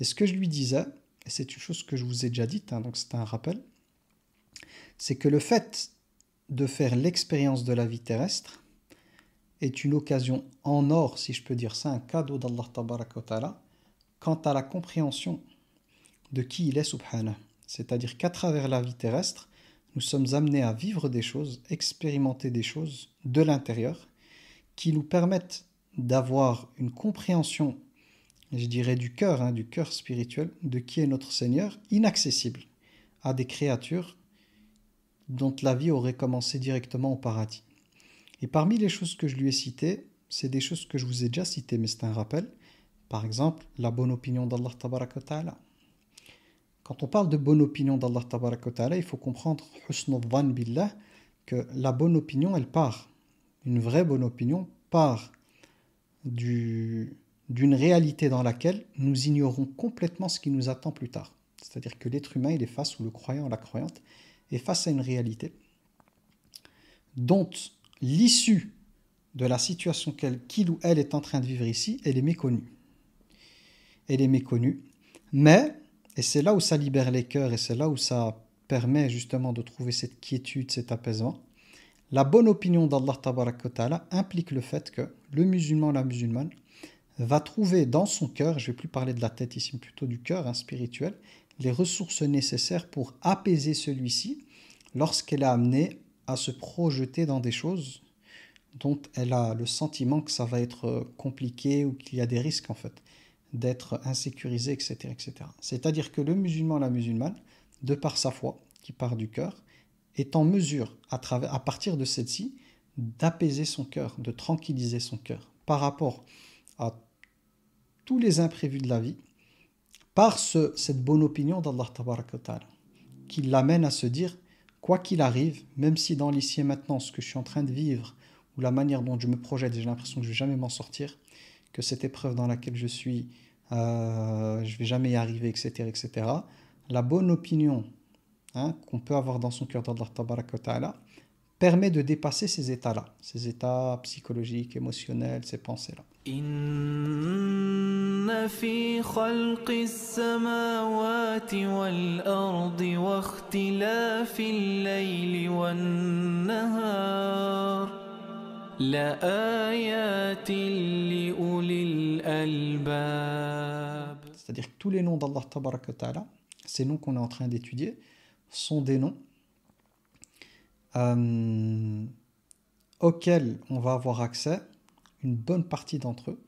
Et ce que je lui disais, et c'est une chose que je vous ai déjà dite, donc c'est un rappel, c'est que le fait de faire l'expérience de la vie terrestre est une occasion en or, si je peux dire ça, un cadeau d'Allah Tabaraka wa Ta'ala, quant à la compréhension de qui il est subhanahu. C'est-à-dire qu'à travers la vie terrestre, nous sommes amenés à vivre des choses, expérimenter des choses de l'intérieur, qui nous permettent d'avoir une compréhension, je dirais du cœur spirituel, de qui est notre Seigneur, inaccessible à des créatures dont la vie aurait commencé directement au paradis. Et parmi les choses que je lui ai citées, c'est des choses que je vous ai déjà citées, mais c'est un rappel. Par exemple, la bonne opinion d'Allah Tabaraka wa Ta'ala. Quand on parle de bonne opinion d'Allah Tabaraka wa Ta'ala, il faut comprendre husn al-dhann billah, que la bonne opinion, elle part. Une vraie bonne opinion part d'une réalité dans laquelle nous ignorons complètement ce qui nous attend plus tard. C'est-à-dire que l'être humain, il est face, ou le croyant, la croyante, est face à une réalité dont l'issue de la situation qu'il ou elle est en train de vivre ici, elle est méconnue. Elle est méconnue, mais, et c'est là où ça libère les cœurs, et c'est là où ça permet justement de trouver cette quiétude, cet apaisement, la bonne opinion d'Allah Tabaraka wa Ta'ala implique le fait que le musulman, la musulmane, va trouver dans son cœur, je ne vais plus parler de la tête ici, mais plutôt du cœur spirituel, les ressources nécessaires pour apaiser celui-ci lorsqu'elle est amenée à se projeter dans des choses dont elle a le sentiment que ça va être compliqué ou qu'il y a des risques en fait d'être insécurisé, etc., etc. C'est-à-dire que le musulman, la musulmane, de par sa foi, qui part du cœur, est en mesure, à partir de celle-ci, d'apaiser son cœur, de tranquilliser son cœur par rapport à tous les imprévus de la vie, par cette bonne opinion d'Allah Tabaraka wa Ta'ala, qui l'amène à se dire, quoi qu'il arrive, même si dans l'ici et maintenant, ce que je suis en train de vivre, ou la manière dont je me projette, j'ai l'impression que je ne vais jamais m'en sortir, que cette épreuve dans laquelle je suis, je ne vais jamais y arriver, etc., etc. La bonne opinion qu'on peut avoir dans son cœur d'Allah Tabaraka wa Ta'ala permet de dépasser ces états-là, ces états psychologiques, émotionnels, ces pensées-là. إن في خلق السماوات والأرض واختلاف الليل والنهار لآيات لأولي الألباب. C'est-à-dire que tous les noms d'Allah Tabaraka wa Ta'ala, ces noms qu'on est en train d'étudier, sont des noms auxquels on va avoir accès, une bonne partie d'entre eux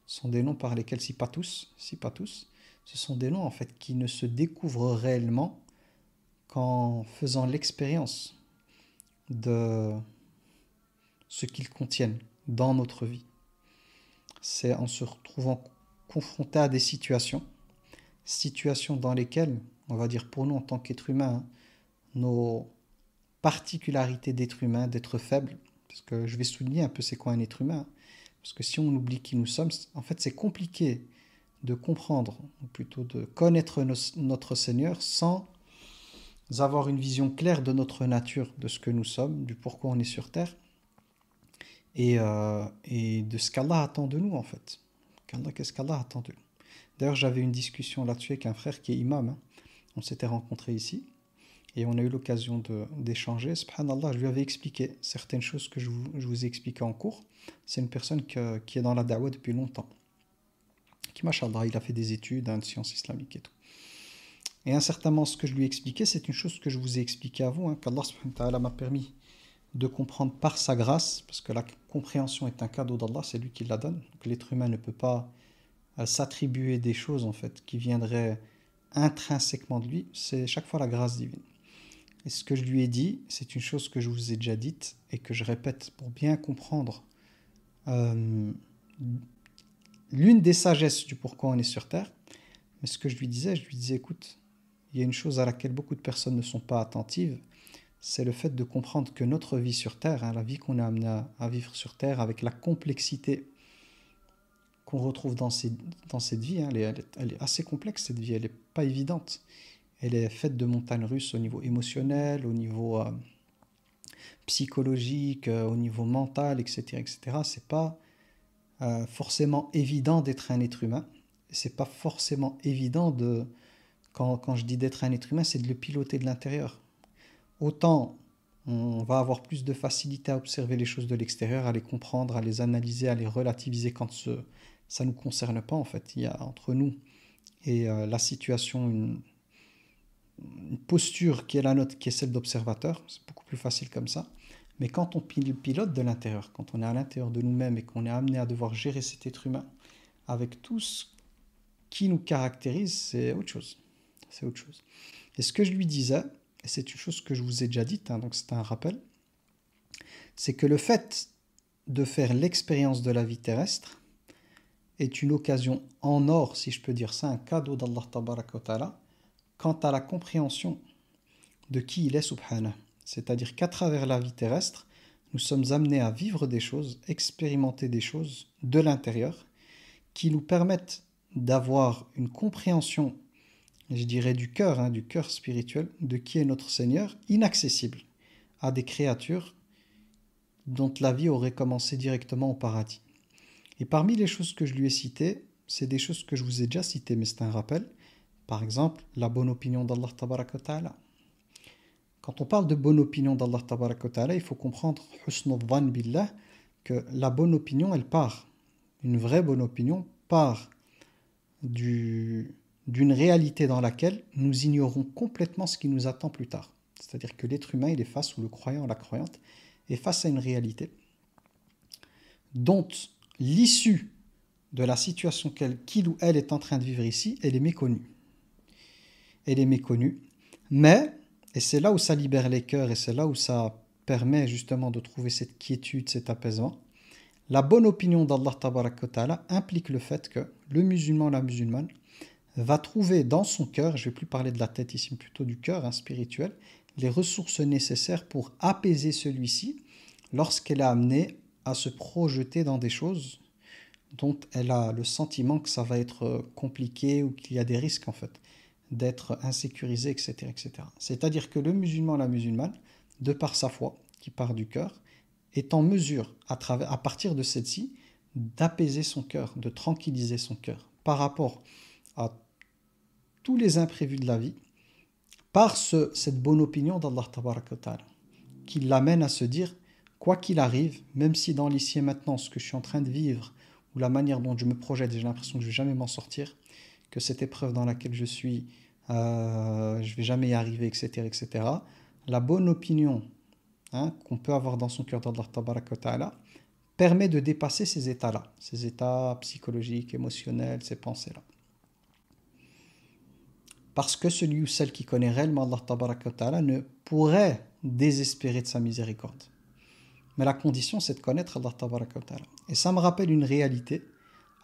sont des noms par lesquels, si pas tous, ce sont des noms en fait qui ne se découvrent réellement qu'en faisant l'expérience de ce qu'ils contiennent dans notre vie. C'est en se retrouvant confronté à des situations dans lesquelles, on va dire pour nous en tant qu'être humain, nos particularités d'être humain, d'être faible, parce que je vais souligner un peu c'est quoi un être humain, parce que si on oublie qui nous sommes, en fait c'est compliqué de comprendre, ou plutôt de connaître notre Seigneur sans avoir une vision claire de notre nature, de ce que nous sommes, du pourquoi on est sur Terre, et de ce qu'Allah attend de nous en fait. Qu'est-ce qu'Allah attend de nous. D'ailleurs j'avais une discussion là-dessus avec un frère qui est imam, on s'était rencontrés ici, et on a eu l'occasion d'échanger. Subhanallah, je lui avais expliqué certaines choses que je vous ai expliquées en cours. C'est une personne qui est dans la da'wah depuis longtemps, qui, mashallah, il a fait des études de sciences islamiques et tout. Et incertainement, ce que je lui ai expliqué, c'est une chose que je vous ai expliqué à vous, qu'Allah subhanahu wa ta'ala m'a permis de comprendre par sa grâce, parce que la compréhension est un cadeau d'Allah, c'est lui qui la donne. Donc l'être humain ne peut pas s'attribuer des choses en fait qui viendraient intrinsèquement de lui, c'est chaque fois la grâce divine. Et ce que je lui ai dit, c'est une chose que je vous ai déjà dite et que je répète pour bien comprendre l'une des sagesses du pourquoi on est sur Terre. Mais ce que je lui disais, écoute, il y a une chose à laquelle beaucoup de personnes ne sont pas attentives, c'est le fait de comprendre que notre vie sur Terre, la vie qu'on est amené à vivre sur Terre, avec la complexité qu'on retrouve dans cette vie, elle est assez complexe cette vie, elle n'est pas évidente. Elle est faite de montagnes russes au niveau émotionnel, au niveau psychologique, au niveau mental, etc., etc. C'est pas forcément évident d'être un être humain. c'est pas forcément évident de, quand je dis d'être un être humain, c'est de le piloter de l'intérieur. Autant on va avoir plus de facilité à observer les choses de l'extérieur, à les comprendre, à les analyser, à les relativiser quand ça ne nous concerne pas en fait. Il y a entre nous et la situation une posture qui est la nôtre, qui est celle d'observateur. C'est beaucoup plus facile comme ça. Mais quand on pilote de l'intérieur, quand on est à l'intérieur de nous-mêmes et qu'on est amené à devoir gérer cet être humain avec tout ce qui nous caractérise, c'est autre chose. C'est autre chose. Et ce que je lui disais, et c'est une chose que je vous ai déjà dite, hein, donc c'est un rappel, c'est que le fait de faire l'expérience de la vie terrestre est une occasion en or, si je peux dire ça, un cadeau d'Allah Tabaraka wa Ta'ala, quant à la compréhension de qui il est subhanahu. C'est-à-dire qu'à travers la vie terrestre, nous sommes amenés à vivre des choses, expérimenter des choses de l'intérieur, qui nous permettent d'avoir une compréhension, je dirais du cœur spirituel, de qui est notre Seigneur, inaccessible à des créatures dont la vie aurait commencé directement au paradis. Et parmi les choses que je lui ai citées, c'est des choses que je vous ai déjà citées, mais c'est un rappel. Par exemple, la bonne opinion d'Allah Tabaraka wa Ta'ala. Quand on parle de bonne opinion d'Allah Tabaraka wa Ta'ala, il faut comprendre husnul dhann billah, que la bonne opinion, elle part. Une vraie bonne opinion part d'une réalité dans laquelle nous ignorons complètement ce qui nous attend plus tard. C'est-à-dire que l'être humain, il est face, ou le croyant, la croyante, est face à une réalité dont l'issue de la situation qu'il ou elle est en train de vivre ici, elle est méconnue. Elle est méconnue, mais, et c'est là où ça libère les cœurs, et c'est là où ça permet justement de trouver cette quiétude, cet apaisement, la bonne opinion d'Allah Tabaraka wa Ta'ala implique le fait que le musulman, la musulmane, va trouver dans son cœur, je ne vais plus parler de la tête ici, mais plutôt du cœur spirituel, les ressources nécessaires pour apaiser celui-ci lorsqu'elle est amenée à se projeter dans des choses dont elle a le sentiment que ça va être compliqué ou qu'il y a des risques en fait d'être insécurisé, etc., etc. C'est-à-dire que le musulman, la musulmane, de par sa foi, qui part du cœur, est en mesure, à partir de celle-ci, d'apaiser son cœur, de tranquilliser son cœur par rapport à tous les imprévus de la vie, par cette bonne opinion d'Allah Tabaraka wa Ta'ala, qui l'amène à se dire, quoi qu'il arrive, même si dans l'ici et maintenant, ce que je suis en train de vivre, ou la manière dont je me projette, j'ai l'impression que je ne vais jamais m'en sortir, que cette épreuve dans laquelle je suis, je ne vais jamais y arriver, etc., etc., la bonne opinion qu'on peut avoir dans son cœur d'Allah Tabaraka wa Ta'ala permet de dépasser ces états-là, ces états psychologiques, émotionnels, ces pensées-là. Parce que celui ou celle qui connaît réellement Allah Tabaraka wa Ta'ala ne pourrait désespérer de sa miséricorde. Mais la condition, c'est de connaître Allah Tabaraka wa Ta'ala. Et ça me rappelle une réalité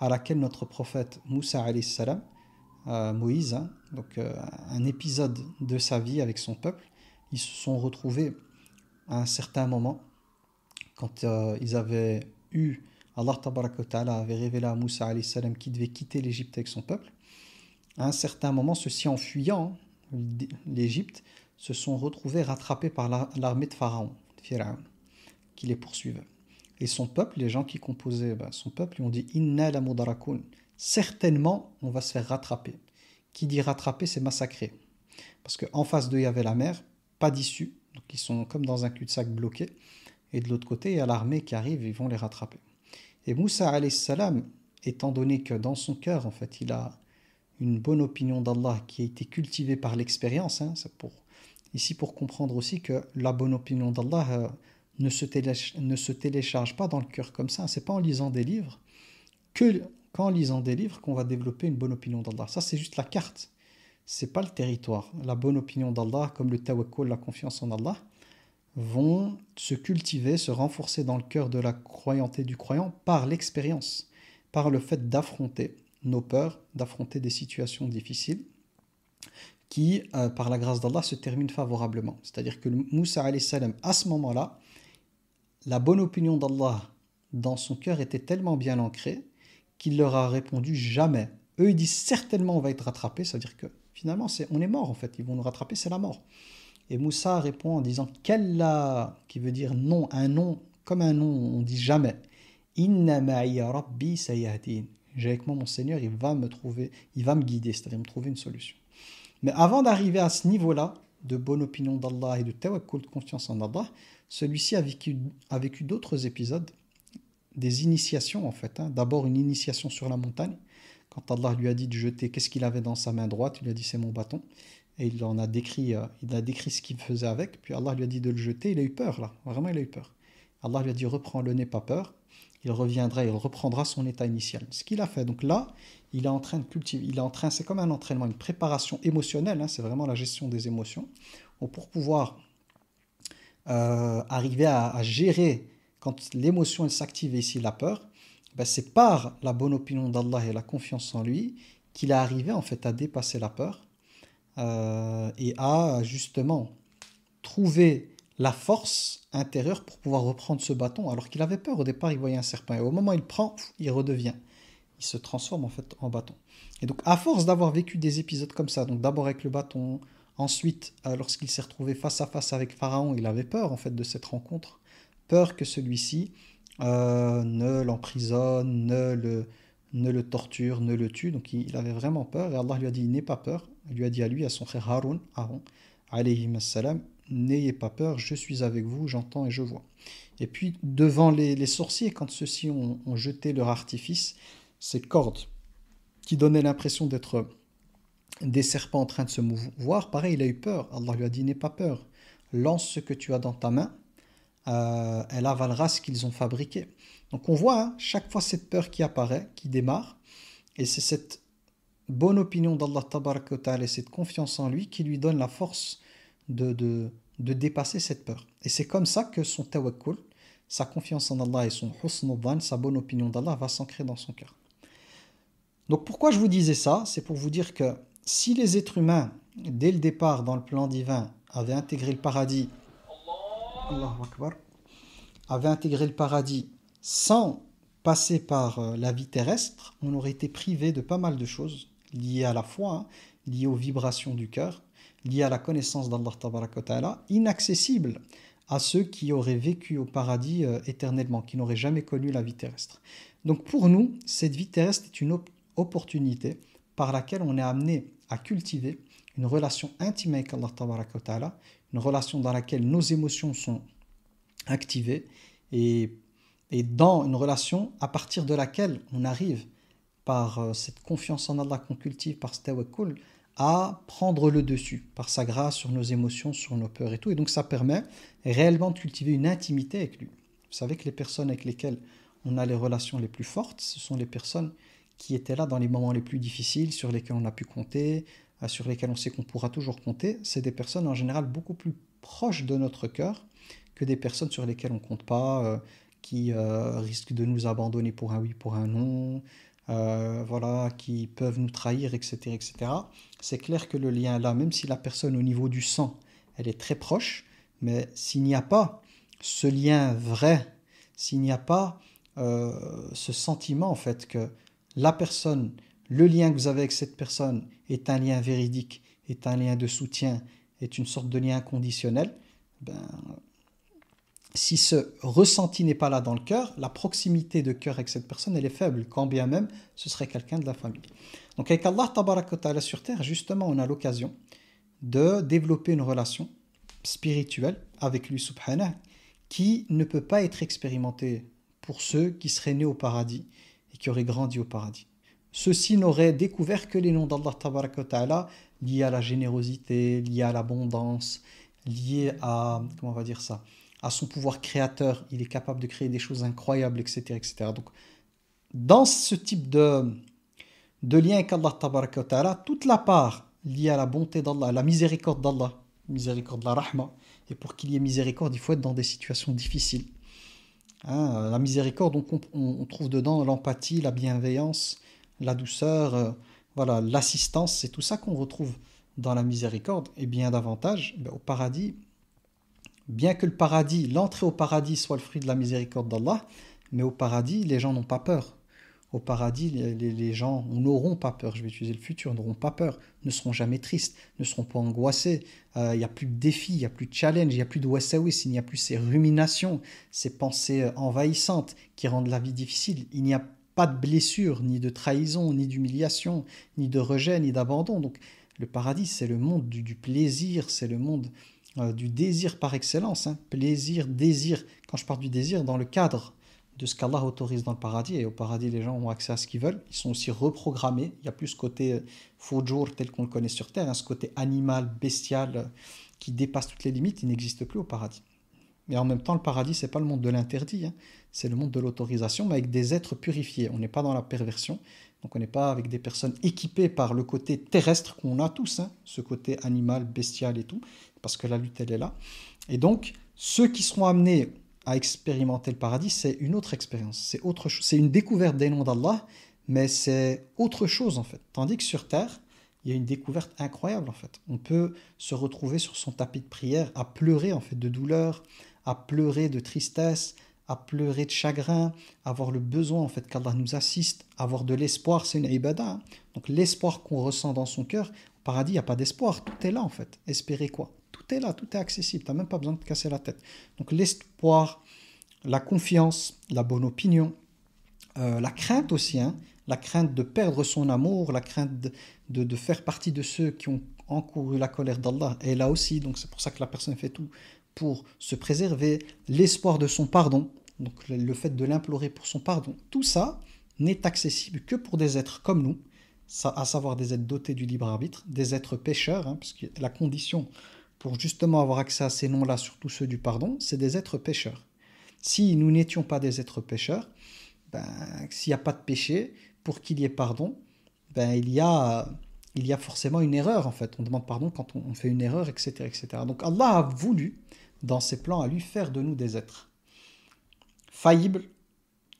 à laquelle notre prophète Moussa alayhi salam, Moïse, donc un épisode de sa vie avec son peuple, ils se sont retrouvés à un certain moment, quand ils avaient eu, Allah Tabaraka wa Ta'ala avait révélé à Moussa alayhi salam qu'il devait quitter l'Égypte avec son peuple. À un certain moment, ceux-ci en fuyant l'Égypte se sont retrouvés rattrapés par l'armée de Pharaon, Pharaon, qui les poursuivait. Et son peuple, les gens qui composaient son peuple, ils ont dit Inna la mudarakun. Certainement, on va se faire rattraper. Qui dit rattraper, c'est massacrer. Parce qu'en face d'eux, il y avait la mer, pas d'issue. Donc ils sont comme dans un cul-de-sac bloqué. Et de l'autre côté, il y a l'armée qui arrive, ils vont les rattraper. Et Moussa alayhi salam, étant donné que dans son cœur, en fait, il a une bonne opinion d'Allah qui a été cultivée par l'expérience, c'est ici pour comprendre aussi que la bonne opinion d'Allah ne se télécharge pas dans le cœur comme ça. C'est pas en lisant des livres qu'en lisant des livres qu'on va développer une bonne opinion d'Allah. Ça, c'est juste la carte. C'est pas le territoire. La bonne opinion d'Allah, comme le tawakkul, la confiance en Allah, vont se cultiver, se renforcer dans le cœur de la croyante et du croyant par l'expérience, par le fait d'affronter nos peurs, d'affronter des situations difficiles qui, par la grâce d'Allah, se terminent favorablement. C'est-à-dire que Moussa alayhi salam, à ce moment-là, la bonne opinion d'Allah dans son cœur était tellement bien ancrée qu'il leur a répondu jamais. Eux, ils disent certainement on va être rattrapé, c'est-à-dire que finalement, on est mort en fait, ils vont nous rattraper, c'est la mort. Et Moussa répond en disant Kalla, qui veut dire non, un non, comme un non, on dit jamais. Inna ma'iya rabbi sayahdin. J'ai avec moi mon Seigneur, il va me trouver, il va me guider, c'est-à-dire me trouver une solution. Mais avant d'arriver à ce niveau-là, de bonne opinion d'Allah et de tawakkul, de confiance en Allah, celui-ci a vécu d'autres épisodes, des initiations en fait. D'abord une initiation sur la montagne, quand Allah lui a dit de jeter, qu'est-ce qu'il avait dans sa main droite? Il lui a dit c'est mon bâton. Et il a décrit ce qu'il faisait avec. Puis Allah lui a dit de le jeter. Il a eu peur là, vraiment il a eu peur. Allah lui a dit reprends-le, n'aie pas peur. Il reviendra, il reprendra son état initial. Ce qu'il a fait. Donc là, il est en train de cultiver, c'est comme un entraînement, une préparation émotionnelle. C'est vraiment la gestion des émotions. Donc, pour pouvoir arriver à gérer quand l'émotion elle s'active, et ici la peur, ben c'est par la bonne opinion d'Allah et la confiance en lui qu'il est arrivé en fait à dépasser la peur et à justement trouver la force intérieure pour pouvoir reprendre ce bâton alors qu'il avait peur au départ, il voyait un serpent et au moment où il prend, il redevient, il se transforme en fait en bâton. Et donc à force d'avoir vécu des épisodes comme ça, donc d'abord avec le bâton, ensuite lorsqu'il s'est retrouvé face à face avec Pharaon, il avait peur en fait de cette rencontre, peur que celui-ci ne l'emprisonne, ne le torture, ne le tue. Donc il avait vraiment peur et Allah lui a dit n'aie pas peur. Il lui a dit à lui, à son frère Aaron alayhi salam, n'ayez pas peur, je suis avec vous, j'entends et je vois. Et puis devant les sorciers, quand ceux-ci ont jeté leur artifice, ces cordes qui donnaient l'impression d'être des serpents en train de se mouvoir, pareil, il a eu peur. Allah lui a dit n'aie pas peur, lance ce que tu as dans ta main. Elle avalera ce qu'ils ont fabriqué. Donc on voit chaque fois cette peur qui apparaît, qui démarre, et c'est cette bonne opinion d'Allah Tabaraka wa Ta'ala et cette confiance en lui qui lui donne la force de dépasser cette peur. Et c'est comme ça que son tawakkul, sa confiance en Allah et son husn dhan, sa bonne opinion d'Allah va s'ancrer dans son cœur. Donc pourquoi je vous disais ça? C'est pour vous dire que si les êtres humains, dès le départ dans le plan divin, avaient intégré le paradis, Allahu Akbar, avait intégré le paradis sans passer par la vie terrestre, on aurait été privé de pas mal de choses liées à la foi, liées aux vibrations du cœur, liées à la connaissance d'Allah Tabaraka wa Ta'ala, inaccessibles à ceux qui auraient vécu au paradis éternellement, qui n'auraient jamais connu la vie terrestre. Donc pour nous, cette vie terrestre est une opportunité par laquelle on est amené à cultiver une relation intime avec Allah Tabaraka wa Ta'ala, une relation dans laquelle nos émotions sont activées et dans une relation à partir de laquelle on arrive par cette confiance en Allah qu'on cultive, par ce tawakkul, à prendre le dessus par sa grâce sur nos émotions, sur nos peurs et tout. Et donc ça permet réellement de cultiver une intimité avec lui. Vous savez que les personnes avec lesquelles on a les relations les plus fortes, ce sont les personnes qui étaient là dans les moments les plus difficiles, sur lesquels on a pu compter, sur lesquels on sait qu'on pourra toujours compter. C'est des personnes en général beaucoup plus proches de notre cœur que des personnes sur lesquelles on ne compte pas, qui risquent de nous abandonner pour un oui, pour un non, voilà, qui peuvent nous trahir, etc., etc. C'est clair que le lien là, même si la personne au niveau du sang, elle est très proche, mais s'il n'y a pas ce lien vrai, s'il n'y a pas ce sentiment en fait que la personne, le lien que vous avez avec cette personne est un lien véridique, est un lien de soutien, est une sorte de lien inconditionnel, ben, si ce ressenti n'est pas là dans le cœur, la proximité de cœur avec cette personne, elle est faible, quand bien même ce serait quelqu'un de la famille. Donc avec Allah Tabaraka wa Ta'ala sur terre, justement, on a l'occasion de développer une relation spirituelle avec lui subhanahu, qui ne peut pas être expérimentée pour ceux qui seraient nés au paradis et qui auraient grandi au paradis. Ceux-ci n'auraient découvert que les noms d'Allah Tabaraka wa Ta'ala liés à la générosité, liés à l'abondance, liés à, comment on va dire ça, à son pouvoir créateur. Il est capable de créer des choses incroyables, etc., etc. Donc, dans ce type de lien avec Allah Tabaraka wa Ta'ala, toute la part liée à la bonté d'Allah, à la miséricorde d'Allah, miséricorde, la rahma, et pour qu'il y ait miséricorde, il faut être dans des situations difficiles. La miséricorde, on trouve dedans l'empathie, la bienveillance, la douceur, voilà, l'assistance, c'est tout ça qu'on retrouve dans la miséricorde, et bien davantage au paradis. Bien que le paradis, l'entrée au paradis soit le fruit de la miséricorde d'Allah, mais au paradis, les gens n'ont pas peur. Au paradis, les gens n'auront pas peur, je vais utiliser le futur, n'auront pas peur, ne seront jamais tristes, ne seront pas angoissés. Il n'y a plus de défis, il n'y a plus de challenge, il n'y a plus de wasawis, il n'y a plus ces ruminations, ces pensées envahissantes qui rendent la vie difficile. Il n'y a pas de blessure, ni de trahison, ni d'humiliation, ni de rejet, ni d'abandon. Donc le paradis, c'est le monde du plaisir, c'est le monde du désir par excellence. Hein. Plaisir, désir. Quand je parle du désir, dans le cadre de ce qu'Allah autorise dans le paradis, et au paradis, les gens ont accès à ce qu'ils veulent, ils sont aussi reprogrammés. Il n'y a plus ce côté fujur tel qu'on le connaît sur Terre, hein, ce côté animal, bestial, qui dépasse toutes les limites, il n'existe plus au paradis. Mais en même temps, le paradis, c'est pas le monde de l'interdit, hein. C'est le monde de l'autorisation, mais avec des êtres purifiés. On n'est pas dans la perversion, donc on n'est pas avec des personnes équipées par le côté terrestre qu'on a tous, hein, ce côté animal, bestial et tout, parce que la lutte, elle est là. Et donc, ceux qui seront amenés à expérimenter le paradis, c'est une autre expérience, c'est autre chose, c'est une découverte des noms d'Allah, mais c'est autre chose en fait. Tandis que sur Terre, il y a une découverte incroyable en fait. On peut se retrouver sur son tapis de prière à pleurer en fait de douleur, à pleurer de tristesse, à pleurer de chagrin, avoir le besoin en fait qu'Allah nous assiste, avoir de l'espoir, c'est une ibadah. Hein. Donc l'espoir qu'on ressent dans son cœur, au paradis, il n'y a pas d'espoir, tout est là en fait. Espérer quoi? Tout est là, tout est accessible, tu n'as même pas besoin de te casser la tête. Donc l'espoir, la confiance, la bonne opinion, la crainte aussi, hein, la crainte de perdre son amour, la crainte de faire partie de ceux qui ont encouru la colère d'Allah, est là aussi, donc c'est pour ça que la personne fait tout pour se préserver, l'espoir de son pardon, donc le fait de l'implorer pour son pardon, tout ça n'est accessible que pour des êtres comme nous, à savoir des êtres dotés du libre arbitre, des êtres pécheurs, hein, parce que la condition pour justement avoir accès à ces noms-là, surtout ceux du pardon, c'est des êtres pécheurs. Si nous n'étions pas des êtres pécheurs, ben, s'il n'y a pas de péché, pour qu'il y ait pardon, ben, il y a forcément une erreur en fait. On demande pardon quand on fait une erreur, etc., etc. Donc Allah a voulu, dans ses plans à lui, faire de nous des êtres faillibles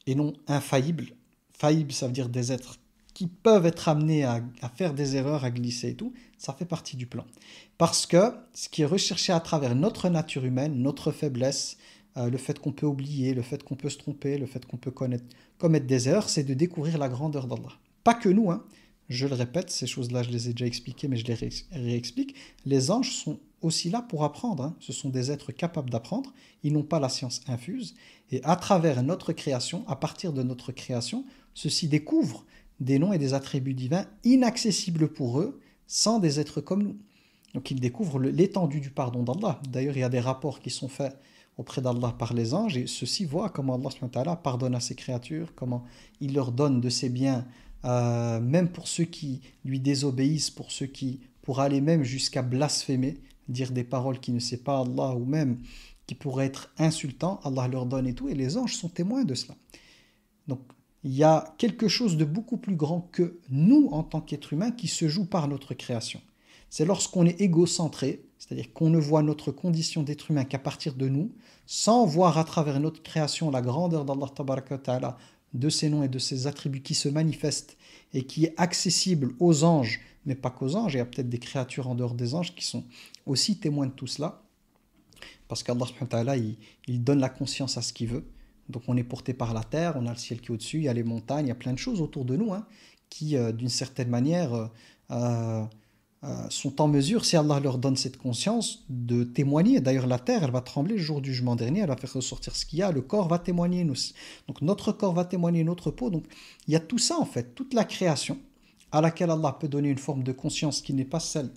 et non infaillibles. Faillibles, ça veut dire des êtres qui peuvent être amenés à faire des erreurs, à glisser et tout. Ça fait partie du plan. Parce que ce qui est recherché à travers notre nature humaine, notre faiblesse, le fait qu'on peut oublier, le fait qu'on peut se tromper, le fait qu'on peut commettre des erreurs, c'est de découvrir la grandeur d'Allah. Pas que nous, hein. Je le répète, ces choses-là, je les ai déjà expliquées, mais je les réexplique. Les anges sont aussi là pour apprendre. Hein. Ce sont des êtres capables d'apprendre. Ils n'ont pas la science infuse. Et à travers notre création, à partir de notre création, ceux-ci découvrent des noms et des attributs divins inaccessibles pour eux, sans des êtres comme nous. Donc ils découvrent l'étendue du pardon d'Allah. D'ailleurs, il y a des rapports qui sont faits auprès d'Allah par les anges, et ceux-ci voient comment Allah subhanahu wa ta'ala pardonne à ses créatures, comment il leur donne de ses biens, même pour ceux qui lui désobéissent, pour ceux qui, pour aller même jusqu'à blasphémer, dire des paroles qui ne sait pas Allah, ou même qui pourraient être insultants, Allah leur donne et tout, et les anges sont témoins de cela. Donc il y a quelque chose de beaucoup plus grand que nous en tant qu'êtres humains qui se joue par notre création. C'est lorsqu'on est égocentré, c'est-à-dire qu'on ne voit notre condition d'être humain qu'à partir de nous, sans voir à travers notre création la grandeur d'Allah tabaraka wa ta'ala, de ses noms et de ses attributs qui se manifestent et qui est accessible aux anges, mais pas qu'aux anges. Il y a peut-être des créatures en dehors des anges qui sont aussi témoins de tout cela, parce qu'Allah subhanahu wa ta'ala, il donne la conscience à ce qu'il veut. Donc on est porté par la terre, on a le ciel qui est au-dessus, il y a les montagnes, il y a plein de choses autour de nous, hein, qui d'une certaine manière sont en mesure, si Allah leur donne cette conscience, de témoigner. D'ailleurs la terre, elle va trembler le jour du jugement dernier, elle va faire ressortir ce qu'il y a, le corps va témoigner, donc notre corps va témoigner notre peau. Donc il y a tout ça en fait, toute la création à laquelle Allah peut donner une forme de conscience qui n'est pas celle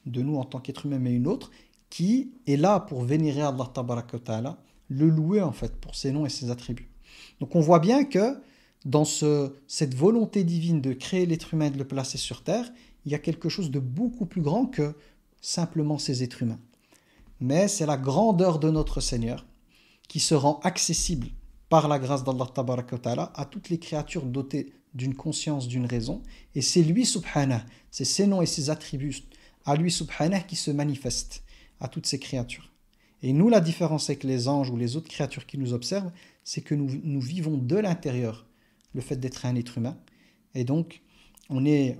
de nous en tant qu'être humain, mais une autre, qui est là pour vénérer Allah tabaraka wa ta'ala, le louer en fait pour ses noms et ses attributs. Donc on voit bien que dans cette volonté divine de créer l'être humain et de le placer sur terre, il y a quelque chose de beaucoup plus grand que simplement ces êtres humains. Mais c'est la grandeur de notre Seigneur qui se rend accessible par la grâce d'Allah tabaraka wa ta'ala à toutes les créatures dotées d'une conscience, d'une raison. Et c'est lui subhanah, c'est ses noms et ses attributs à lui subhanah qui se manifestent à toutes ces créatures. Et nous, la différence avec les anges ou les autres créatures qui nous observent, c'est que nous vivons de l'intérieur le fait d'être un être humain. Et donc, on est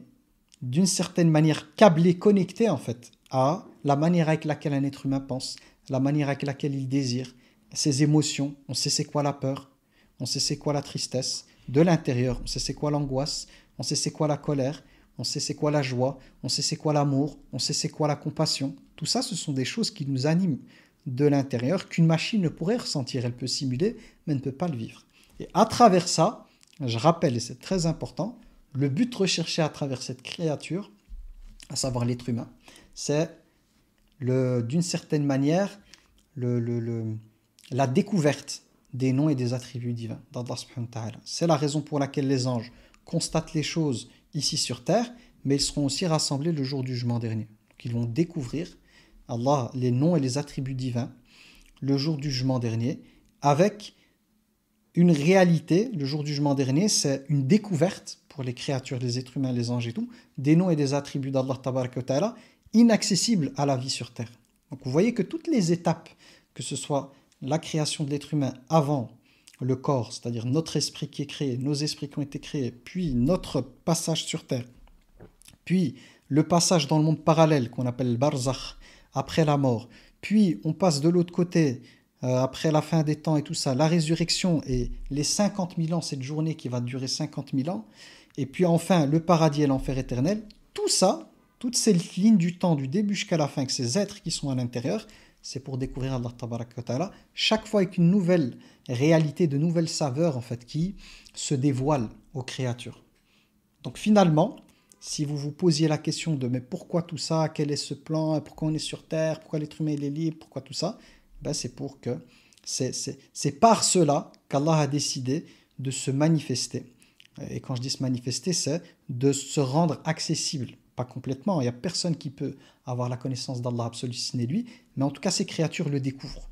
d'une certaine manière câblé, connecté en fait à la manière avec laquelle un être humain pense, la manière avec laquelle il désire, ses émotions. On sait c'est quoi la peur, on sait c'est quoi la tristesse, de l'intérieur, on sait c'est quoi l'angoisse, on sait c'est quoi la colère, on sait c'est quoi la joie, on sait c'est quoi l'amour, on sait c'est quoi la compassion. Tout ça, ce sont des choses qui nous animent de l'intérieur, qu'une machine ne pourrait ressentir. Elle peut simuler, mais ne peut pas le vivre. Et à travers ça, je rappelle, et c'est très important, le but recherché à travers cette créature, à savoir l'être humain, c'est d'une certaine manière le, le- le- la découverte des noms et des attributs divins d'Allah subhanahu wa ta'ala. C'est la raison pour laquelle les anges constatent les choses ici sur terre, mais ils seront aussi rassemblés le jour du jugement dernier. Donc, ils vont découvrir Allah, les noms et les attributs divins le jour du jugement dernier, avec une réalité. Le jour du jugement dernier, c'est une découverte pour les créatures, les êtres humains, les anges et tout, des noms et des attributs d'Allah tabaraka wa ta'ala, inaccessibles à la vie sur terre. Donc vous voyez que toutes les étapes, que ce soit la création de l'être humain avant le corps, c'est-à-dire notre esprit qui est créé, nos esprits qui ont été créés, puis notre passage sur terre, puis le passage dans le monde parallèle qu'on appelle le barzakh, après la mort, puis on passe de l'autre côté, après la fin des temps et tout ça, la résurrection et les 50 000 ans, cette journée qui va durer 50 000 ans, et puis enfin le paradis et l'enfer éternel, tout ça, toutes ces lignes du temps, du début jusqu'à la fin, avec ces êtres qui sont à l'intérieur, c'est pour découvrir Allah tabaraka wa ta'ala, chaque fois avec une nouvelle réalité, de nouvelles saveurs en fait, qui se dévoilent aux créatures. Donc finalement, si vous vous posiez la question de mais pourquoi tout ça, quel est ce plan, pourquoi on est sur Terre, pourquoi l'être humain il est libre, pourquoi tout ça, ben c'est pour que c'est par cela qu'Allah a décidé de se manifester. Et quand je dis se manifester, c'est de se rendre accessible. Pas complètement, il n'y a personne qui peut avoir la connaissance d'Allah absolue si ce n'est lui, mais en tout cas ces créatures le découvrent.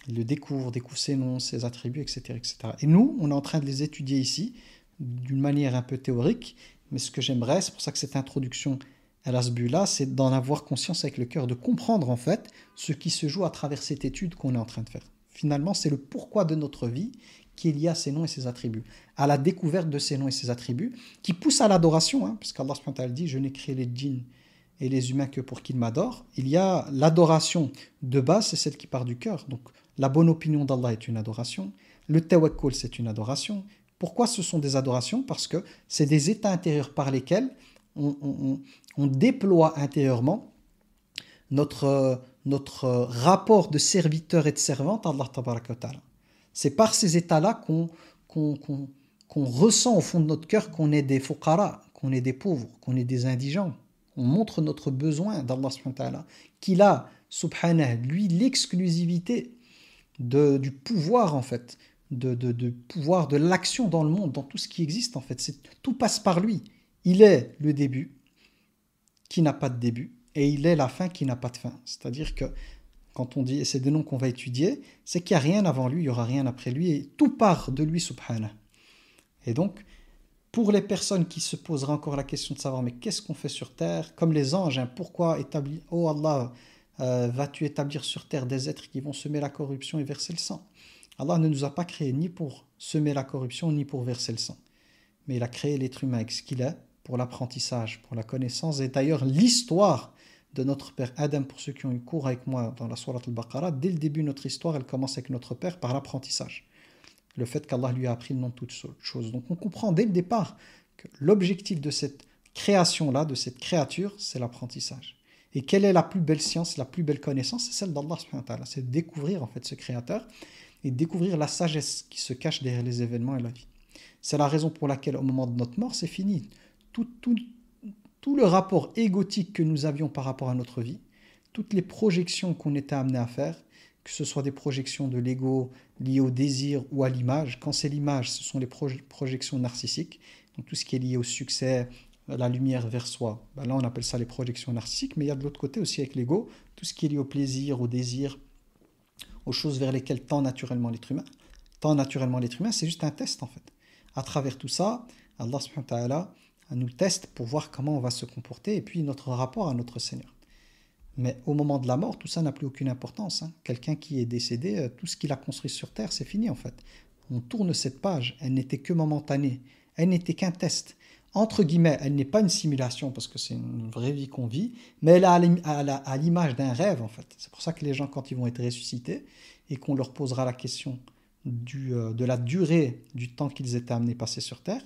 Ils le découvrent ses noms, ses attributs, etc., etc. Et nous, on est en train de les étudier ici d'une manière un peu théorique, mais ce que j'aimerais, c'est pour ça que cette introduction à l'asbu-là, c'est d'en avoir conscience avec le cœur, de comprendre en fait ce qui se joue à travers cette étude qu'on est en train de faire. Finalement, c'est le pourquoi de notre vie qui est lié à ces noms et ces attributs, à la découverte de ces noms et ces attributs, qui pousse à l'adoration, hein, parce qu'Allah subhanahu wa ta'ala dit « Je n'ai créé les djinns et les humains que pour qu'ils m'adorent ». Il y a l'adoration de base, c'est celle qui part du cœur. Donc la bonne opinion d'Allah est une adoration, le tawakkul c'est une adoration. Pourquoi ce sont des adorations? Parce que c'est des états intérieurs par lesquels on déploie intérieurement notre rapport de serviteur et de servante à Allah tabaraka wa ta'ala. C'est par ces états-là qu'on ressent au fond de notre cœur qu'on est des fuqara, qu'on est des pauvres, qu'on est des indigents. On montre notre besoin d'Allah subhanahu wa ta'ala, qu'il a, subhanahu, lui, l'exclusivité du pouvoir en fait, de pouvoir de l'action dans le monde, dans tout ce qui existe en fait. Tout passe par lui. Il est le début qui n'a pas de début et il est la fin qui n'a pas de fin. C'est-à-dire que quand on dit, et c'est des noms qu'on va étudier, c'est qu'il n'y a rien avant lui, il n'y aura rien après lui et tout part de lui subhanahu. Et donc, pour les personnes qui se poseraient encore la question de savoir mais qu'est-ce qu'on fait sur terre, comme les anges, hein, pourquoi établir, oh Allah, vas-tu établir sur terre des êtres qui vont semer la corruption et verser le sang? Allah ne nous a pas créés ni pour semer la corruption ni pour verser le sang. Mais il a créé l'être humain avec ce qu'il est pour l'apprentissage, pour la connaissance. Et d'ailleurs, l'histoire de notre père Adam, pour ceux qui ont eu cours avec moi dans la sourate al-Baqarah, dès le début de notre histoire, elle commence avec notre père par l'apprentissage. Le fait qu'Allah lui a appris le nom de toutes choses. Donc on comprend dès le départ que l'objectif de cette création-là, de cette créature, c'est l'apprentissage. Et quelle est la plus belle science, la plus belle connaissance? C'est celle d'Allah subhanahu wa ta'ala. C'est de découvrir en fait ce créateur et découvrir la sagesse qui se cache derrière les événements et la vie. C'est la raison pour laquelle au moment de notre mort, c'est fini. Tout le rapport égotique que nous avions par rapport à notre vie, toutes les projections qu'on était amené à faire, que ce soit des projections de l'ego liées au désir ou à l'image. Quand c'est l'image, ce sont les projections narcissiques. Donc tout ce qui est lié au succès, la lumière vers soi. Ben là, on appelle ça les projections narcissiques. Mais il y a de l'autre côté aussi avec l'ego, tout ce qui est lié au plaisir, au désir, aux choses vers lesquelles tend naturellement l'être humain. Tend naturellement l'être humain, c'est juste un test en fait. À travers tout ça, Allah subhanahu wa ta'ala nous teste pour voir comment on va se comporter et puis notre rapport à notre Seigneur. Mais au moment de la mort, tout ça n'a plus aucune importance. Hein. Quelqu'un qui est décédé, tout ce qu'il a construit sur terre, c'est fini en fait. On tourne cette page, elle n'était que momentanée, elle n'était qu'un test. Entre guillemets, elle n'est pas une simulation parce que c'est une vraie vie qu'on vit, mais elle est à l'image d'un rêve en fait. C'est pour ça que les gens, quand ils vont être ressuscités et qu'on leur posera la question de la durée du temps qu'ils étaient amenés passer sur terre,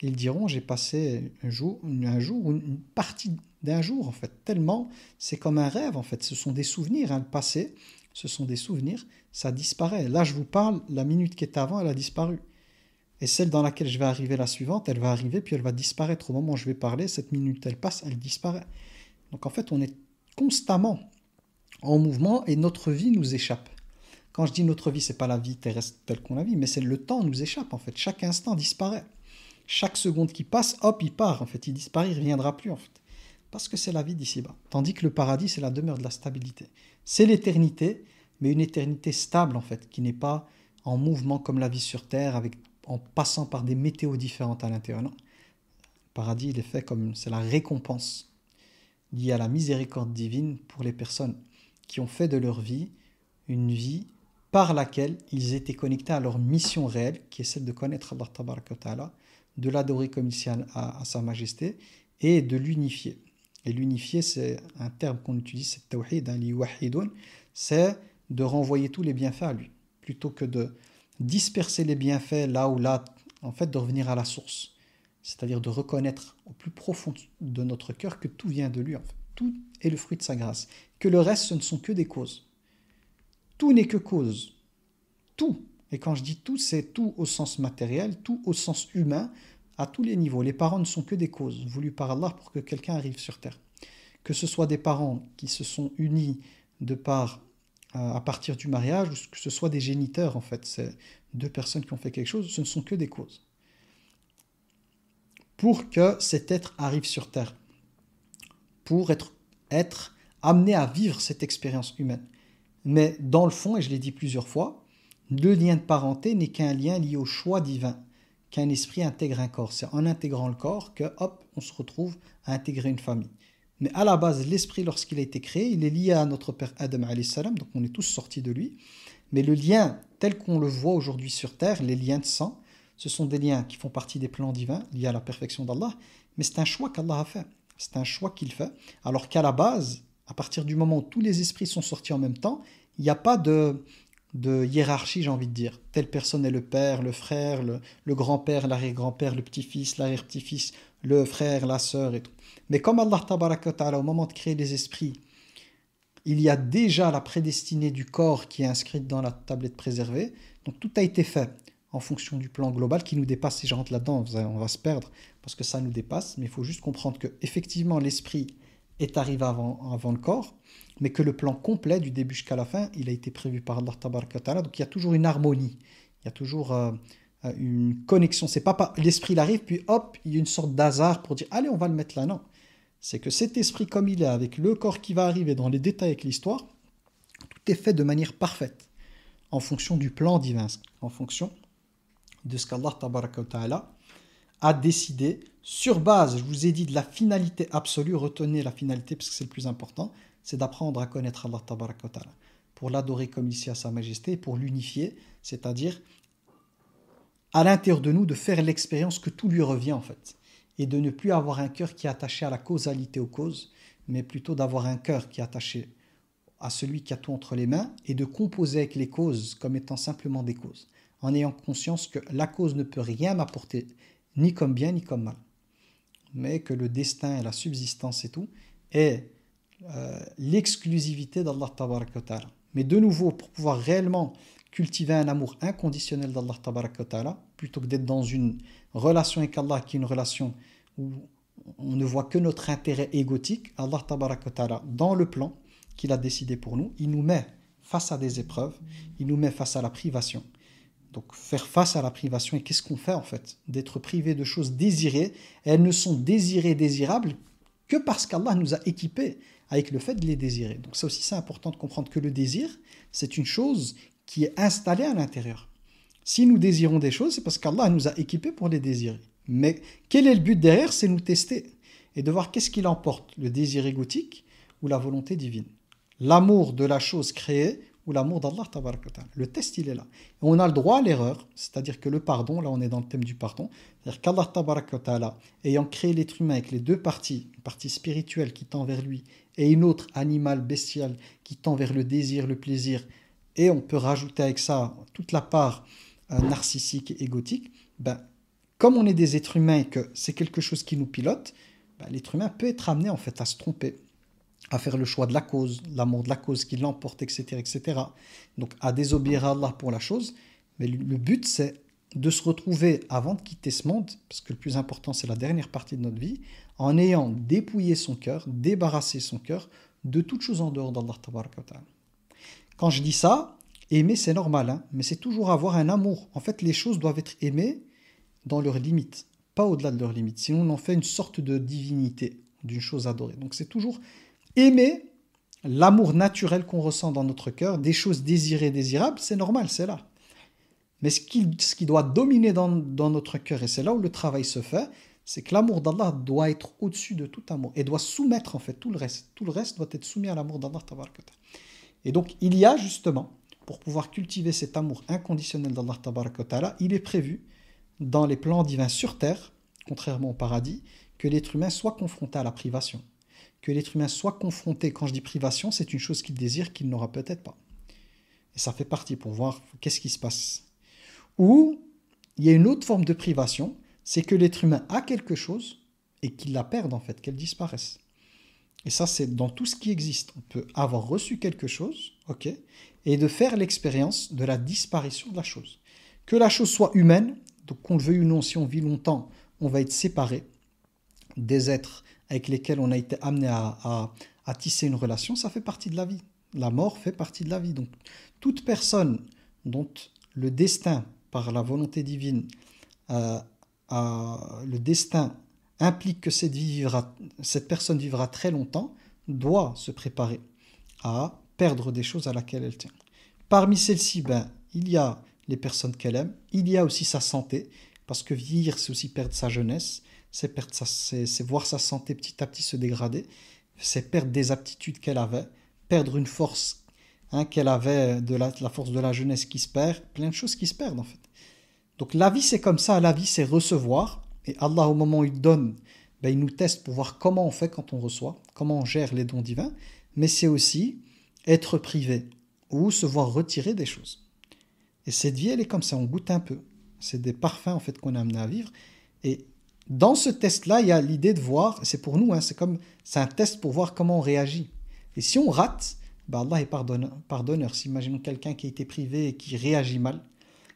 ils diront j'ai passé un jour ou une partie d'un jour en fait, tellement c'est comme un rêve en fait, ce sont des souvenirs, hein, le passé, ce sont des souvenirs, ça disparaît. Là je vous parle, la minute qui est avant, elle a disparu. et celle dans laquelle je vais arriver la suivante, elle va arriver, puis elle va disparaître. Au moment où je vais parler, cette minute, elle passe, elle disparaît. Donc en fait, on est constamment en mouvement et notre vie nous échappe. Quand je dis notre vie, c'est pas la vie terrestre telle qu'on la vit, mais c'est le temps nous échappe en fait. Chaque instant disparaît. Chaque seconde qui passe, hop, il part en fait. Il disparaît, il ne reviendra plus en fait. Parce que c'est la vie d'ici-bas. Tandis que le paradis, c'est la demeure de la stabilité. C'est l'éternité, mais une éternité stable en fait, qui n'est pas en mouvement comme la vie sur Terre, en passant par des météos différentes à l'intérieur. Non. Le paradis, il est fait comme c'est la récompense liée à la miséricorde divine pour les personnes qui ont fait de leur vie une vie par laquelle ils étaient connectés à leur mission réelle, qui est celle de connaître Allah Tabaraka wa Ta'ala, de l'adorer comme il s'y à sa majesté, et de l'unifier. Et l'unifier, c'est un terme qu'on utilise, c'est tawhid, c'est de renvoyer tous les bienfaits à lui, plutôt que de disperser les bienfaits là ou là, en fait de revenir à la source, c'est-à-dire de reconnaître au plus profond de notre cœur que tout vient de lui, en fait. Tout est le fruit de sa grâce, que le reste, ce ne sont que des causes. Tout n'est que cause. Tout. Et quand je dis tout, c'est tout au sens matériel, tout au sens humain, à tous les niveaux. Les parents ne sont que des causes voulues par Allah pour que quelqu'un arrive sur terre. Que ce soit des parents qui se sont unis à partir du mariage, ou que ce soit des géniteurs, en fait, c'est deux personnes qui ont fait quelque chose, ce ne sont que des causes. Pour que cet être arrive sur terre, pour être amené à vivre cette expérience humaine. Mais dans le fond, et je l'ai dit plusieurs fois, le lien de parenté n'est qu'un lien lié au choix divin, qu'un esprit intègre un corps. C'est en intégrant le corps que, hop, on se retrouve à intégrer une famille. Mais à la base, l'esprit, lorsqu'il a été créé, il est lié à notre père Adam alayhi salam, donc on est tous sortis de lui. Mais le lien tel qu'on le voit aujourd'hui sur terre, les liens de sang, ce sont des liens qui font partie des plans divins, liés à la perfection d'Allah, mais c'est un choix qu'Allah a fait. C'est un choix qu'il fait. Alors qu'à la base, à partir du moment où tous les esprits sont sortis en même temps, il n'y a pas de hiérarchie, j'ai envie de dire. Telle personne est le père, le frère, le grand-père, l'arrière-grand-père, le petit-fils, l'arrière-petit-fils, le frère, la sœur et tout. Mais comme Allah Tabaraka wa Ta'ala, au moment de créer les esprits, il y a déjà la prédestinée du corps qui est inscrite dans la tablette préservée. Donc tout a été fait en fonction du plan global qui nous dépasse. Si je rentre là-dedans, on va se perdre parce que ça nous dépasse. Mais il faut juste comprendre que effectivement l'esprit est arrivé avant le corps, mais que le plan complet du début jusqu'à la fin, il a été prévu par Allah Tabaraka wa Ta'ala. Donc il y a toujours une harmonie, il y a toujours une connexion. C'est pas l'esprit il arrive, puis hop, il y a une sorte d'hasard pour dire allez, on va le mettre là. Non. C'est que cet esprit comme il est, avec le corps qui va arriver dans les détails avec l'histoire, tout est fait de manière parfaite, en fonction du plan divin, en fonction de ce qu'Allah Tabaraka wa Ta'ala a décidé, sur base, je vous ai dit, de la finalité absolue. Retenez la finalité parce que c'est le plus important, c'est d'apprendre à connaître Allah Tabaraka wa Ta'ala, pour l'adorer comme ici à sa majesté, pour l'unifier, c'est-à-dire à l'intérieur de nous de faire l'expérience que tout lui revient en fait, et de ne plus avoir un cœur qui est attaché à la causalité aux causes, mais plutôt d'avoir un cœur qui est attaché à celui qui a tout entre les mains, et de composer avec les causes comme étant simplement des causes, en ayant conscience que la cause ne peut rien m'apporter, ni comme bien ni comme mal, mais que le destin et la subsistance et tout est l'exclusivité d'Allah Tabaraka wa Ta'ala. Mais de nouveau, pour pouvoir réellement cultiver un amour inconditionnel d'Allah Tabaraka wa Ta'ala, plutôt que d'être dans une relation avec Allah qui est une relation où on ne voit que notre intérêt égotique, Allah Tabaraka wa Ta'ala, dans le plan qu'il a décidé pour nous, il nous met face à des épreuves, il nous met face à la privation. Donc faire face à la privation, et qu'est-ce qu'on fait en fait? D'être privé de choses désirées, et elles ne sont désirées, désirables que parce qu'Allah nous a équipés avec le fait de les désirer. Donc ça aussi c'est important de comprendre que le désir, c'est une chose qui est installée à l'intérieur. Si nous désirons des choses, c'est parce qu'Allah nous a équipés pour les désirer. Mais quel est le but derrière? C'est nous tester et de voir qu'est-ce qui l'emporte, le désir égotique ou la volonté divine. L'amour de la chose créée ou l'amour d'Allah Tabaraka wa Ta'ala. Le test, il est là. Et on a le droit à l'erreur, c'est-à-dire que le pardon, là on est dans le thème du pardon, c'est-à-dire qu'Allah Tabaraka wa Ta'ala, ayant créé l'être humain avec les deux parties, une partie spirituelle qui tend vers lui et une autre animale, bestiale, qui tend vers le désir, le plaisir, et on peut rajouter avec ça toute la part narcissique et égotique, comme on est des êtres humains et que c'est quelque chose qui nous pilote, l'être humain peut être amené en fait à se tromper, à faire le choix de la cause, l'amour de la cause qui l'emporte, etc., etc. Donc à désobéir à Allah pour la chose, mais le but c'est de se retrouver avant de quitter ce monde, parce que le plus important c'est la dernière partie de notre vie, en ayant dépouillé son cœur, débarrassé son cœur de toute chose en dehors d'Allah Tabaraka wa Ta'ala. Quand je dis ça, aimer c'est normal, hein, mais c'est toujours avoir un amour. En fait, les choses doivent être aimées dans leurs limites, pas au-delà de leurs limites. Sinon, on en fait une sorte de divinité, d'une chose adorée. Donc c'est toujours aimer l'amour naturel qu'on ressent dans notre cœur, des choses désirées, désirables, c'est normal, c'est là. Mais ce qui doit dominer dans notre cœur, et c'est là où le travail se fait, c'est que l'amour d'Allah doit être au-dessus de tout amour et doit soumettre en fait tout le reste. Tout le reste doit être soumis à l'amour d'Allah. Et donc il y a justement, pour pouvoir cultiver cet amour inconditionnel d'Allah, il est prévu dans les plans divins sur terre, contrairement au paradis, que l'être humain soit confronté à la privation. Que l'être humain soit confronté, quand je dis privation, c'est une chose qu'il désire qu'il n'aura peut-être pas. Et ça fait partie pour voir qu'est-ce qui se passe. Ou il y a une autre forme de privation, c'est que l'être humain a quelque chose et qu'il la perde en fait, qu'elle disparaisse. Et ça, c'est dans tout ce qui existe. On peut avoir reçu quelque chose, ok, et de faire l'expérience de la disparition de la chose. Que la chose soit humaine, donc qu'on le veuille ou non, si on vit longtemps, on va être séparé des êtres avec lesquels on a été amené à tisser une relation, ça fait partie de la vie. La mort fait partie de la vie. Donc, toute personne dont le destin, par la volonté divine, le destin implique que cette personne vivra très longtemps, doit se préparer à perdre des choses à laquelle elle tient. Parmi celles-ci, il y a les personnes qu'elle aime, il y a aussi sa santé, parce que vieillir, c'est aussi perdre sa jeunesse, c'est voir sa santé petit à petit se dégrader, c'est perdre des aptitudes qu'elle avait, perdre une force qu'elle avait, la force de la jeunesse qui se perd, plein de choses qui se perdent en fait. Donc la vie c'est comme ça, la vie c'est recevoir, et Allah au moment où il donne, il nous teste pour voir comment on fait quand on reçoit, comment on gère les dons divins, mais c'est aussi être privé, ou se voir retirer des choses. Et cette vie elle est comme ça, on goûte un peu, c'est des parfums en fait qu'on est amené à vivre, et dans ce test-là, il y a l'idée de voir, c'est pour nous, c'est un test pour voir comment on réagit. Et si on rate, Allah est pardonneur. Si imaginons quelqu'un qui a été privé et qui réagit mal,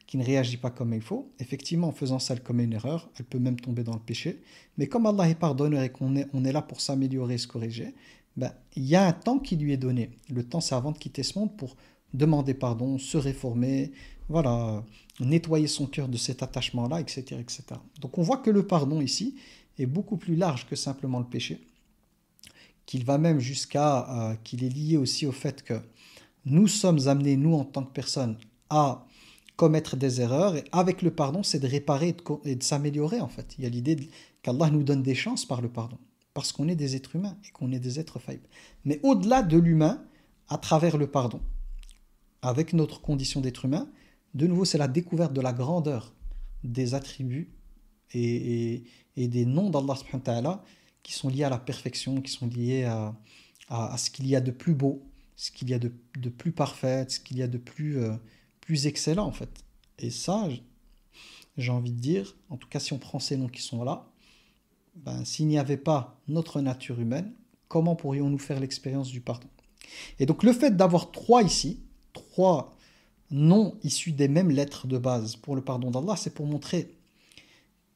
qui ne réagit pas comme il faut, effectivement, en faisant ça, elle commet une erreur, elle peut même tomber dans le péché. Mais comme Allah est pardonneur et qu'on est là pour s'améliorer et se corriger, il y a un temps qui lui est donné. Le temps, c'est avant de quitter ce monde pour demander pardon, se réformer, voilà, nettoyer son cœur de cet attachement-là, etc., etc. Donc on voit que le pardon ici est beaucoup plus large que simplement le péché, qu'il va même jusqu'à qu'il est lié aussi au fait que nous sommes amenés, nous en tant que personnes, à commettre des erreurs, et avec le pardon, c'est de réparer et de s'améliorer en fait. Il y a l'idée qu'Allah nous donne des chances par le pardon, parce qu'on est des êtres humains et qu'on est des êtres faillibles. Mais au-delà de l'humain, à travers le pardon, avec notre condition d'être humain, de nouveau, c'est la découverte de la grandeur des attributs et des noms d'Allah subhanahu wa ta'ala qui sont liés à la perfection, qui sont liés à ce qu'il y a de plus beau, ce qu'il y a de plus parfait, ce qu'il y a de plus excellent en fait. Et ça, j'ai envie de dire, en tout cas si on prend ces noms qui sont là, s'il n'y avait pas notre nature humaine, comment pourrions-nous faire l'expérience du pardon? Et donc le fait d'avoir trois noms issus des mêmes lettres de base pour le pardon d'Allah, c'est pour montrer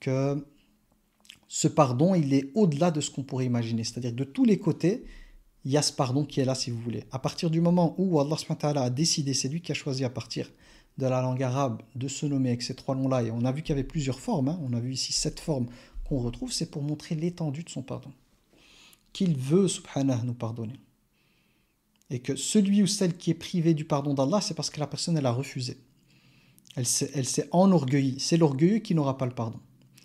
que ce pardon, il est au-delà de ce qu'on pourrait imaginer. C'est-à-dire que de tous les côtés, il y a ce pardon qui est là, si vous voulez. À partir du moment où Allah subhanahu wa ta'ala a décidé, c'est lui qui a choisi à partir de la langue arabe de se nommer avec ces trois noms-là, et on a vu qu'il y avait plusieurs formes, on a vu ici 7 formes qu'on retrouve, c'est pour montrer l'étendue de son pardon. Qu'il veut, subhanahu, nous pardonner. Et que celui ou celle qui est privé du pardon d'Allah, c'est parce que la personne, elle a refusé. Elle s'est enorgueillie. C'est l'orgueilleux qui n'aura pas le pardon.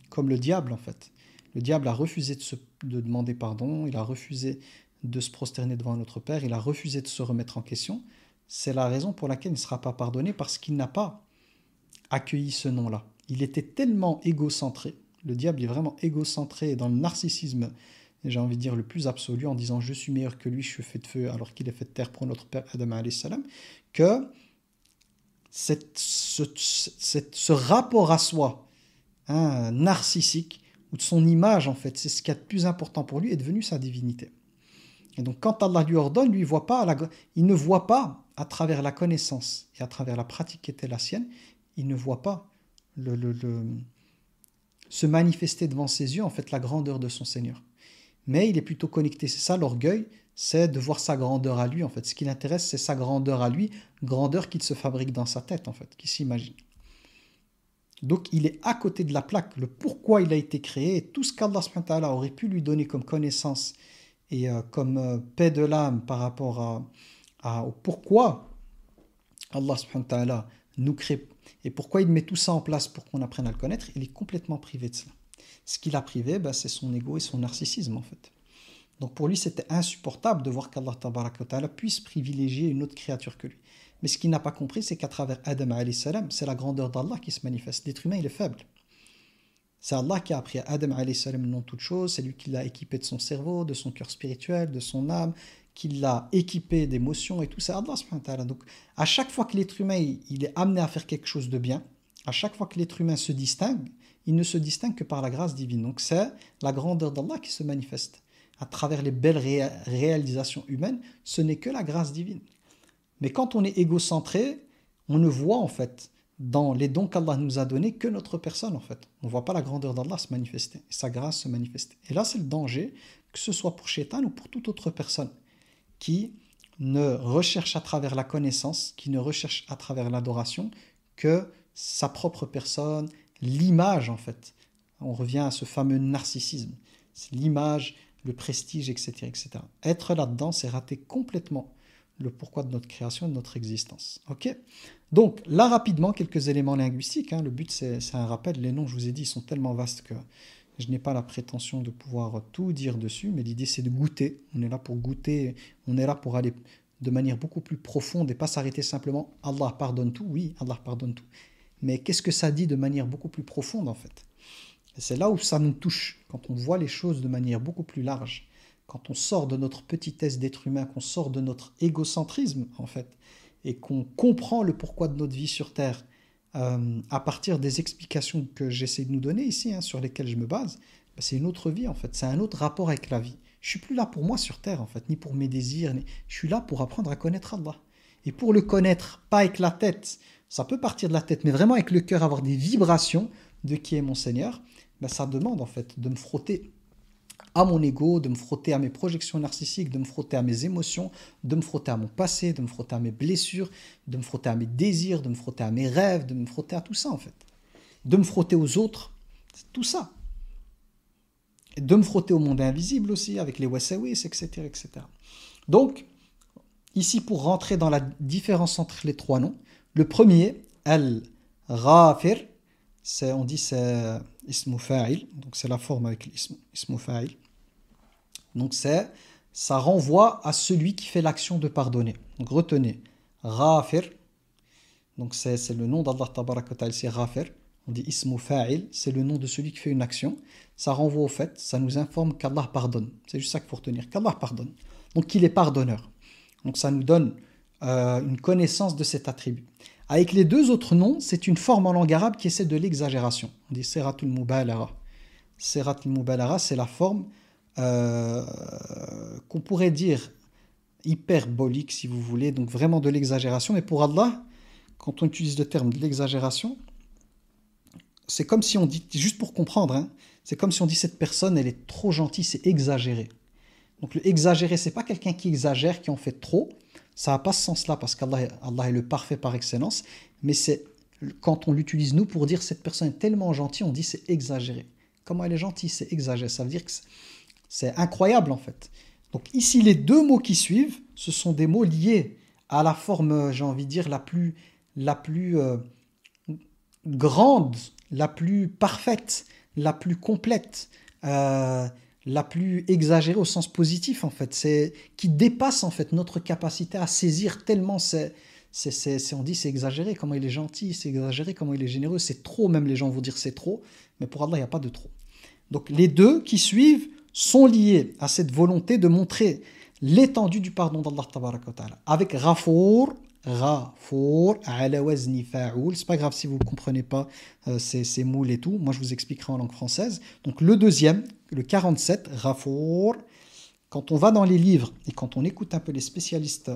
Comme le diable, en fait. Le diable a refusé de demander pardon, il a refusé de se prosterner devant notre Père, il a refusé de se remettre en question. C'est la raison pour laquelle il ne sera pas pardonné, parce qu'il n'a pas accueilli ce nom-là. Il était tellement égocentré. Le diable est vraiment égocentré dans le narcissisme, j'ai envie de dire le plus absolu, en disant je suis meilleur que lui, je suis fait de feu alors qu'il est fait de terre pour notre père Adam alayhi salam, que ce rapport à soi narcissique, ou de son image en fait, c'est ce qui est le plus important pour lui, est devenu sa divinité. Et donc quand Allah lui ordonne, lui, il ne voit pas à travers la connaissance et à travers la pratique qui était la sienne, il ne voit pas se manifester devant ses yeux, en fait, la grandeur de son Seigneur. Mais il est plutôt connecté, c'est ça l'orgueil, c'est de voir sa grandeur à lui, en fait. Ce qui l'intéresse, c'est sa grandeur à lui, grandeur qu'il se fabrique dans sa tête, en fait, qu'il s'imagine. Donc il est à côté de la plaque, le pourquoi il a été créé, et tout ce qu'Allah subhanahu wa ta'ala aurait pu lui donner comme connaissance et comme paix de l'âme par rapport au pourquoi Allah subhanahu wa ta'ala nous crée et pourquoi il met tout ça en place pour qu'on apprenne à le connaître, il est complètement privé de cela. Ce qu'il a privé, c'est son ego et son narcissisme en fait. Donc pour lui, c'était insupportable de voir qu'Allah tabaraka wa ta'ala puisse privilégier une autre créature que lui. Mais ce qu'il n'a pas compris, c'est qu'à travers Adam alayhi salam, c'est la grandeur d'Allah qui se manifeste. L'être humain, il est faible. C'est Allah qui a appris à Adam alayhi salam le nom de toute chose, c'est lui qui l'a équipé de son cerveau, de son cœur spirituel, de son âme, qui l'a équipé d'émotions et tout ça. Allah subhanahu wa ta'ala. Donc à chaque fois que l'être humain il est amené à faire quelque chose de bien, à chaque fois que l'être humain se distingue, il ne se distingue que par la grâce divine. Donc c'est la grandeur d'Allah qui se manifeste. À travers les belles réalisations humaines, ce n'est que la grâce divine. Mais quand on est égocentré, on ne voit en fait dans les dons qu'Allah nous a donnés que notre personne en fait. On ne voit pas la grandeur d'Allah se manifester, et sa grâce se manifester. Et là c'est le danger, que ce soit pour Shaitan ou pour toute autre personne qui ne recherche à travers la connaissance, qui ne recherche à travers l'adoration que sa propre personne, l'image en fait. On revient à ce fameux narcissisme. C'est l'image, le prestige, etc., etc. Être là-dedans, c'est rater complètement le pourquoi de notre création et de notre existence. Ok ? Donc, là, rapidement, quelques éléments linguistiques. Le but, c'est un rappel. Les noms, je vous ai dit, ils sont tellement vastes que je n'ai pas la prétention de pouvoir tout dire dessus, mais l'idée, c'est de goûter. On est là pour goûter, on est là pour aller de manière beaucoup plus profonde et pas s'arrêter simplement « Allah pardonne tout ». Oui, Allah pardonne tout. Mais qu'est-ce que ça dit de manière beaucoup plus profonde, en fait ? Et c'est là où ça nous touche, quand on voit les choses de manière beaucoup plus large, quand on sort de notre petitesse d'être humain, qu'on sort de notre égocentrisme, en fait, et qu'on comprend le pourquoi de notre vie sur Terre à partir des explications que j'essaie de nous donner ici, sur lesquelles je me base, c'est une autre vie, en fait, c'est un autre rapport avec la vie. Je suis plus là pour moi sur Terre, en fait, ni pour mes désirs, je suis là pour apprendre à connaître Allah. Et pour le connaître, pas avec la tête, ça peut partir de la tête, mais vraiment avec le cœur, avoir des vibrations de qui est mon Seigneur, ça demande en fait de me frotter à mon ego, de me frotter à mes projections narcissiques, de me frotter à mes émotions, de me frotter à mon passé, de me frotter à mes blessures, de me frotter à mes désirs, de me frotter à mes rêves, de me frotter à tout ça en fait. De me frotter aux autres, c'est tout ça. Et de me frotter au monde invisible aussi, avec les wasawis, etc., etc. Donc, ici pour rentrer dans la différence entre les trois noms, le premier, Al-Ghafir, on dit c'est ismu fa'il, donc c'est la forme avec l'ismu fa'il. Donc ça renvoie à celui qui fait l'action de pardonner. Donc retenez, Ghafir, donc c'est le nom d'Allah tabaraka wa ta'ala, c'est Ghafir. On dit ismu fa'il, c'est le nom de celui qui fait une action. Ça renvoie au fait, ça nous informe qu'Allah pardonne. C'est juste ça qu'il faut retenir, qu'Allah pardonne. Donc qu'il est pardonneur. Donc ça nous donne une connaissance de cet attribut. Avec les deux autres noms, c'est une forme en langue arabe qui essaie de l'exagération. On dit Seratul Mubalara. Seratul Mubalara, c'est la forme qu'on pourrait dire hyperbolique, si vous voulez, donc vraiment de l'exagération. Mais pour Allah, quand on utilise le terme de l'exagération, c'est comme si on dit, juste pour comprendre, c'est comme si on dit cette personne, elle est trop gentille, c'est exagéré. Donc le exagéré, c'est pas quelqu'un qui exagère, qui en fait trop. Ça n'a pas ce sens-là parce qu'Allah est le parfait par excellence, mais c'est quand on l'utilise nous pour dire cette personne est tellement gentille, on dit c'est exagéré. Comment elle est gentille, c'est exagéré. Ça veut dire que c'est incroyable en fait. Donc ici, les deux mots qui suivent, ce sont des mots liés à la forme, j'ai envie de dire, la plus grande, la plus parfaite, la plus complète, la plus exagérée au sens positif en fait, c'est qui dépasse en fait notre capacité à saisir tellement on dit c'est exagéré, comment il est gentil, c'est exagéré, comment il est généreux, c'est trop, même les gens vont dire c'est trop, mais pour Allah il n'y a pas de trop. Donc les deux qui suivent sont liés à cette volonté de montrer l'étendue du pardon d'Allah tabaraka wa ta'ala. Avec Ghafour, ala wazni fa'oul. C'est pas grave si vous ne comprenez pas ces moules et tout. Moi, je vous expliquerai en langue française. Donc, le deuxième, le 47, Ghafour. Quand on va dans les livres et quand on écoute un peu les spécialistes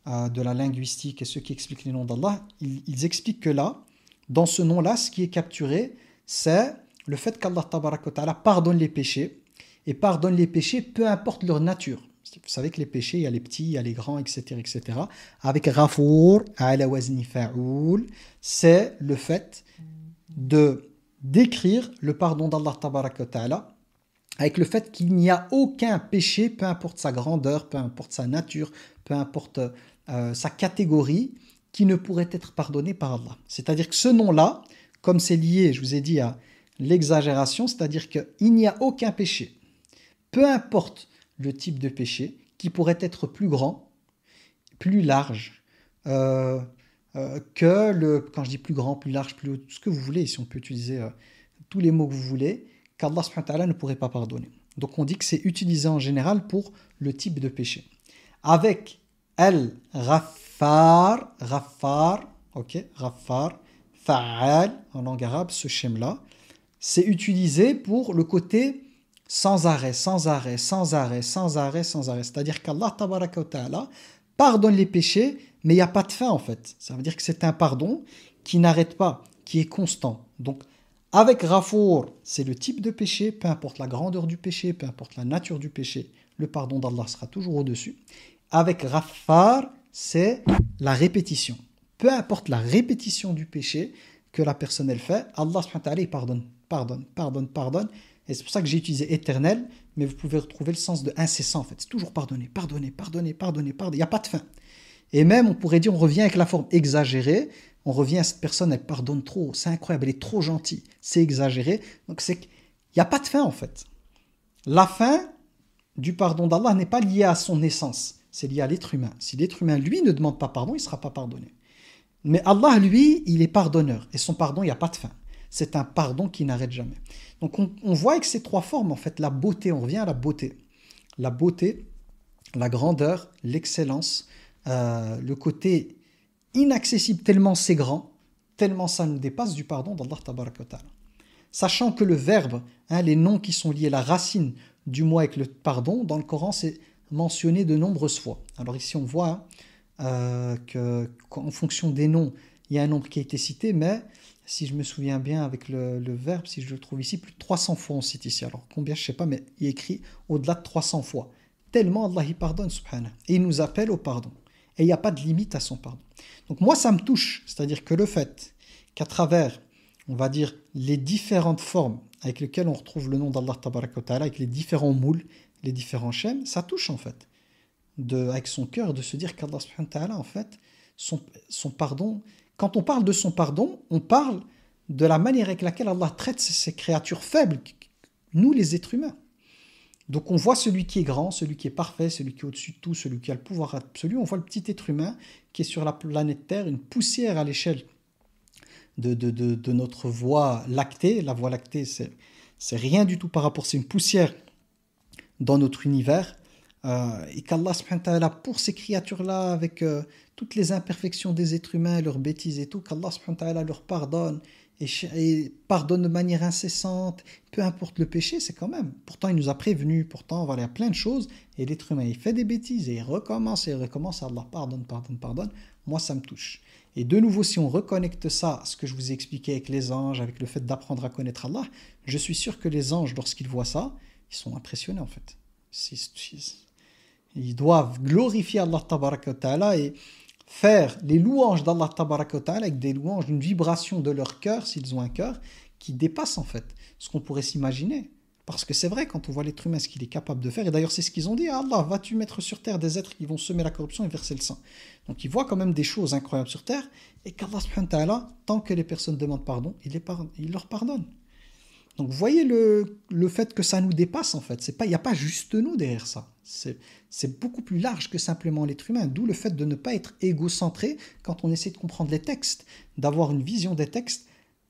de la linguistique et ceux qui expliquent les noms d'Allah, ils expliquent que là, Dans ce nom-là, ce qui est capturé, c'est le fait qu'Allah Tabaraka wa Ta'ala pardonne les péchés, et pardonne les péchés peu importe leur nature. Vous savez que les péchés, il y a les petits, il y a les grands, etc. etc. Avec Ghafour, ala wazni fa'oul, c'est le fait de décrire le pardon d'Allah Tabaraka wa Ta'ala avec le fait qu'il n'y a aucun péché, peu importe sa grandeur, peu importe sa nature, peu importe sa catégorie, qui ne pourrait être pardonné par Allah. C'est-à-dire que ce nom-là, comme c'est lié, je vous ai dit, à l'exagération, c'est-à-dire qu'il n'y a aucun péché, peu importe le type de péché, qui pourrait être plus grand, plus large, quand je dis plus grand, plus large, plus haut, tout ce que vous voulez, si on peut utiliser tous les mots que vous voulez, qu'Allah subhanahu wa ta'ala ne pourrait pas pardonner. Donc on dit que c'est utilisé en général pour le type de péché. Avec Al-Ghaffar, ok, Ghaffar, Fa'al, en langue arabe, ce shem-là, c'est utilisé pour le côté sans arrêt, sans arrêt, sans arrêt, sans arrêt, sans arrêt. C'est-à-dire qu'Allah tabaraka wa ta'ala pardonne les péchés, mais il n'y a pas de fin en fait. Ça veut dire que c'est un pardon qui n'arrête pas, qui est constant. Donc, avec Ghafour, c'est le type de péché, peu importe la grandeur du péché, peu importe la nature du péché, le pardon d'Allah sera toujours au-dessus. Avec Ghaffar, c'est la répétition. Peu importe la répétition du péché que la personne elle fait, Allah subhanahu wa ta'ala il pardonne, pardonne, pardonne, pardonne. Et c'est pour ça que j'ai utilisé éternel, mais vous pouvez retrouver le sens de incessant en fait. C'est toujours pardonner, pardonner, pardonner, pardonner, pardonner. Il n'y a pas de fin. Et même, on pourrait dire, on revient avec la forme exagérée. On revient à cette personne, elle pardonne trop. C'est incroyable, elle est trop gentille. C'est exagéré. Donc, il n'y a pas de fin, en fait. La fin du pardon d'Allah n'est pas liée à son essence. C'est lié à l'être humain. Si l'être humain, lui, ne demande pas pardon, il ne sera pas pardonné. Mais Allah, lui, il est pardonneur. Et son pardon, il n'y a pas de fin. C'est un pardon qui n'arrête jamais. Donc, on voit avec ces trois formes, en fait, la beauté. On revient à la beauté. La beauté, la grandeur, l'excellence, le côté inaccessible tellement c'est grand, tellement ça nous dépasse du pardon d'Allah tabaraka wa ta'ala. Sachant que le verbe, les noms qui sont liés, la racine du mot avec le pardon, dans le Coran, c'est mentionné de nombreuses fois. Alors ici, on voit qu'en fonction des noms, il y a un nombre qui a été cité, mais si je me souviens bien avec le verbe, si je le trouve ici, plus de 300 fois on cite ici. Alors combien, je ne sais pas, mais il est écrit au-delà de 300 fois. Tellement Allah y pardonne, subhanahu. Et il nous appelle au pardon. Et il n'y a pas de limite à son pardon. Donc moi, ça me touche. C'est-à-dire que le fait qu'à travers, on va dire, les différentes formes avec lesquelles on retrouve le nom d'Allah tabaraka wa ta'ala, avec les différents moules, les différents schèmes, ça touche en fait. Avec son cœur, de se dire qu'Allah subhanahu wa ta'ala, en fait, son pardon, quand on parle de son pardon, on parle de la manière avec laquelle Allah traite ces créatures faibles, nous les êtres humains. Donc on voit celui qui est grand, celui qui est parfait, celui qui est au-dessus de tout, celui qui a le pouvoir absolu. On voit le petit être humain qui est sur la planète Terre, une poussière à l'échelle de notre voie lactée. La voie lactée, c'est rien du tout par rapport, c'est une poussière dans notre univers. Et qu'Allah subhanahu wa ta'ala, pour ces créatures-là, avec toutes les imperfections des êtres humains, leurs bêtises et tout, qu'Allah subhanahu wa ta'ala leur pardonne et pardonne de manière incessante, peu importe le péché, c'est quand même. Pourtant, il nous a prévenus, pourtant, voilà, il y a plein de choses, et l'être humain, il fait des bêtises, et il recommence, Allah pardonne, pardonne, pardonne. Moi, ça me touche. Et de nouveau, si on reconnecte ça à ce que je vous ai expliqué avec les anges, avec le fait d'apprendre à connaître Allah, je suis sûr que les anges, lorsqu'ils voient ça, ils sont impressionnés, en fait. Ils doivent glorifier Allah tabaraka wa ta'ala et faire les louanges d'Allah tabaraka wa ta'ala avec des louanges, une vibration de leur cœur, s'ils ont un cœur, qui dépasse en fait ce qu'on pourrait s'imaginer. Parce que c'est vrai, quand on voit l'être humain, ce qu'il est capable de faire, et d'ailleurs c'est ce qu'ils ont dit, Allah, vas-tu mettre sur terre des êtres qui vont semer la corruption et verser le sang? Donc ils voient quand même des choses incroyables sur terre, et qu'Allah subhanahu wa ta'ala, tant que les personnes demandent pardon, il leur pardonne. Donc vous voyez le fait que ça nous dépasse en fait. Il n'y a pas juste nous derrière ça. C'est beaucoup plus large que simplement l'être humain. D'où le fait de ne pas être égocentré quand on essaie de comprendre les textes, d'avoir une vision des textes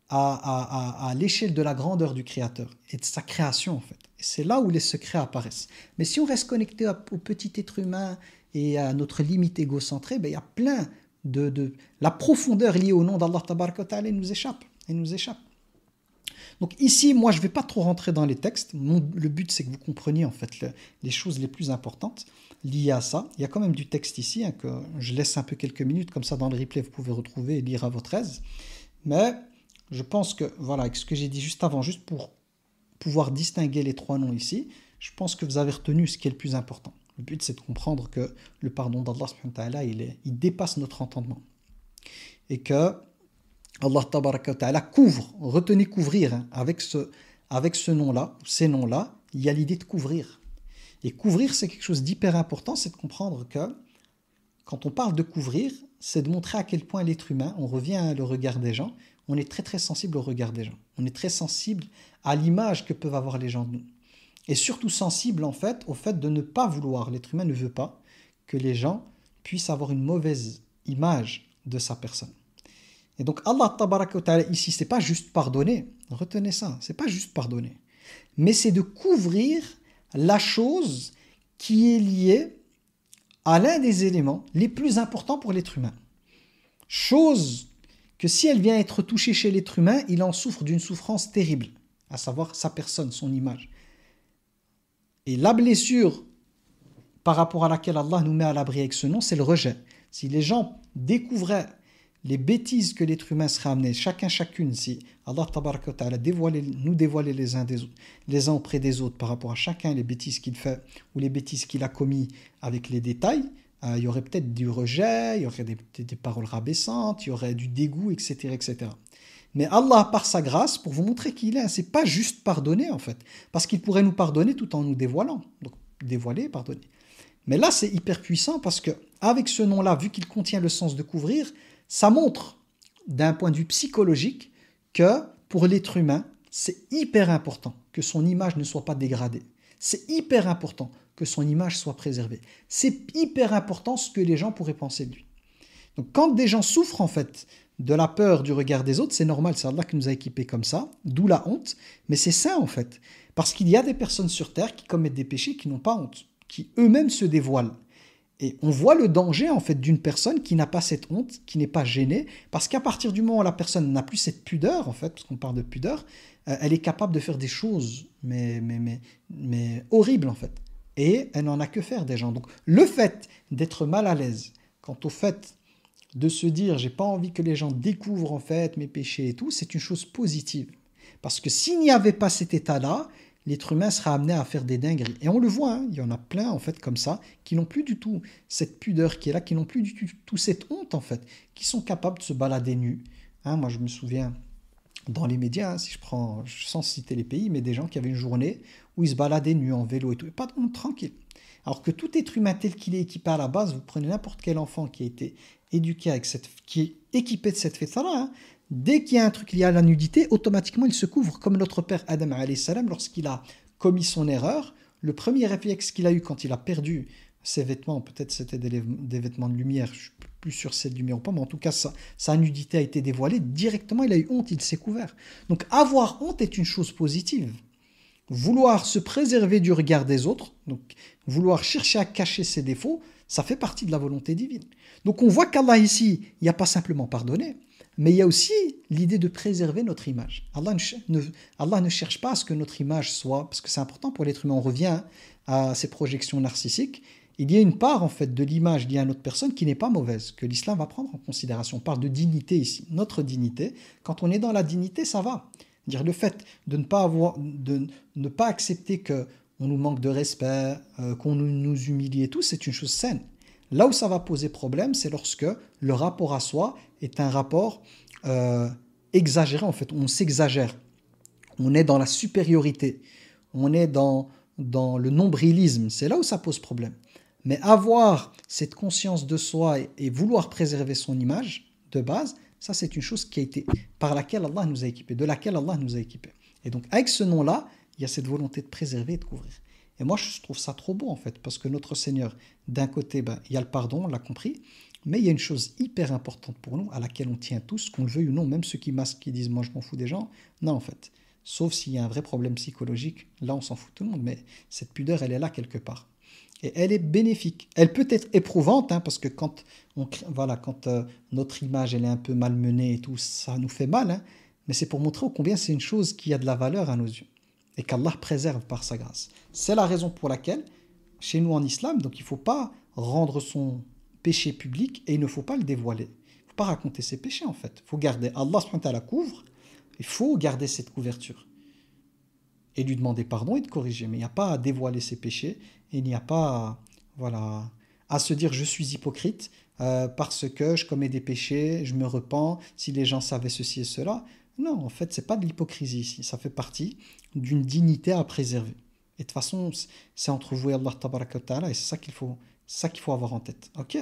à l'échelle de la grandeur du Créateur et de sa création en fait. Et c'est là où les secrets apparaissent. Mais si on reste connecté au petit être humain et à notre limite égocentrée, il y a plein la profondeur liée au nom d'Allah tabaraka wa ta'ala nous échappe. Donc ici, moi, je ne vais pas trop rentrer dans les textes. Le but, c'est que vous compreniez en fait les choses les plus importantes liées à ça. Il y a quand même du texte ici, que je laisse un peu quelques minutes, comme ça dans le replay, vous pouvez retrouver et lire à votre aise. Mais je pense que, voilà, avec ce que j'ai dit juste avant, juste pour pouvoir distinguer les trois noms ici, je pense que vous avez retenu ce qui est le plus important. Le but, c'est de comprendre que le pardon d'Allah, subhanahu wa ta'ala, il dépasse notre entendement. Et que Allah tabaraka wa ta'ala couvre, retenez couvrir, hein, avec ce nom-là, ces noms-là, il y a l'idée de couvrir. Et couvrir, c'est quelque chose d'hyper important, c'est de comprendre que quand on parle de couvrir, c'est de montrer à quel point l'être humain, on revient au regard des gens, on est très très sensible au regard des gens. On est très sensible à l'image que peuvent avoir les gens de nous. Et surtout sensible en fait au fait de ne pas vouloir, l'être humain ne veut pas que les gens puissent avoir une mauvaise image de sa personne. Et donc Allah tabaraka wa ta'ala ici, c'est pas juste pardonner, retenez ça, c'est pas juste pardonner, mais c'est de couvrir la chose qui est liée à l'un des éléments les plus importants pour l'être humain. Chose que si elle vient être touchée chez l'être humain, il en souffre d'une souffrance terrible, à savoir sa personne, son image. Et la blessure par rapport à laquelle Allah nous met à l'abri avec ce nom, c'est le rejet. Si les gens découvraient les bêtises que l'être humain serait amené, chacune, si Allah tabaraka wa ta'ala nous dévoilait les uns auprès des autres par rapport à chacun les bêtises qu'il fait ou les bêtises qu'il a commis avec les détails, il y aurait peut-être du rejet, il y aurait des paroles rabaissantes, il y aurait du dégoût, etc., etc. Mais Allah, par sa grâce, pour vous montrer qui il est, c'est pas juste pardonner en fait, parce qu'il pourrait nous pardonner tout en nous dévoilant. Donc dévoiler, pardonner. Mais là, c'est hyper puissant parce que avec ce nom-là, vu qu'il contient le sens de couvrir, ça montre d'un point de vue psychologique que pour l'être humain, c'est hyper important que son image ne soit pas dégradée. C'est hyper important que son image soit préservée. C'est hyper important ce que les gens pourraient penser de lui. Donc quand des gens souffrent en fait de la peur du regard des autres, c'est normal, c'est Allah qui nous a équipés comme ça, d'où la honte, mais c'est ça en fait. Parce qu'il y a des personnes sur terre qui commettent des péchés qui n'ont pas honte, qui eux-mêmes se dévoilent. Et on voit le danger en fait d'une personne qui n'a pas cette honte, qui n'est pas gênée, parce qu'à partir du moment où la personne n'a plus cette pudeur en fait, parce qu'on parle de pudeur, elle est capable de faire des choses mais horribles en fait. Et elle n'en a que faire des gens. Donc le fait d'être mal à l'aise quant au fait de se dire j'ai pas envie que les gens découvrent en fait mes péchés et tout, c'est une chose positive. Parce que s'il n'y avait pas cet état-là, l'être humain sera amené à faire des dingueries. Et on le voit, hein, il y en a plein en fait comme ça, qui n'ont plus du tout cette pudeur qui est là, qui n'ont plus du tout cette honte en fait, qui sont capables de se balader nus. Hein, moi je me souviens dans les médias, hein, si je prends, sans citer les pays, mais des gens qui avaient une journée où ils se baladaient nus en vélo et tout, et pas de honte, tranquille. Alors que tout être humain tel qu'il est équipé à la base, vous prenez n'importe quel enfant qui a été éduqué avec qui est équipé de cette fitra, hein, dès qu'il y a un truc lié à la nudité, automatiquement il se couvre, comme notre père Adam alayhi salam, lorsqu'il a commis son erreur, le premier réflexe qu'il a eu quand il a perdu ses vêtements, peut-être c'était des vêtements de lumière, je suis plus sûr si c'est de lumière ou pas, mais en tout cas sa nudité a été dévoilée, directement il a eu honte, il s'est couvert. Donc avoir honte est une chose positive. Vouloir se préserver du regard des autres, donc vouloir chercher à cacher ses défauts, ça fait partie de la volonté divine. Donc on voit qu'Allah ici, il n'y a pas simplement pardonné, mais il y a aussi l'idée de préserver notre image. Allah ne cherche pas à ce que notre image soit, parce que c'est important pour l'être humain, on revient à ces projections narcissiques, il y a une part en fait de l'image liée à notre personne qui n'est pas mauvaise, que l'islam va prendre en considération. On parle de dignité ici, notre dignité. Quand on est dans la dignité, ça va. Dire le fait de ne pas accepter que on nous manque de respect, qu'on nous humilie et tout, c'est une chose saine. Là où ça va poser problème, c'est lorsque le rapport à soi est un rapport exagéré, en fait, on s'exagère. On est dans la supériorité, on est dans le nombrilisme, c'est là où ça pose problème. Mais avoir cette conscience de soi et vouloir préserver son image de base, ça c'est une chose qui a été, par laquelle Allah nous a équipés, de laquelle Allah nous a équipés. Et donc avec ce nom-là, il y a cette volonté de préserver et de couvrir. Et moi je trouve ça trop beau en fait, parce que notre Seigneur, d'un côté, il y a le pardon, on l'a compris, mais il y a une chose hyper importante pour nous, à laquelle on tient tous, qu'on le veuille ou non, même ceux qui masquent, qui disent moi je m'en fous des gens, non en fait. Sauf s'il y a un vrai problème psychologique, là on s'en fout tout le monde, mais cette pudeur elle est là quelque part. Et elle est bénéfique. Elle peut être éprouvante, hein, parce que quand notre image elle est un peu malmenée et tout, ça nous fait mal, hein, mais c'est pour montrer combien c'est une chose qui a de la valeur à nos yeux et qu'Allah préserve par sa grâce. C'est la raison pour laquelle, chez nous en islam, donc il ne faut pas rendre son péché public et il ne faut pas le dévoiler. Il ne faut pas raconter ses péchés en fait. Il faut garder, Allah subhanahu wa ta'ala couvre, il faut garder cette couverture. Et lui demander pardon et de corriger. Mais il n'y a pas à dévoiler ses péchés, et il n'y a pas voilà, à se dire je suis hypocrite parce que je commets des péchés, je me repens, si les gens savaient ceci et cela. Non, en fait, c'est pas de l'hypocrisie ici, ça fait partie d'une dignité à préserver. Et de toute façon, c'est entre vous et Allah tabaraka wa ta'ala, et c'est ça qu'il faut avoir en tête. Ok.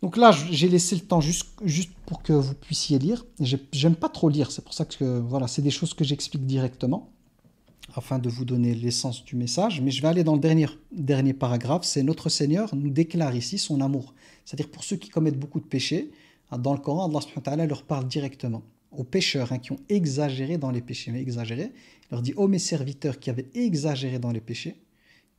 Donc là, j'ai laissé le temps juste pour que vous puissiez lire. J'aime pas trop lire, c'est pour ça que voilà, c'est des choses que j'explique directement, afin de vous donner l'essence du message. Mais je vais aller dans le dernier paragraphe. C'est notre Seigneur nous déclare ici son amour. C'est-à-dire pour ceux qui commettent beaucoup de péchés, dans le Coran, Allah subhanahu wa ta'ala leur parle directement. Aux pécheurs qui ont exagéré dans les péchés, mais exagéré, il leur dit, ô mes serviteurs qui avaient exagéré dans les péchés,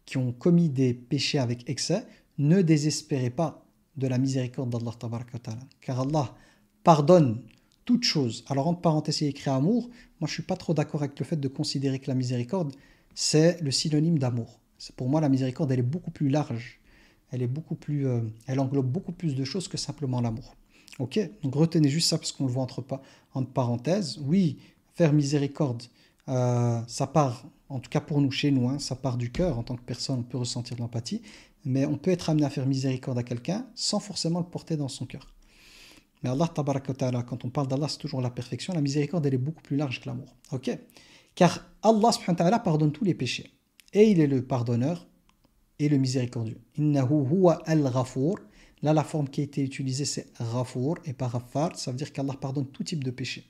qui ont commis des péchés avec excès, ne désespérez pas de la miséricorde d'Allah tabaraka wa ta'ala. Car Allah pardonne toute chose. Alors entre parenthèses, il y a écrit amour. Moi, je suis pas trop d'accord avec le fait de considérer que la miséricorde, c'est le synonyme d'amour. Pour moi, la miséricorde, elle est beaucoup plus large. Elle englobe beaucoup plus de choses que simplement l'amour. Ok, donc retenez juste ça parce qu'on le voit entre parenthèses. Oui, faire miséricorde, ça part, en tout cas pour nous, chez nous, ça part du cœur. En tant que personne, on peut ressentir de l'empathie, mais on peut être amené à faire miséricorde à quelqu'un sans forcément le porter dans son cœur. Mais Allah tabaraka wa ta'ala, quand on parle d'Allah, c'est toujours la perfection. La miséricorde, elle est beaucoup plus large que l'amour. Ok, car Allah subhanahu wa ta'ala pardonne tous les péchés. Et il est le pardonneur et le miséricordieux. Innahu huwa al-ghafour. Là, la forme qui a été utilisée, c'est Ghafour et pas Ghaffar. Ça veut dire qu'Allah pardonne tout type de péché.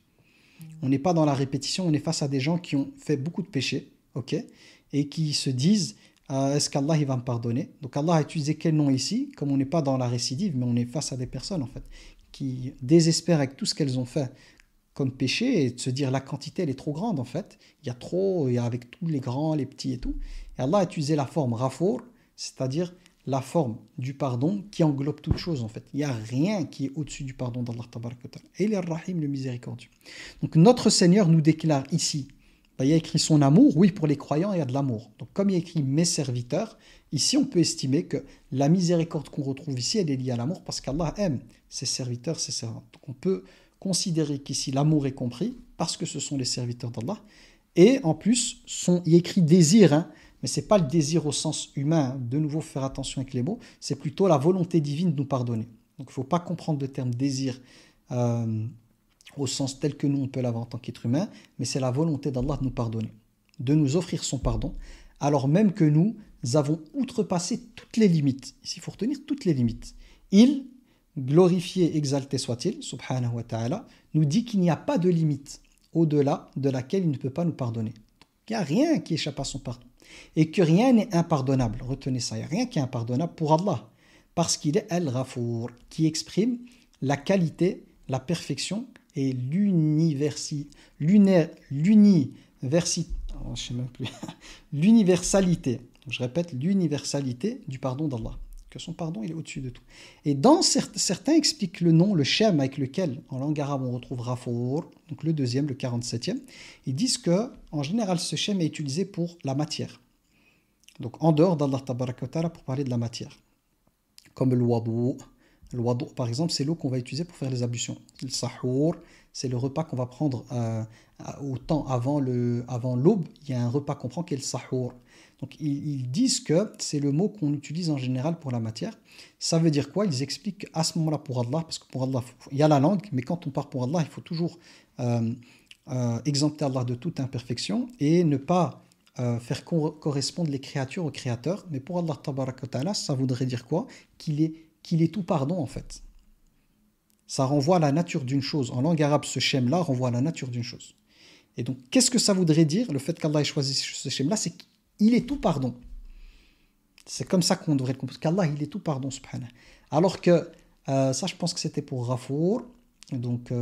On n'est pas dans la répétition, on est face à des gens qui ont fait beaucoup de péchés, ok, et qui se disent est-ce qu'Allah il va me pardonner? Donc Allah a utilisé quel nom ici? Comme on n'est pas dans la récidive, mais on est face à des personnes en fait qui désespèrent avec tout ce qu'elles ont fait comme péché et de se dire la quantité elle est trop grande en fait. Il y a avec tous les grands, les petits et tout. Et Allah a utilisé la forme Ghafour, c'est-à-dire la forme du pardon qui englobe toute chose en fait. Il n'y a rien qui est au-dessus du pardon d'Allah tabaraka wa ta'ala. Et il est Rahim, le miséricordieux. Donc notre Seigneur nous déclare ici, il y a écrit son amour, oui pour les croyants il y a de l'amour. Donc comme il y a écrit mes serviteurs, ici on peut estimer que la miséricorde qu'on retrouve ici elle est liée à l'amour parce qu'Allah aime ses serviteurs, ses servantes. Donc on peut considérer qu'ici l'amour est compris parce que ce sont les serviteurs d'Allah. Et en plus, il y a écrit désir, mais ce n'est pas le désir au sens humain, de nouveau faire attention avec les mots, c'est plutôt la volonté divine de nous pardonner. Donc il ne faut pas comprendre le terme désir au sens tel que nous on peut l'avoir en tant qu'être humain, mais c'est la volonté d'Allah de nous pardonner, de nous offrir son pardon, alors même que nous avons outrepassé toutes les limites. Ici, il faut retenir toutes les limites. Il, glorifié, exalté soit-il, subhanahu wa ta'ala, nous dit qu'il n'y a pas de limite au-delà de laquelle il ne peut pas nous pardonner. Il n'y a rien qui échappe à son pardon. Et que rien n'est impardonnable. Retenez ça, il n'y a rien qui est impardonnable pour Allah. Parce qu'il est Al-Ghafour, qui exprime la qualité, la perfection et l'universalité. Je répète, l'universalité du pardon d'Allah. Que son pardon, il est au-dessus de tout. Et certains expliquent le nom, le shem avec lequel, en langue arabe, on retrouve Ghafour, donc le deuxième, le 47e. Ils disent que, en général, ce shem est utilisé pour la matière. Donc, en dehors d'Allah tabaraka wa ta'ala, pour parler de la matière. Comme le wadu. Le wadu, par exemple, c'est l'eau qu'on va utiliser pour faire les ablutions. Le sahour, c'est le repas qu'on va prendre au temps avant l'aube. Il y a un repas qu'on prend qui est le sahour. Donc ils disent que c'est le mot qu'on utilise en général pour la matière. Ça veut dire quoi? Ils expliquent qu'à ce moment-là pour Allah, parce que pour Allah, il y a la langue, mais quand on part pour Allah, il faut toujours exempter Allah de toute imperfection et ne pas faire correspondre les créatures au Créateur. Mais pour Allah tabaraka wa ta'ala, ça voudrait dire quoi? Qu'il est tout pardon en fait. Ça renvoie à la nature d'une chose. En langue arabe, ce shem-là renvoie à la nature d'une chose. Et donc, qu'est-ce que ça voudrait dire? Le fait qu'Allah ait choisi ce shem-là, c'est qu'il est tout pardon. C'est comme ça qu'on devrait le comprendre. Qu'Allah, il est tout pardon, subhanahu. Alors que, ça je pense que c'était pour Ghafour. Donc,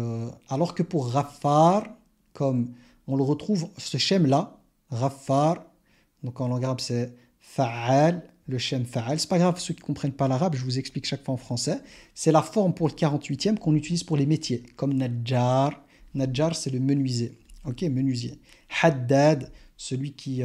alors que pour Ghaffar, comme on le retrouve, ce shem-là, Ghaffar, donc en langue arabe c'est Fa'al, le shem Fa'al. C'est pas grave, ceux qui ne comprennent pas l'arabe, je vous explique chaque fois en français. C'est la forme pour le 48e qu'on utilise pour les métiers, comme Najjar. Najjar, c'est le menuisier. Ok, menuisier. Haddad, celui qui...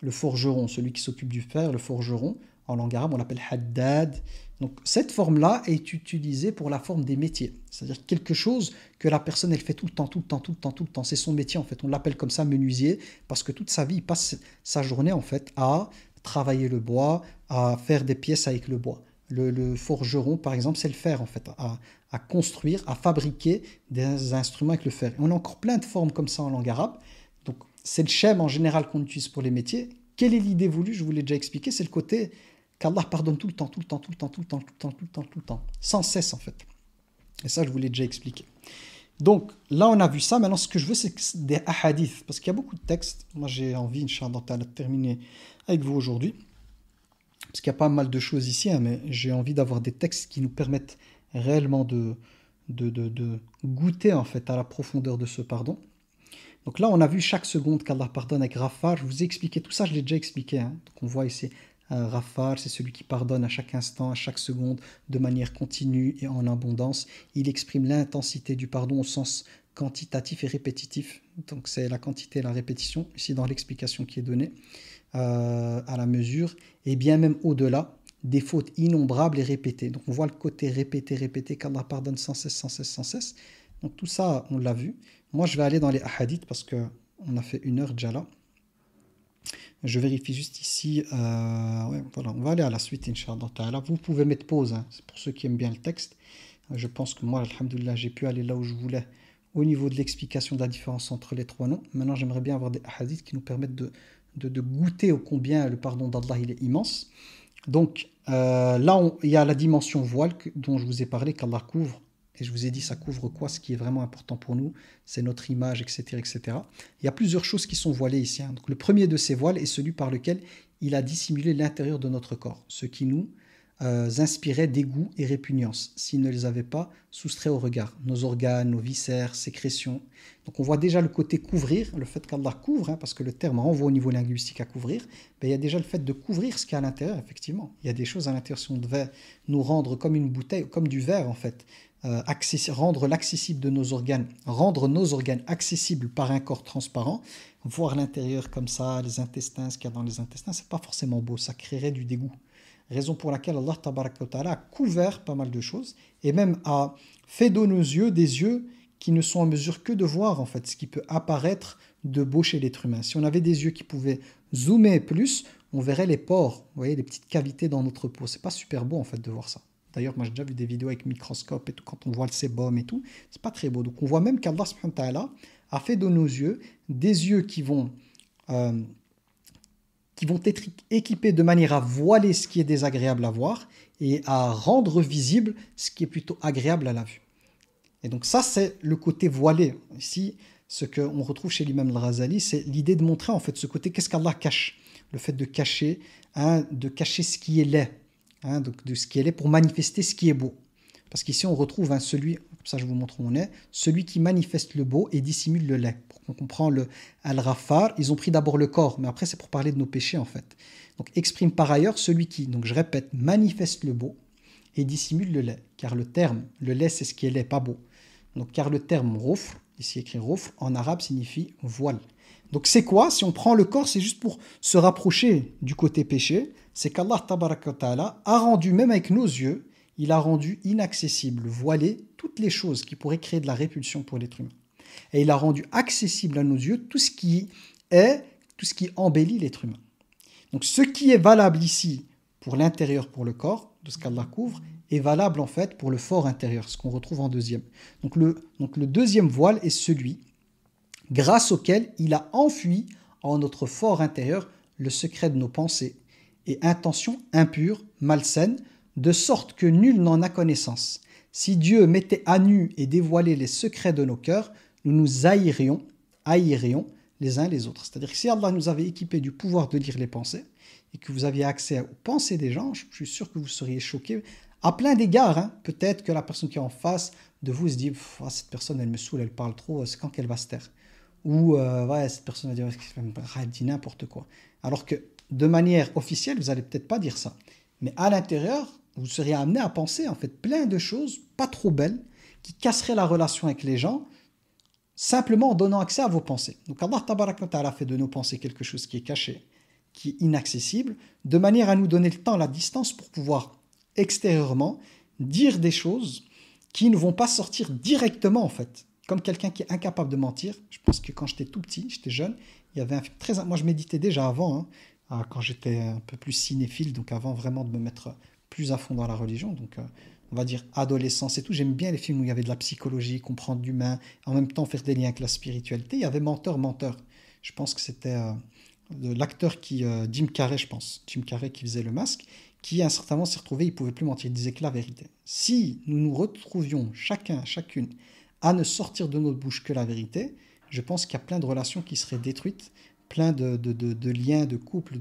le forgeron, celui qui s'occupe du fer, le forgeron. En langue arabe, on l'appelle Haddad. Donc cette forme-là est utilisée pour la forme des métiers. C'est-à-dire quelque chose que la personne elle fait tout le temps, tout le temps, tout le temps, tout le temps. C'est son métier en fait. On l'appelle comme ça menuisier parce que toute sa vie, il passe sa journée en fait à travailler le bois, à faire des pièces avec le bois. Le forgeron par exemple, c'est le fer en fait, à construire, à fabriquer des instruments avec le fer. Et on a encore plein de formes comme ça en langue arabe. Donc c'est le shem en général qu'on utilise pour les métiers. Quelle est l'idée voulue? Je vous l'ai déjà expliqué, c'est le côté qu'Allah pardonne tout le temps, tout le temps, tout le temps, tout le temps, tout le temps, tout le temps, tout le temps, sans cesse en fait. Et ça, je vous l'ai déjà expliqué. Donc là, on a vu ça. Maintenant, ce que je veux, c'est des ahadiths, parce qu'il y a beaucoup de textes. Moi, j'ai envie, Inch'Allah, de terminer avec vous aujourd'hui, parce qu'il y a pas mal de choses ici, hein, mais j'ai envie d'avoir des textes qui nous permettent réellement de goûter en fait à la profondeur de ce pardon. Donc là, on a vu chaque seconde qu'Allah pardonne avec Ghaffar. Je vous ai expliqué tout ça, je l'ai déjà expliqué. Hein. Donc on voit ici Ghaffar, c'est celui qui pardonne à chaque instant, à chaque seconde, de manière continue et en abondance. Il exprime l'intensité du pardon au sens quantitatif et répétitif. Donc c'est la quantité et la répétition, ici dans l'explication qui est donnée, à la mesure, et bien même au-delà, des fautes innombrables et répétées. Donc on voit le côté répété, répété, qu'Allah pardonne sans cesse, sans cesse, sans cesse. Donc tout ça, on l'a vu. Moi, je vais aller dans les hadiths parce qu'on a fait 1 heure déjà là. Je vérifie juste ici. Ouais, voilà, on va aller à la suite, Inch'Allah. Vous pouvez mettre pause, hein, c'est pour ceux qui aiment bien le texte. Je pense que moi, alhamdoulilah, j'ai pu aller là où je voulais au niveau de l'explication de la différence entre les trois noms. Maintenant, j'aimerais bien avoir des hadiths qui nous permettent de goûter au combien le pardon d'Allah il est immense. Donc là, il y a la dimension voile dont je vous ai parlé, qu'Allah couvre. Et je vous ai dit, ça couvre quoi? Ce qui est vraiment important pour nous, c'est notre image, etc., etc. Il y a plusieurs choses qui sont voilées ici. Hein. Donc, le premier de ces voiles est celui par lequel il a dissimulé l'intérieur de notre corps, ce qui nous inspirait dégoût et répugnance, s'il ne les avait pas soustraits au regard. Nos organes, nos viscères, sécrétions. Donc on voit déjà le côté couvrir, le fait qu'Allah couvre, hein, parce que le terme renvoie au niveau linguistique à couvrir, ben, il y a déjà le fait de couvrir ce qu'il y a à l'intérieur, effectivement. Il y a des choses à l'intérieur, si on devait nous rendre comme une bouteille, comme du verre en fait, rendre l'accessible de nos organes, rendre nos organes accessibles par un corps transparent, voir l'intérieur comme ça, les intestins, ce qu'il y a dans les intestins, c'est pas forcément beau, ça créerait du dégoût. Raison pour laquelle Allah tabaraka wa ta'ala a couvert pas mal de choses et même a fait de nos yeux des yeux qui ne sont en mesure que de voir en fait ce qui peut apparaître de beau chez l'être humain. Si on avait des yeux qui pouvaient zoomer plus, on verrait les pores, vous voyez, les petites cavités dans notre peau. C'est pas super beau en fait de voir ça. D'ailleurs, moi j'ai déjà vu des vidéos avec microscope et tout, quand on voit le sébum et tout, c'est pas très beau. Donc on voit même qu'Allah subhanahu wa ta'ala a fait de nos yeux des yeux qui vont être équipés de manière à voiler ce qui est désagréable à voir et à rendre visible ce qui est plutôt agréable à la vue. Et donc ça, c'est le côté voilé. Ici, ce qu'on retrouve chez l'imam al-Ghazali, c'est l'idée de montrer en fait ce côté, qu'est-ce qu'Allah cache? Le fait de cacher ce qui est laid, hein, donc de ce qui est laid pour manifester ce qui est beau. Parce qu'ici, on retrouve celui, comme ça je vous montre où on est, celui qui manifeste le beau et dissimule le laid. Pour qu'on comprenne le al-Ghaffar, ils ont pris d'abord le corps, mais après c'est pour parler de nos péchés en fait. Donc exprime par ailleurs celui qui, donc je répète, manifeste le beau et dissimule le laid. Car le terme, le laid c'est ce qui est laid, pas beau. Donc car le terme roufr, ici écrit roufr, en arabe signifie voile. Donc c'est quoi? Si on prend le corps, c'est juste pour se rapprocher du côté péché. C'est qu'Allah tabaraka wa ta'ala a rendu, même avec nos yeux, il a rendu inaccessible, voilé, toutes les choses qui pourraient créer de la répulsion pour l'être humain. Et il a rendu accessible à nos yeux tout ce qui embellit l'être humain. Donc ce qui est valable ici pour l'intérieur, pour le corps, de ce qu'Allah couvre, est valable en fait pour le fort intérieur, ce qu'on retrouve en deuxième. Donc le deuxième voile est celui grâce auquel il a enfui en notre fort intérieur le secret de nos pensées et intentions impures, malsaines, de sorte que nul n'en a connaissance. Si Dieu mettait à nu et dévoilait les secrets de nos cœurs, nous nous haïrions les uns les autres. C'est-à-dire que si Allah nous avait équipés du pouvoir de lire les pensées et que vous aviez accès aux pensées des gens, je suis sûr que vous seriez choqués à plein d'égards. Hein. Peut-être que la personne qui est en face de vous se dit « cette personne, elle me saoule, elle parle trop, c'est quand qu'elle va se taire ?» Ou cette personne va dire « elle dit n'importe quoi ». Alors que de manière officielle, vous n'allez peut-être pas dire ça. Mais à l'intérieur, vous seriez amené à penser en fait plein de choses pas trop belles qui casseraient la relation avec les gens simplement en donnant accès à vos pensées. Donc Allah tabaraka wa ta'ala fait de nos pensées quelque chose qui est caché, qui est inaccessible, de manière à nous donner le temps, la distance pour pouvoir extérieurement dire des choses qui ne vont pas sortir directement en fait. Comme quelqu'un qui est incapable de mentir. Je pense que quand j'étais tout petit, j'étais jeune, il y avait moi je méditais déjà avant, hein, quand j'étais un peu plus cinéphile, donc avant vraiment de me mettre plus à fond dans la religion, donc on va dire adolescence et tout. J'aime bien les films où il y avait de la psychologie, comprendre l'humain, en même temps faire des liens avec la spiritualité. Il y avait Menteur, Menteur. Je pense que c'était l'acteur qui, Jim Carrey, je pense, Jim Carrey qui faisait le masque, qui à un certain moment s'est retrouvé, il ne pouvait plus mentir, il disait que la vérité. Si nous nous retrouvions chacun, chacune, à ne sortir de notre bouche que la vérité, je pense qu'il y a plein de relations qui seraient détruites, plein de liens, de couples,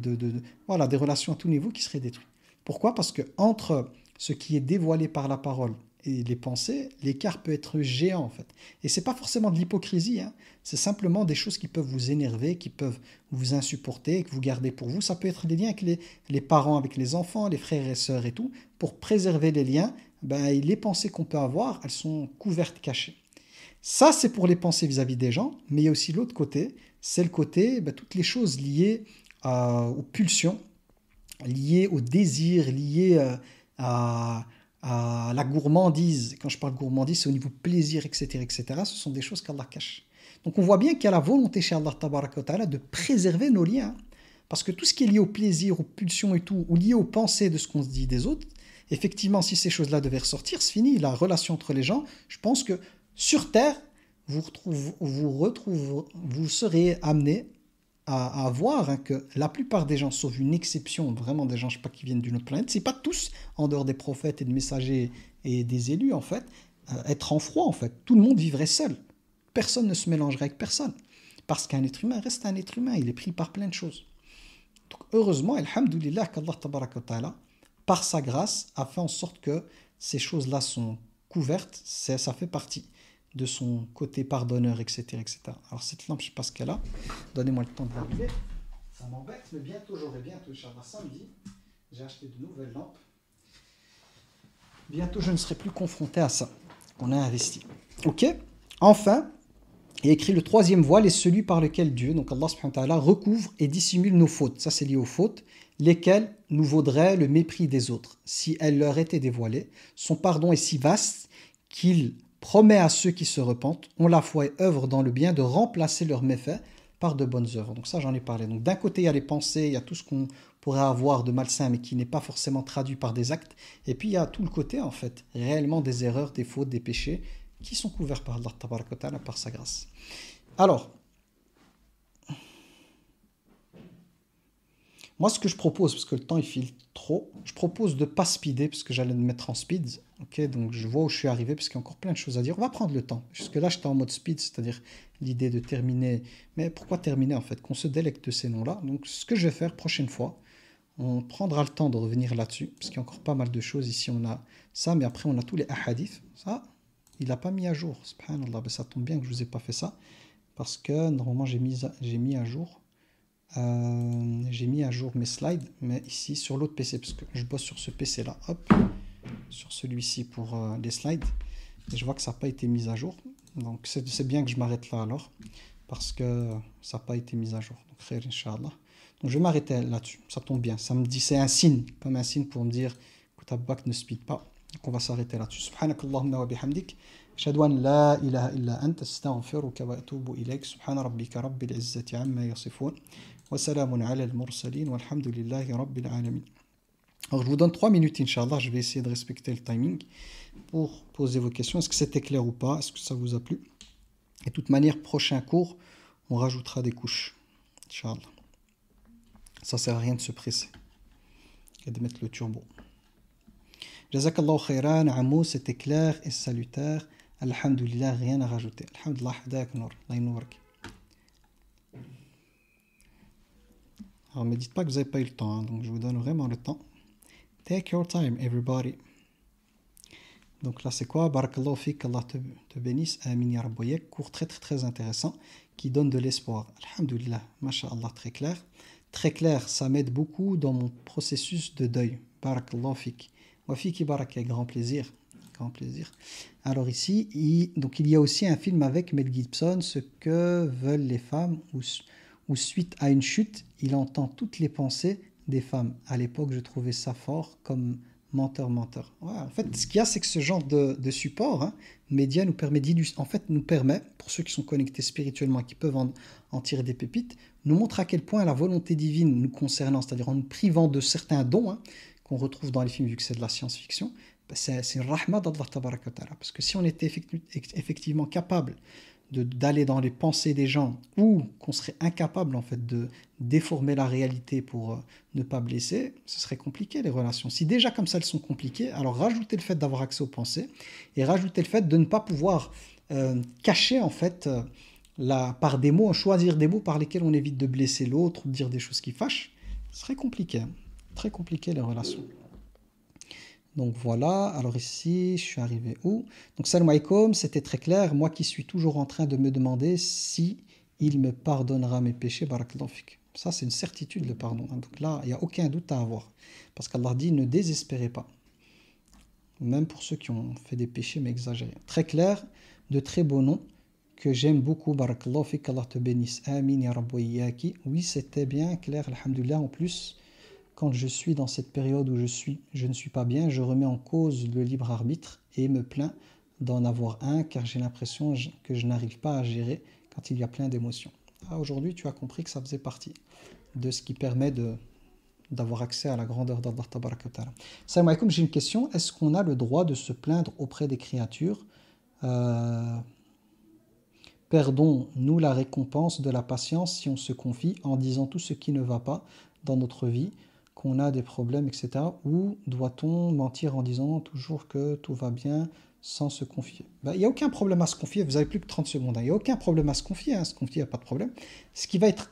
voilà, des relations à tout niveau qui seraient détruites. Pourquoi? Parce que entre ce qui est dévoilé par la parole et les pensées, l'écart peut être géant en fait. Et c'est pas forcément de l'hypocrisie, hein. C'est simplement des choses qui peuvent vous énerver, qui peuvent vous insupporter, que vous gardez pour vous. Ça peut être des liens avec les parents, avec les enfants, les frères et sœurs et tout. Pour préserver les liens, ben, les pensées qu'on peut avoir, elles sont couvertes, cachées. Ça, c'est pour les pensées vis-à-vis des gens, mais il y a aussi l'autre côté, c'est le côté, ben, toutes les choses liées aux pulsions, liées au désir, liées à la gourmandise. Quand je parle gourmandise, c'est au niveau plaisir, etc., etc. Ce sont des choses qu'Allah cache. Donc on voit bien qu'il y a la volonté chez Allah Tabaraka wa Ta'ala de préserver nos liens. Parce que tout ce qui est lié au plaisir, aux pulsions et tout, ou lié aux pensées de ce qu'on se dit des autres, effectivement, si ces choses-là devaient ressortir, c'est fini. La relation entre les gens, je pense que sur Terre, vous serez amené à voir, hein, que la plupart des gens, sauf une exception, vraiment des gens, je sais pas, qui viennent d'une autre planète, c'est pas tous, en dehors des prophètes et des messagers et des élus, en fait, être en froid, en fait. Tout le monde vivrait seul. Personne ne se mélangerait avec personne. Parce qu'un être humain reste un être humain, il est pris par plein de choses. Donc, heureusement, alhamdoulilah, qu'Allah tabaraka wa ta'ala, par sa grâce, a fait en sorte que ces choses-là sont couvertes, ça fait partie de son côté pardonneur, etc., etc. Alors cette lampe, je ne sais pas ce qu'elle a. Donnez-moi le temps de l'allumer. Ça m'embête, mais bientôt, Inch'Allah, samedi, j'ai acheté de nouvelles lampes. Bientôt, je ne serai plus confronté à ça. On a investi. Ok. Enfin, il écrit le troisième voile est celui par lequel Dieu, donc Allah subhanahu wa ta'ala, recouvre et dissimule nos fautes. Ça, c'est lié aux fautes, lesquelles nous vaudraient le mépris des autres si elles leur étaient dévoilées. Son pardon est si vaste qu'il promet à ceux qui se repentent, ont la foi et œuvrent dans le bien, de remplacer leurs méfaits par de bonnes œuvres. Donc ça, j'en ai parlé. Donc d'un côté, il y a les pensées, il y a tout ce qu'on pourrait avoir de malsain, mais qui n'est pas forcément traduit par des actes. Et puis il y a tout le côté, en fait, réellement des erreurs, des fautes, des péchés, qui sont couverts par Allah tabaraka wa ta'ala, par sa grâce. Alors, moi, ce que je propose, parce que le temps il file trop, je propose de ne pas speeder, parce que j'allais me mettre en speed. Ok, donc je vois où je suis arrivé, parce qu'il y a encore plein de choses à dire. On va prendre le temps. Jusque-là, j'étais en mode speed, c'est-à-dire l'idée de terminer. Mais pourquoi terminer en fait? Qu'on se délecte de ces noms-là. Donc, ce que je vais faire prochaine fois, on prendra le temps de revenir là-dessus, parce qu'il y a encore pas mal de choses. Ici, on a ça, mais après, on a tous les ahadiths. Ça, il n'a pas mis à jour. Subhanallah, ben, ça tombe bien que je ne vous ai pas fait ça, parce que normalement, j'ai mis à jour. J'ai mis à jour mes slides, mais ici sur l'autre PC, parce que je bosse sur ce PC là, hop, sur celui-ci pour les slides, et je vois que ça n'a pas été mis à jour. Donc c'est bien que je m'arrête là alors, parce que ça n'a pas été mis à jour. Donc khair, Inch'Allah. Donc je vais m'arrêter là-dessus, ça tombe bien. Ça me dit, c'est un signe, comme un signe pour me dire que ta bac ne speed pas. Donc on va s'arrêter là-dessus. Subhanakallahumma wa bihamdik. أشهد أن لا إله إلا أنت أستغفرك وأتوب إليك سبحان ربك رب العزة عما يصفون وسلام على المرسلين والحمد لله رب العالمين. Alors je vous donne 3 minutes Inch'Allah, je vais essayer de respecter le timing pour poser vos questions. Est-ce que c'était clair ou pas? Est-ce que ça vous a plu? Et de toute manière, prochain cours, on rajoutera des couches. Inch'Allah. Ça sert à rien de se presser et de mettre le turbo. Jazakallahu khairan, Amou, c'était clair et salutaire. Alhamdulillah, rien à rajouter. Alhamdulillah, hadak nour, Allah ynourk. Alors, ne me dites pas que vous n'avez pas eu le temps, hein, donc je vous donne vraiment le temps. Take your time, everybody. Donc là, c'est quoi? Barakallahu fik, Allah te bénisse. Amin ya rabboyek. Cours très très très intéressant qui donne de l'espoir. Alhamdulillah, masha'Allah, très clair. Très clair, ça m'aide beaucoup dans mon processus de deuil. Barakallahu fik. Wa fiki barak, grand plaisir. Grand plaisir. Alors ici, il y a aussi un film avec Mel Gibson, Ce que veulent les femmes, où suite à une chute, il entend toutes les pensées des femmes. À l'époque, je trouvais ça fort comme Menteur, menteur. Ouais, en fait, ce qu'il y a, c'est que ce genre de support, hein, média, nous permet, pour ceux qui sont connectés spirituellement et qui peuvent en tirer des pépites, nous montre à quel point la volonté divine nous concernant, c'est-à-dire en nous privant de certains dons, hein, qu'on retrouve dans les films, vu que c'est de la science-fiction, ben c'est une rahma d'Allah tabaraka wa ta'ala. Parce que si on était effectivement capable d'aller dans les pensées des gens, ou qu'on serait incapable en fait de déformer la réalité pour ne pas blesser, ce serait compliqué les relations. Si déjà comme ça elles sont compliquées, alors rajoutez le fait d'avoir accès aux pensées et rajoutez le fait de ne pas pouvoir cacher en fait par des mots, choisir des mots par lesquels on évite de blesser l'autre ou de dire des choses qui fâchent, ce serait compliqué, hein. Très compliqué les relations. Donc voilà, alors ici, je suis arrivé où? Donc salam alaikum, c'était très clair. Moi qui suis toujours en train de me demander si il me pardonnera mes péchés, barakallahu fik. Ça, c'est une certitude, le pardon, hein. Donc là, il n'y a aucun doute à avoir. Parce qu'Allah dit, ne désespérez pas. Même pour ceux qui ont fait des péchés, mais exagérés. Très clair, de très beaux noms, que j'aime beaucoup, barakallahu fik, Allah te bénisse. Amin ya rabbi wa iyyaki. Oui, c'était bien clair, alhamdoulilah. En plus, quand je suis dans cette période où je ne suis pas bien, je remets en cause le libre arbitre et me plains d'en avoir un car j'ai l'impression que je n'arrive pas à gérer quand il y a plein d'émotions. Ah, aujourd'hui, tu as compris que ça faisait partie de ce qui permet d'avoir accès à la grandeur d'Allah tabaraka wa ta'ala. Salam alaikum, j'ai une question. Est-ce qu'on a le droit de se plaindre auprès des créatures? Perdons-nous la récompense de la patience si on se confie en disant tout ce qui ne va pas dans notre vie, qu'on a des problèmes, etc. Ou doit-on mentir en disant toujours que tout va bien sans se confier? Il n'y a aucun problème à se confier, vous avez plus que 30 secondes, hein. Il n'y a aucun problème à se confier, hein. Se confier, il n'y a pas de problème. Ce qui va être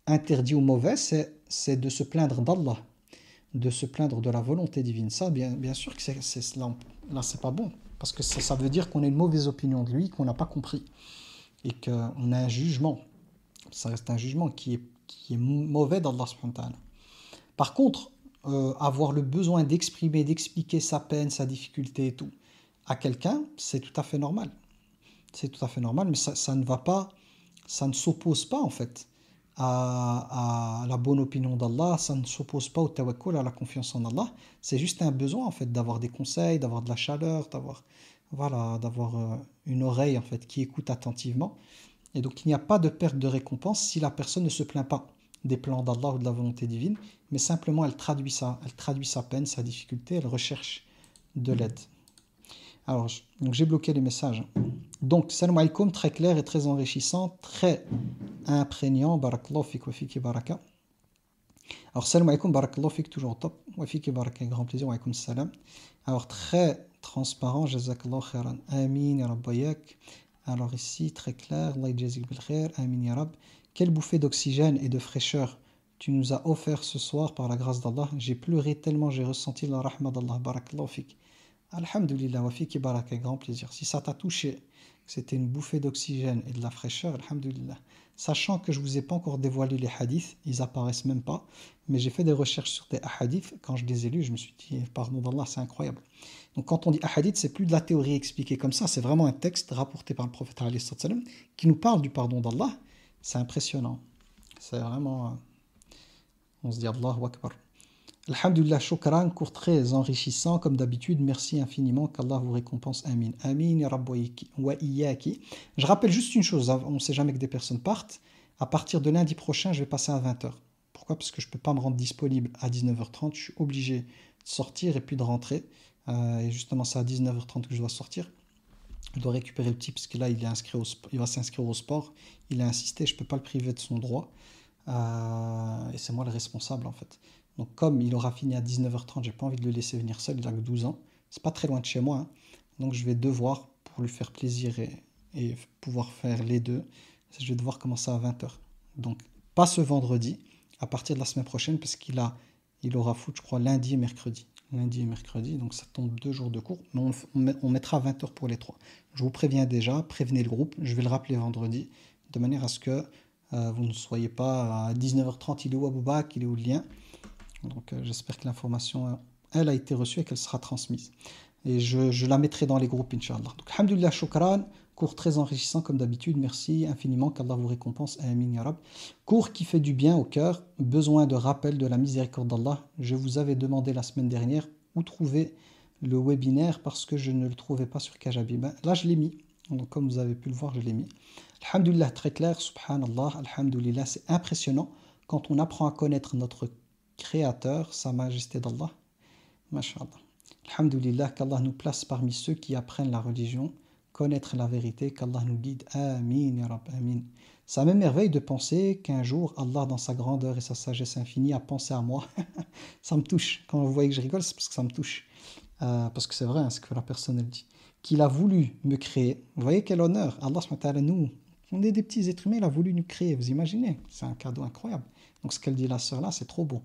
interdit ou mauvais, c'est de se plaindre d'Allah, de se plaindre de la volonté divine. Ça, bien sûr que là, c'est pas bon, parce que ça veut dire qu'on a une mauvaise opinion de lui, qu'on n'a pas compris, et qu'on a un jugement. Ça reste un jugement qui est mauvais d'Allah subhanahu wa ta'ala. Par contre, avoir le besoin d'exprimer, d'expliquer sa peine, sa difficulté et tout à quelqu'un, c'est tout à fait normal. C'est tout à fait normal, mais ça ne s'oppose pas en fait à la bonne opinion d'Allah, ça ne s'oppose pas au tawakkul, à la confiance en Allah. C'est juste un besoin en fait d'avoir des conseils, d'avoir de la chaleur, d'avoir une oreille en fait qui écoute attentivement. Et donc il n'y a pas de perte de récompense si la personne ne se plaint pas des plans d'Allah ou de la volonté divine, mais simplement elle traduit sa peine, sa difficulté, elle recherche de l'aide. Alors, donc j'ai bloqué les messages. Donc, salam alaikum, très clair et très enrichissant, très imprégnant, barakallahu fik wa fiki baraka. Alors, salam alaikum, barakallahu fik, toujours top, wa fiki baraka, grand plaisir, wa alaikum salam. Alors, très transparent, jazakallahu khairan, amin ya rabbayak. Alors ici, très clair, Allah yajazik bil khair, amin ya rab. Quelle bouffée d'oxygène et de fraîcheur tu nous as offert ce soir par la grâce d'Allah. J'ai pleuré tellement j'ai ressenti la rahma d'Allah. Barakallahu fik. Alhamdulillah, wa fiki baraka, grand plaisir. Si ça t'a touché, que c'était une bouffée d'oxygène et de la fraîcheur, alhamdulillah. Sachant que je ne vous ai pas encore dévoilé les hadiths, ils apparaissent même pas, mais j'ai fait des recherches sur des hadiths. Quand je les ai lus, je me suis dit, pardon d'Allah, c'est incroyable. Donc quand on dit hadith, c'est plus de la théorie expliquée comme ça, c'est vraiment un texte rapporté par le prophète qui nous parle du pardon d'Allah. C'est impressionnant. C'est vraiment... on se dit Allahu Akbar. Alhamdulillah, shukran, cours très enrichissant comme d'habitude. Merci infiniment, qu'Allah vous récompense. Amin. Amin ya rabbi wa iyyaki. Je rappelle juste une chose, on ne sait jamais que des personnes partent. À partir de lundi prochain, je vais passer à 20h. Pourquoi? Parce que je ne peux pas me rendre disponible à 19h30. Je suis obligé de sortir et puis de rentrer. Et justement, c'est à 19h30 que je dois sortir. Je dois récupérer le petit parce que là, il va s'inscrire au sport. Il a insisté, je ne peux pas le priver de son droit. Et c'est moi le responsable en fait. Donc comme il aura fini à 19h30, j'ai pas envie de le laisser venir seul, il a que 12 ans. C'est pas très loin de chez moi, hein. Donc je vais devoir, pour lui faire plaisir et pouvoir faire les deux, je vais devoir commencer à 20h. Donc pas ce vendredi, à partir de la semaine prochaine, parce il aura foot, je crois, lundi et mercredi. Lundi et mercredi, donc ça tombe 2 jours de cours, mais on mettra 20h pour les 3. Je vous préviens déjà, prévenez le groupe, je vais le rappeler vendredi, de manière à ce que vous ne soyez pas à 19h30, il est où Aboubak, il est où le lien. Donc j'espère que l'information, elle a été reçue et qu'elle sera transmise. Et je la mettrai dans les groupes, Inch'Allah. Donc, alhamdulillah, shukran, cours très enrichissant comme d'habitude. Merci infiniment, qu'Allah vous récompense. Amin, ya Rab. Cours qui fait du bien au cœur, besoin de rappel de la miséricorde d'Allah. Je vous avais demandé la semaine dernière où trouver le webinaire parce que je ne le trouvais pas sur Kajabi. Ben, là, je l'ai mis. Donc, comme vous avez pu le voir, je l'ai mis. Alhamdulillah, très clair, subhanallah, alhamdulillah, c'est impressionnant quand on apprend à connaître notre Créateur, Sa Majesté d'Allah. Masha'Allah. Alhamdulillah, qu'Allah nous place parmi ceux qui apprennent la religion, connaître la vérité, qu'Allah nous guide. Amin, ya Rab, amin. Ça m'émerveille de penser qu'un jour, Allah, dans sa grandeur et sa sagesse infinie, a pensé à moi. Ça me touche. Quand vous voyez que je rigole, c'est parce que ça me touche. Parce que c'est vrai, hein, ce que la personne elle dit. Qu'il a voulu me créer. Vous voyez quel honneur. Allah, nous, on est des petits êtres humains, il a voulu nous créer. Vous imaginez? C'est un cadeau incroyable. Donc ce qu'elle dit la sœur là, c'est trop beau.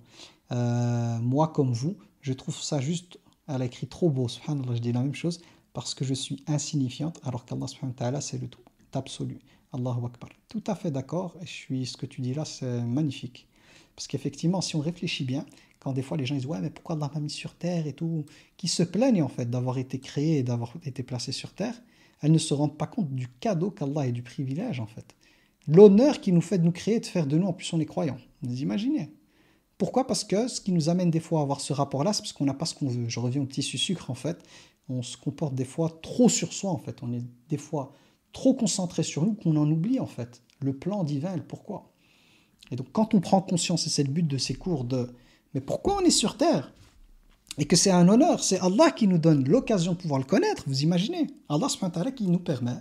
Moi comme vous, je trouve ça juste, elle a écrit trop beau, subhanallah, je dis la même chose, parce que je suis insignifiante, alors qu'Allah subhanahu wa ta'ala, c'est le tout absolu. Allahu Akbar. Tout à fait d'accord, et ce que tu dis là, c'est magnifique. Parce qu'effectivement, si on réfléchit bien, quand des fois les gens disent « Ouais, mais pourquoi Allah m'a mis sur terre ?» et tout, qui se plaignent en fait d'avoir été créés et d'avoir été placés sur terre, elles ne se rendent pas compte du cadeau qu'Allah et du privilège en fait. L'honneur qu'il nous fait de nous créer et de faire de nous, en plus on est croyants. Vous imaginez? Pourquoi? Parce que ce qui nous amène des fois à avoir ce rapport-là, c'est parce qu'on n'a pas ce qu'on veut. Je reviens au petit sucre en fait. On se comporte des fois trop sur soi en fait. On est des fois trop concentré sur nous qu'on en oublie en fait le plan divin et le pourquoi. Et donc quand on prend conscience, et c'est le but de ces cours, de mais pourquoi on est sur terre? Et que c'est un honneur, c'est Allah qui nous donne l'occasion de pouvoir le connaître, vous imaginez? Allah subhanahu wa ta'ala qui nous permet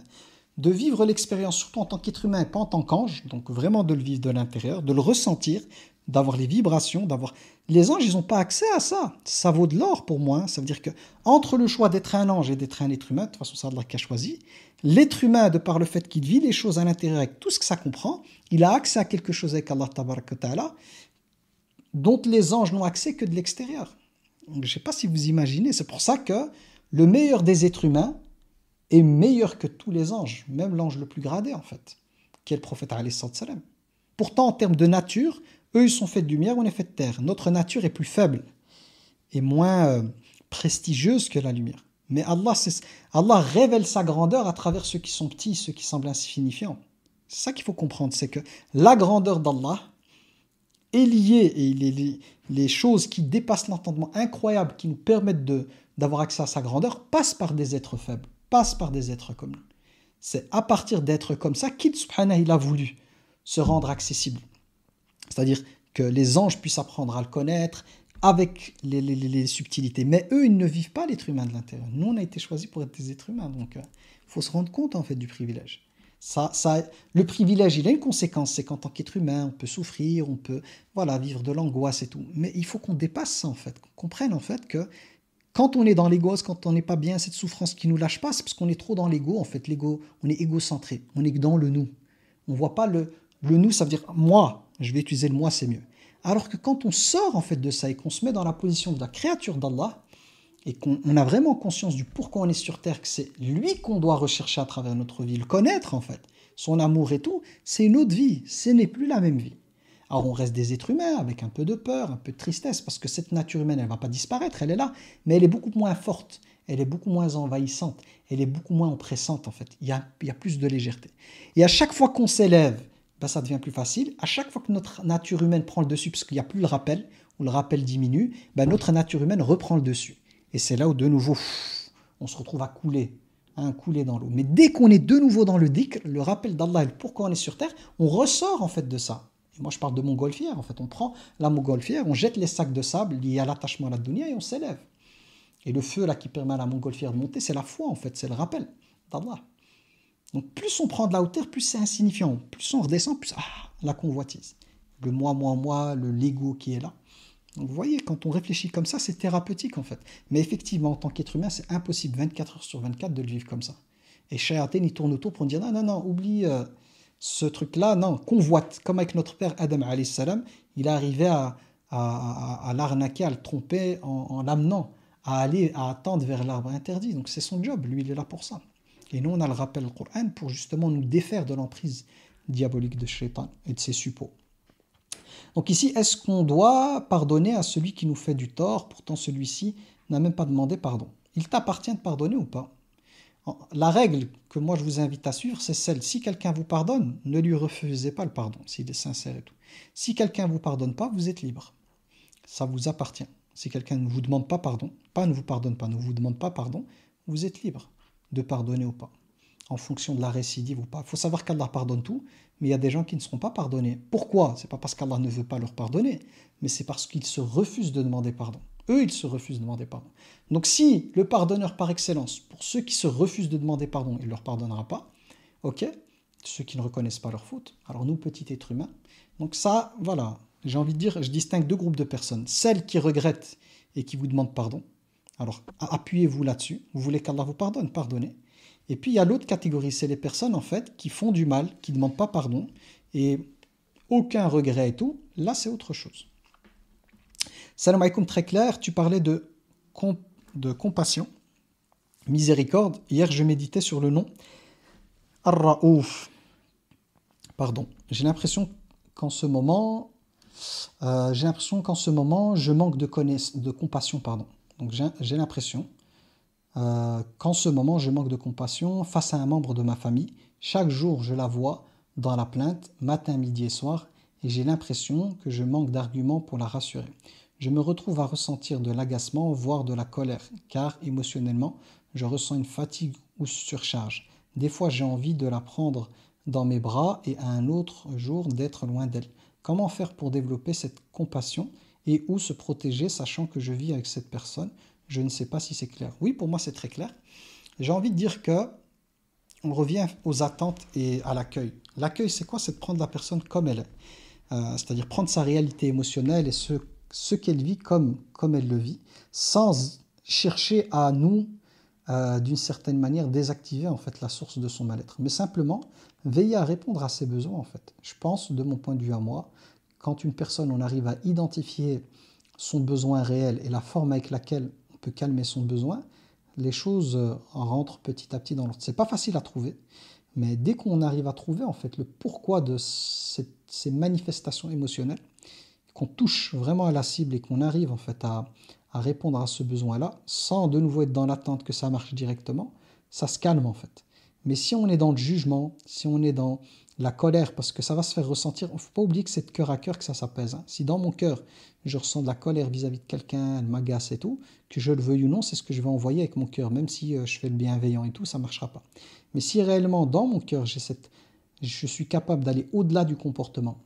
de vivre l'expérience, surtout en tant qu'être humain et pas en tant qu'ange, donc vraiment de le vivre de l'intérieur, de le ressentir, d'avoir les vibrations, d'avoir... Les anges, ils n'ont pas accès à ça. Ça vaut de l'or pour moi. Ça veut dire que entre le choix d'être un ange et d'être un être humain, de toute façon, c'est Allah qui a choisi, l'être humain, de par le fait qu'il vit les choses à l'intérieur avec tout ce que ça comprend, il a accès à quelque chose avec Allah tabaraka ta'ala, dont les anges n'ont accès que de l'extérieur. Je ne sais pas si vous imaginez, c'est pour ça que le meilleur des êtres humains est meilleur que tous les anges, même l'ange le plus gradé en fait, qui est le prophète alayhi salam. Pourtant, en termes de nature, eux ils sont faits de lumière, on est fait de terre. Notre nature est plus faible et moins prestigieuse que la lumière. Mais Allah révèle sa grandeur à travers ceux qui sont petits, ceux qui semblent insignifiants. C'est ça qu'il faut comprendre, c'est que la grandeur d'Allah est liée, et les choses qui dépassent l'entendement incroyable, qui nous permettent d'avoir accès à sa grandeur, passent par des êtres faibles, passent par des êtres comme nous. C'est à partir d'êtres comme ça qu'il, subhanahu, il a voulu se rendre accessible. C'est-à-dire que les anges puissent apprendre à le connaître avec les subtilités. Mais eux, ils ne vivent pas l'être humain de l'intérieur. Nous, on a été choisis pour être des êtres humains. Donc, il faut se rendre compte en fait du privilège. Le privilège, il a une conséquence, c'est qu'en tant qu'être humain, on peut souffrir, on peut vivre de l'angoisse et tout. Mais il faut qu'on dépasse ça en fait, qu'on comprenne en fait que quand on est dans l'angoisse, quand on n'est pas bien, cette souffrance qui nous lâche pas, c'est parce qu'on est trop dans l'ego en fait. L'ego, on est égocentré, on est dans le nous. On voit pas le nous, ça veut dire moi, je vais utiliser le moi, c'est mieux. Alors que quand on sort en fait de ça et qu'on se met dans la position de la créature d'Allah, et qu'on a vraiment conscience du pourquoi on est sur terre, que c'est lui qu'on doit rechercher à travers notre vie, le connaître en fait, son amour et tout, c'est une autre vie, ce n'est plus la même vie. Alors on reste des êtres humains avec un peu de peur, un peu de tristesse, parce que cette nature humaine, elle ne va pas disparaître, elle est là, mais elle est beaucoup moins forte, elle est beaucoup moins envahissante, elle est beaucoup moins oppressante en fait, il y a plus de légèreté. Et à chaque fois qu'on s'élève, ça devient plus facile, à chaque fois que notre nature humaine prend le dessus, parce qu'il n'y a plus le rappel, ou le rappel diminue, notre nature humaine reprend le dessus. Et c'est là où de nouveau, on se retrouve à couler dans l'eau. Mais dès qu'on est de nouveau dans le dhikr, le rappel d'Allah et le pourquoi on est sur terre, on ressort en fait de ça. Et moi je parle de montgolfière, en fait on prend la montgolfière, on jette les sacs de sable liés à l'attachement à la dunya et on s'élève. Et le feu là qui permet à la montgolfière de monter, c'est la foi en fait, c'est le rappel d'Allah. Donc plus on prend de la hauteur, plus c'est insignifiant. Plus on redescend, plus la convoitise. Le moi, l'ego qui est là. Donc vous voyez, quand on réfléchit comme ça, c'est thérapeutique en fait. Mais effectivement, en tant qu'être humain, c'est impossible 24 heures sur 24 de le vivre comme ça. Et Shayatin, il tourne autour pour dire non, oublie ce truc-là, non, convoite. Comme avec notre père Adam alayhi salam, il est arrivé à l'arnaquer, à le tromper en l'amenant à attendre vers l'arbre interdit. Donc c'est son job, lui il est là pour ça. Et nous on a le rappel du Coran pour justement nous défaire de l'emprise diabolique de Shaitan et de ses suppôts. Donc ici, est-ce qu'on doit pardonner à celui qui nous fait du tort? Pourtant celui-ci n'a même pas demandé pardon. Il t'appartient de pardonner ou pas? La règle que moi je vous invite à suivre, c'est celle, si quelqu'un vous pardonne, ne lui refusez pas le pardon, s'il est sincère et tout. Si quelqu'un ne vous pardonne pas, vous êtes libre. Ça vous appartient. Si quelqu'un ne vous demande pas pardon, pas ne vous pardonne pas, ne vous demande pas pardon, vous êtes libre de pardonner ou pas, en fonction de la récidive ou pas. Il faut savoir qu'Allah pardonne tout, mais il y a des gens qui ne seront pas pardonnés. Pourquoi? C'est pas parce qu'Allah ne veut pas leur pardonner, mais c'est parce qu'ils se refusent de demander pardon. Eux, ils se refusent de demander pardon. Donc si le pardonneur par excellence, pour ceux qui se refusent de demander pardon, il ne leur pardonnera pas, ok, ceux qui ne reconnaissent pas leur faute, alors nous, petits êtres humains, donc ça, voilà, j'ai envie de dire, je distingue deux groupes de personnes. Celles qui regrettent et qui vous demandent pardon, alors appuyez-vous là-dessus, vous voulez qu'Allah vous pardonne, pardonnez. Et puis il y a l'autre catégorie, c'est les personnes en fait qui font du mal, qui ne demandent pas pardon, et aucun regret et tout, là c'est autre chose. Salam alaikum, très clair, tu parlais de compassion, miséricorde. Hier je méditais sur le nom Ar-Raouf. Pardon, j'ai l'impression qu'en ce moment, je manque de compassion, pardon. Donc j'ai l'impression qu'en ce moment, je manque de compassion face à un membre de ma famille. Chaque jour, je la vois dans la plainte, matin, midi et soir, et j'ai l'impression que je manque d'arguments pour la rassurer. Je me retrouve à ressentir de l'agacement, voire de la colère, car émotionnellement, je ressens une fatigue ou surcharge. Des fois, j'ai envie de la prendre dans mes bras et à un autre jour d'être loin d'elle. Comment faire pour développer cette compassion et où se protéger, sachant que je vis avec cette personne? Je ne sais pas si c'est clair. Oui, pour moi, c'est très clair. J'ai envie de dire que on revient aux attentes et à l'accueil. L'accueil, c'est quoi? C'est de prendre la personne comme elle est. C'est-à-dire prendre sa réalité émotionnelle et ce qu'elle vit comme elle le vit, sans chercher à nous, d'une certaine manière, désactiver en fait la source de son mal-être. Mais simplement, veiller à répondre à ses besoins en fait. Je pense, de mon point de vue à moi, quand une personne, on arrive à identifier son besoin réel et la forme avec laquelle on peut calmer son besoin, les choses rentrent petit à petit dans l'ordre. C'est pas facile à trouver, mais dès qu'on arrive à trouver en fait le pourquoi de ces manifestations émotionnelles, qu'on touche vraiment à la cible et qu'on arrive en fait à répondre à ce besoin-là, sans de nouveau être dans l'attente que ça marche directement, ça se calme en fait. Mais si on est dans le jugement, si on est dans la colère, parce que ça va se faire ressentir, il ne faut pas oublier que c'est de cœur à cœur que ça s'apaise. Hein. Si dans mon cœur, je ressens de la colère vis-à-vis de quelqu'un, elle m'agace et tout, que je le veuille ou non, c'est ce que je vais envoyer avec mon cœur, même si je fais le bienveillant et tout, ça ne marchera pas. Mais si réellement dans mon cœur, je suis capable d'aller au-delà du comportement,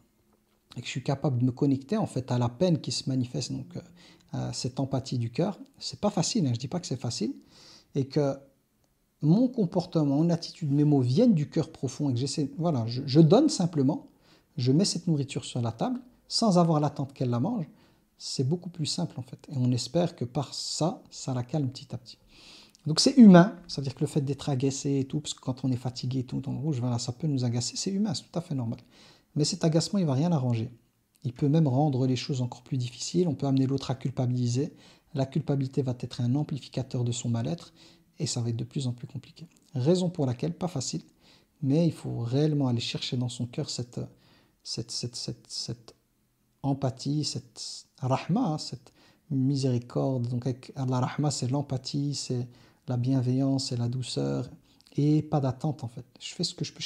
et que je suis capable de me connecter en fait à la peine qui se manifeste, donc à cette empathie du cœur, c'est pas facile, hein, je dis pas que c'est facile, et que mon comportement, mon attitude, mes mots viennent du cœur profond et que j'essaie, voilà, je donne simplement, je mets cette nourriture sur la table sans avoir l'attente qu'elle la mange, c'est beaucoup plus simple en fait. Et on espère que par ça, ça la calme petit à petit. Donc c'est humain, ça veut dire que le fait d'être agacé et tout, parce que quand on est fatigué et tout, dans le rouge, voilà, ça peut nous agacer, c'est humain, c'est tout à fait normal. Mais cet agacement, il ne va rien arranger. Il peut même rendre les choses encore plus difficiles, on peut amener l'autre à culpabiliser. La culpabilité va être un amplificateur de son mal-être, et ça va être de plus en plus compliqué. Raison pour laquelle, pas facile, mais il faut réellement aller chercher dans son cœur cette empathie, cette rahma, cette miséricorde. Donc avec la rahma, c'est l'empathie, c'est la bienveillance, c'est la douceur, et pas d'attente en fait. Je fais ce que je peux,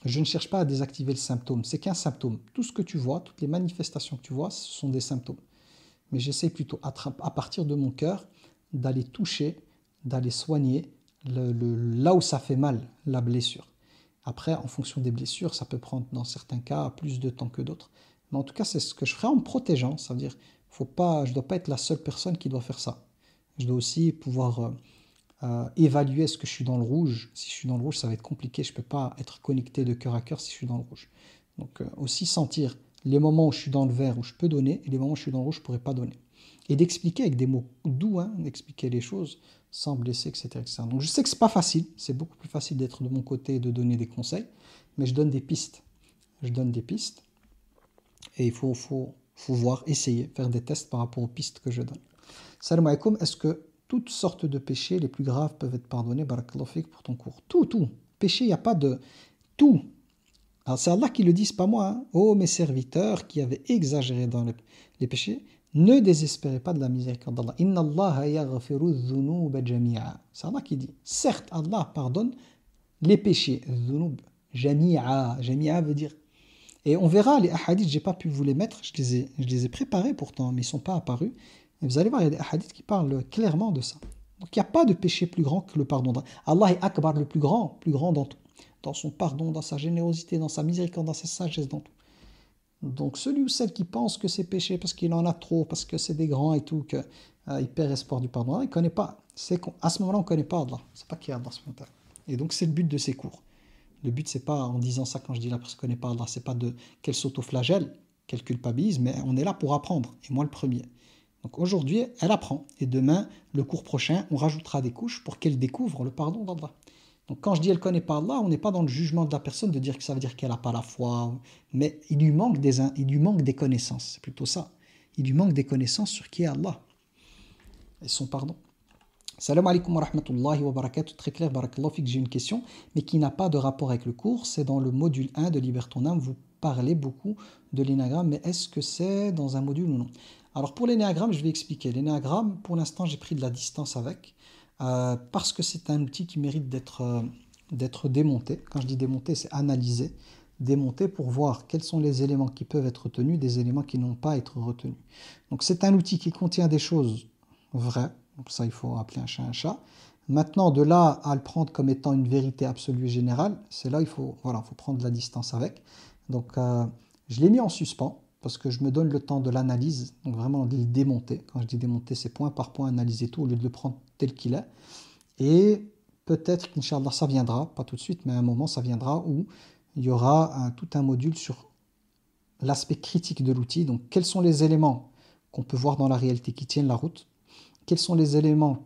je ne cherche pas à désactiver le symptôme, c'est qu'un symptôme. Tout ce que tu vois, toutes les manifestations que tu vois, ce sont des symptômes. Mais j'essaie plutôt, à partir de mon cœur, d'aller toucher, d'aller soigner là où ça fait mal, la blessure. Après, en fonction des blessures, ça peut prendre dans certains cas plus de temps que d'autres. Mais en tout cas, c'est ce que je ferai en me protégeant. Ça veut dire, je ne dois pas être la seule personne qui doit faire ça. Je dois aussi pouvoir évaluer est-ce que je suis dans le rouge. Si je suis dans le rouge, ça va être compliqué. Je ne peux pas être connecté de cœur à cœur si je suis dans le rouge. Donc aussi sentir les moments où je suis dans le vert, où je peux donner, et les moments où je suis dans le rouge, je ne pourrais pas donner. Et d'expliquer avec des mots doux, hein, d'expliquer les choses sans blesser, etc., etc. Donc je sais que ce n'est pas facile. C'est beaucoup plus facile d'être de mon côté et de donner des conseils. Mais je donne des pistes. Je donne des pistes. Et il faut voir, essayer, faire des tests par rapport aux pistes que je donne. Salam alaikum, est-ce que toutes sortes de péchés les plus graves peuvent être pardonnés? Barakallahu fik pour ton cours. Tout. Péché, il n'y a pas de... Tout. Alors c'est Allah qui le dit, c'est pas moi. Hein. Oh mes serviteurs qui avaient exagéré dans les péchés, ne désespérez pas de la miséricorde d'Allah. Inna Allah yaghfiru dhunuba jami'a. C'est Allah qui dit. Certes, Allah pardonne les péchés. Dhunub jami'a. Jami'a veut dire Et on verra les hadiths, j'ai pas pu vous les mettre, je les ai préparés pourtant, mais ils sont pas apparus. Et vous allez voir, il y a des hadiths qui parlent clairement de ça. Donc il n'y a pas de péché plus grand que le pardon. Allah est Akbar, le plus grand dans tout. Dans son pardon, dans sa générosité, dans sa miséricorde, dans sa sagesse, dans tout. Donc celui ou celle qui pense que c'est péché parce qu'il en a trop, parce que c'est des grands et tout, qu'il perd espoir du pardon, il ne connaît pas. À ce moment-là, on ne connaît pas Allah. C'est pas qui est Allah. Et donc c'est le but de ces cours. Le but, c'est pas en disant ça quand je dis la personne ne connaît pas Allah, c'est pas qu'elle s'auto-flagelle, qu'elle culpabilise, mais on est là pour apprendre. Et moi le premier. Donc aujourd'hui, elle apprend. Et demain, le cours prochain, on rajoutera des couches pour qu'elle découvre le pardon d'Allah. Donc quand je dis elle ne connaît pas Allah, on n'est pas dans le jugement de la personne de dire que ça veut dire qu'elle n'a pas la foi. Mais il lui manque des connaissances. C'est plutôt ça. Il lui manque des connaissances sur qui est Allah. Et son pardon. Salam alaikum wa rahmatullahi wa barakatuh. Très clair, barakallahu fik, j'ai une question, mais qui n'a pas de rapport avec le cours. C'est dans le module 1 de Libère ton âme. Vous parlez beaucoup de l'énéagramme, mais est-ce que c'est dans un module ou non? Alors pour l'énéagramme, je vais expliquer. L'énéagramme, pour l'instant, j'ai pris de la distance avec, parce que c'est un outil qui mérite d'être démonté. Quand je dis démonté, c'est analysé. Démonter pour voir quels sont les éléments qui peuvent être retenus, des éléments qui n'ont pas à être retenus. Donc c'est un outil qui contient des choses vraies. Donc ça, il faut appeler un chat un chat. Maintenant, de là à le prendre comme étant une vérité absolue et générale, c'est là il faut prendre de la distance avec. Donc, je l'ai mis en suspens parce que je me donne le temps de l'analyse, donc vraiment de le démonter. Quand je dis démonter, c'est point par point analyser tout au lieu de le prendre tel qu'il est. Et peut-être qu'Inch'Allah, ça viendra, pas tout de suite, mais à un moment, ça viendra où il y aura tout un module sur l'aspect critique de l'outil. Donc, quels sont les éléments qu'on peut voir dans la réalité qui tiennent la route? Quels sont les éléments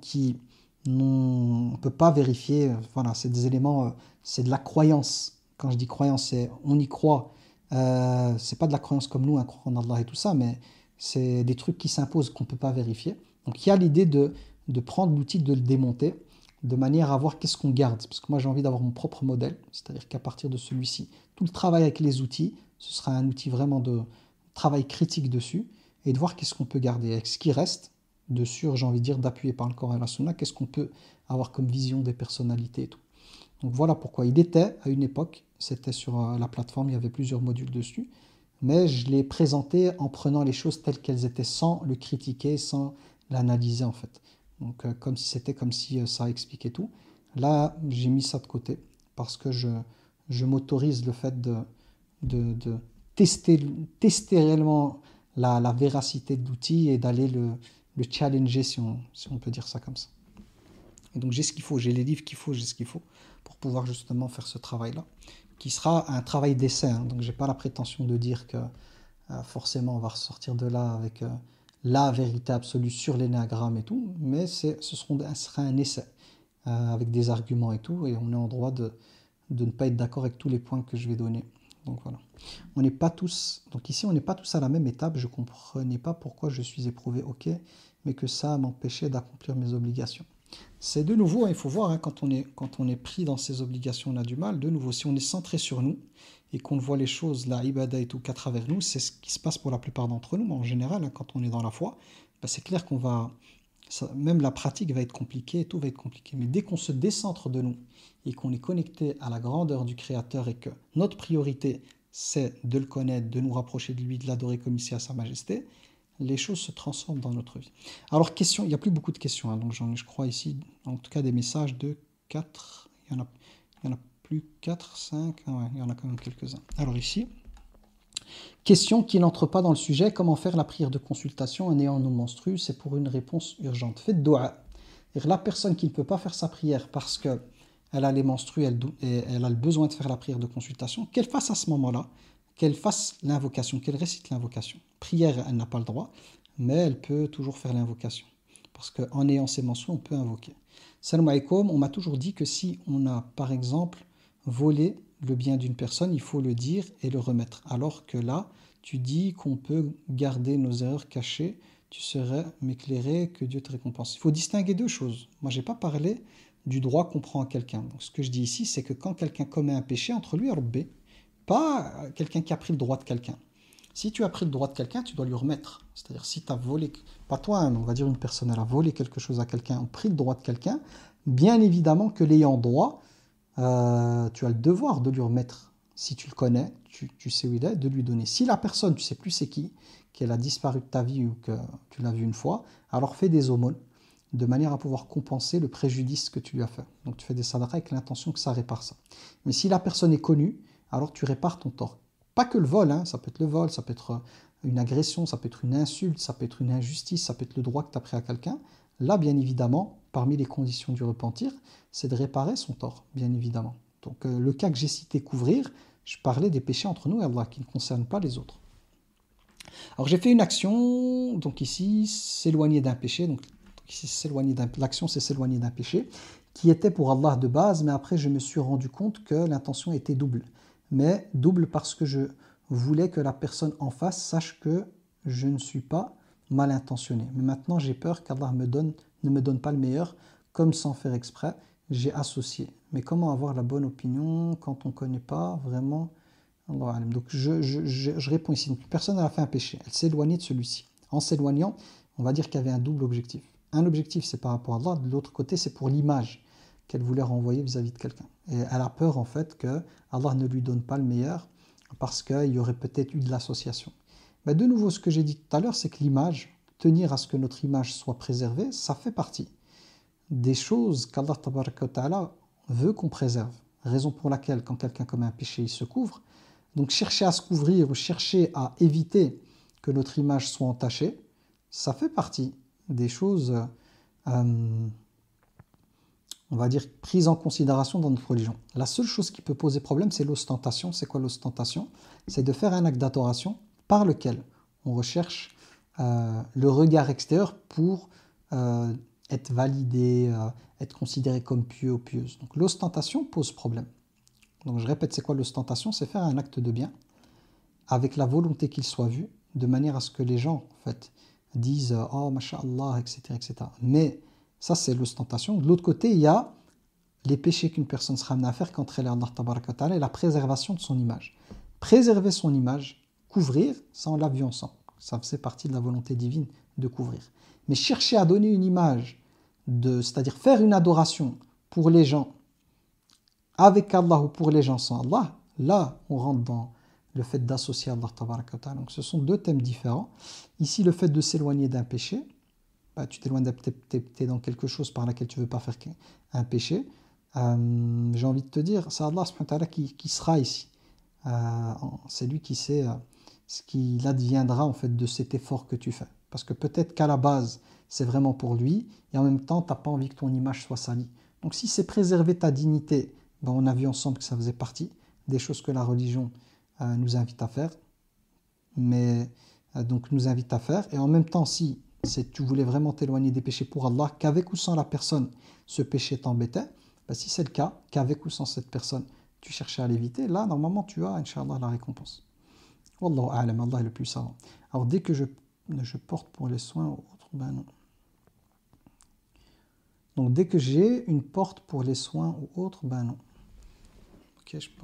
on ne peut pas vérifier? Voilà, c'est des éléments, c'est de la croyance. Quand je dis croyance, c'est on y croit. C'est pas de la croyance comme nous, croire en Allah et tout ça, mais c'est des trucs qui s'imposent qu'on ne peut pas vérifier. Donc il y a l'idée de prendre l'outil, de le démonter, de manière à voir qu'est-ce qu'on garde. Parce que moi j'ai envie d'avoir mon propre modèle, c'est-à-dire qu'à partir de celui-ci, tout le travail avec les outils, ce sera un outil vraiment de travail critique dessus, et de voir qu'est-ce qu'on peut garder. Avec ce qui reste, dessus, j'ai envie de dire, d'appuyer par le Coran et la Sunna, qu'est-ce qu'on peut avoir comme vision des personnalités et tout. Donc voilà pourquoi. Il était, à une époque, c'était sur la plateforme, il y avait plusieurs modules dessus, mais je l'ai présenté en prenant les choses telles qu'elles étaient, sans le critiquer, sans l'analyser en fait. Donc comme si ça expliquait tout. Là, j'ai mis ça de côté, parce que je m'autorise le fait de tester réellement la véracité de l'outil et d'aller le challenger, si on peut dire ça comme ça. Et donc j'ai ce qu'il faut, j'ai les livres qu'il faut, j'ai ce qu'il faut pour pouvoir justement faire ce travail-là, qui sera un travail d'essai. Donc j'ai pas la prétention de dire que forcément on va ressortir de là avec la vérité absolue sur l'énéagramme et tout, mais ce sera un essai avec des arguments et tout, et on est en droit de ne pas être d'accord avec tous les points que je vais donner. Donc voilà. Donc ici, on n'est pas tous à la même étape. Je ne comprenais pas pourquoi je suis éprouvé, ok, mais que ça m'empêchait d'accomplir mes obligations. C'est de nouveau, il faut voir, quand on est pris dans ces obligations, on a du mal. De nouveau, si on est centré sur nous et qu'on voit les choses, la ibada et tout, qu'à travers nous, c'est ce qui se passe pour la plupart d'entre nous. Mais en général, quand on est dans la foi, c'est clair même la pratique va être compliquée, tout va être compliqué. Mais dès qu'on se décentre de nous et qu'on est connecté à la grandeur du Créateur et que notre priorité, c'est de le connaître, de nous rapprocher de lui, de l'adorer comme ici à sa majesté, les choses se transforment dans notre vie. Alors, question, il n'y a plus beaucoup de questions, donc j'en ai, je crois, ici, en tout cas, des messages de 4, il y en a plus 4, 5, il y en a quand même quelques-uns. Alors ici, question qui n'entre pas dans le sujet, comment faire la prière de consultation en ayant nos menstrues, c'est pour une réponse urgente. Faites doua. La personne qui ne peut pas faire sa prière parce qu'elle a les menstrues et elle a le besoin de faire la prière de consultation, qu'elle fasse à ce moment-là, qu'elle fasse l'invocation, qu'elle récite l'invocation. Prière, elle n'a pas le droit, mais elle peut toujours faire l'invocation. Parce qu'en ayant ses menstrues, on peut invoquer. Salam alaikum, on m'a toujours dit que si on a, par exemple, volé le bien d'une personne, il faut le dire et le remettre. Alors que là, tu dis qu'on peut garder nos erreurs cachées, tu serais m'éclairer, que Dieu te récompense. Il faut distinguer deux choses. Moi, je n'ai pas parlé du droit qu'on prend à quelqu'un. Donc, ce que je dis ici, c'est que quand quelqu'un commet un péché, entre lui et Rabbi, pas quelqu'un qui a pris le droit de quelqu'un. Si tu as pris le droit de quelqu'un, tu dois lui remettre. C'est-à-dire, si tu as volé, pas toi, mais on va dire une personne, elle a volé quelque chose à quelqu'un, ou pris le droit de quelqu'un, bien évidemment que l'ayant droit, tu as le devoir de lui remettre si tu le connais, tu sais où il est, de lui donner. Si la personne, tu sais plus c'est qui, qu'elle a disparu de ta vie ou que tu l'as vu une fois, alors fais des aumônes de manière à pouvoir compenser le préjudice que tu lui as fait. Donc tu fais des sadaqas avec l'intention que ça répare ça. Mais si la personne est connue, alors tu répares ton tort. Pas que le vol, hein, ça peut être le vol, ça peut être une agression, ça peut être une insulte, ça peut être une injustice, ça peut être le droit que tu as pris à quelqu'un. Là, bien évidemment, parmi les conditions du repentir, c'est de réparer son tort, bien évidemment. Donc le cas que j'ai cité couvrir, je parlais des péchés entre nous et Allah, qui ne concernent pas les autres. Alors j'ai fait une action, donc ici, s'éloigner d'un péché, donc ici, l'action c'est s'éloigner d'un péché, qui était pour Allah de base, mais après je me suis rendu compte que l'intention était double. Mais double parce que je voulais que la personne en face sache que je ne suis pas mal intentionné. Mais maintenant j'ai peur qu'Allah ne me donne pas le meilleur, comme sans faire exprès, j'ai associé. Mais comment avoir la bonne opinion quand on ne connaît pas vraiment Allah. Donc je réponds ici. Donc, personne n'a fait un péché, elle s'est éloignée de celui-ci. En s'éloignant, on va dire qu'il y avait un double objectif. Un objectif, c'est par rapport à Allah, de l'autre côté, c'est pour l'image qu'elle voulait renvoyer vis-à-vis de quelqu'un. Et elle a peur, en fait, que Allah ne lui donne pas le meilleur parce qu'il y aurait peut-être eu de l'association. Mais de nouveau, ce que j'ai dit tout à l'heure, c'est que l'image, tenir à ce que notre image soit préservée, ça fait partie des choses qu'Allah Tabaraka wa Ta'ala veut qu'on préserve. Raison pour laquelle, quand quelqu'un commet un péché, il se couvre. Donc chercher à se couvrir ou chercher à éviter que notre image soit entachée, ça fait partie des choses, on va dire, prises en considération dans notre religion. La seule chose qui peut poser problème, c'est l'ostentation. C'est quoi l'ostentation? C'est de faire un acte d'adoration par lequel on recherche le regard extérieur pour être validé, être considéré comme pieux ou pieuse. Donc l'ostentation pose problème. Donc je répète, c'est quoi l'ostentation? C'est faire un acte de bien avec la volonté qu'il soit vu, de manière à ce que les gens en fait, disent « Oh, masha'Allah », etc., etc. Mais ça, c'est l'ostentation. De l'autre côté, il y a les péchés qu'une personne sera amenée à faire contre Allah Tabaraka wa Ta'ala et la préservation de son image. Préserver son image, couvrir, ça on l'a vu ensemble. Ça faisait partie de la volonté divine de couvrir. Mais chercher à donner une image, c'est-à-dire faire une adoration pour les gens, avec Allah ou pour les gens sans Allah, là, on rentre dans le fait d'associer Allah Tabaraka wa Ta'ala. Donc ce sont deux thèmes différents. Ici, le fait de s'éloigner d'un péché, bah, tu t'éloignes, t'es dans quelque chose par laquelle tu ne veux pas faire un péché. J'ai envie de te dire, c'est Allah subhanahu wa ta'ala qui sera ici. C'est lui qui sait ce qu'il adviendra en fait de cet effort que tu fais. Parce que peut-être qu'à la base, c'est vraiment pour lui, et en même temps, tu n'as pas envie que ton image soit salie. Donc si c'est préserver ta dignité, ben, on a vu ensemble que ça faisait partie des choses que la religion nous invite à faire. Mais donc nous invite à faire. Et en même temps, si tu voulais vraiment t'éloigner des péchés pour Allah, qu'avec ou sans la personne, ce péché t'embêtait, ben, si c'est le cas, qu'avec ou sans cette personne, tu cherchais à l'éviter, là, normalement, tu as, Inch'Allah, la récompense. Wallahu a'lam, Allah est le plus savant. Alors, dès que je porte pour les soins ou autres, ben non. Donc, dès que j'ai une porte pour les soins ou autres, ben non. Ok, je n'ai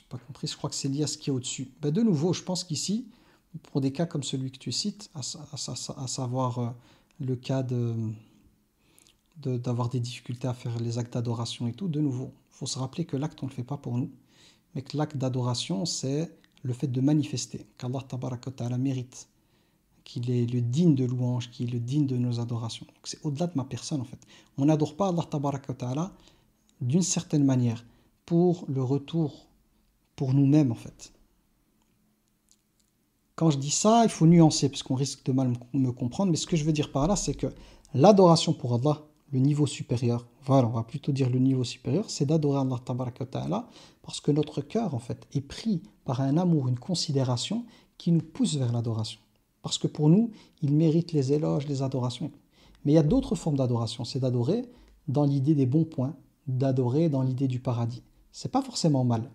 pas compris, je crois que c'est lié à ce qui est au-dessus. Ben, de nouveau, je pense qu'ici, pour des cas comme celui que tu cites, à savoir le cas d'avoir des difficultés à faire les actes d'adoration et tout, de nouveau, il faut se rappeler que l'acte, on ne le fait pas pour nous, mais que l'acte d'adoration, c'est le fait de manifester qu'Allah Tabaraka wa Ta'ala mérite, qu'il est le digne de louange, qu'il est le digne de nos adorations. Donc c'est au-delà de ma personne en fait. On n'adore pas Allah Tabaraka wa Ta'ala d'une certaine manière pour le retour pour nous-mêmes en fait. Quand je dis ça, il faut nuancer parce qu'on risque de mal me comprendre, mais ce que je veux dire par là, c'est que l'adoration pour Allah, le niveau supérieur, voilà, on va plutôt dire le niveau supérieur, c'est d'adorer Allah Tabaraka wa Ta'ala parce que notre cœur en fait est pris par un amour, une considération qui nous pousse vers l'adoration. Parce que pour nous, il mérite les éloges, les adorations. Mais il y a d'autres formes d'adoration, c'est d'adorer dans l'idée des bons points, d'adorer dans l'idée du paradis. C'est pas forcément mal,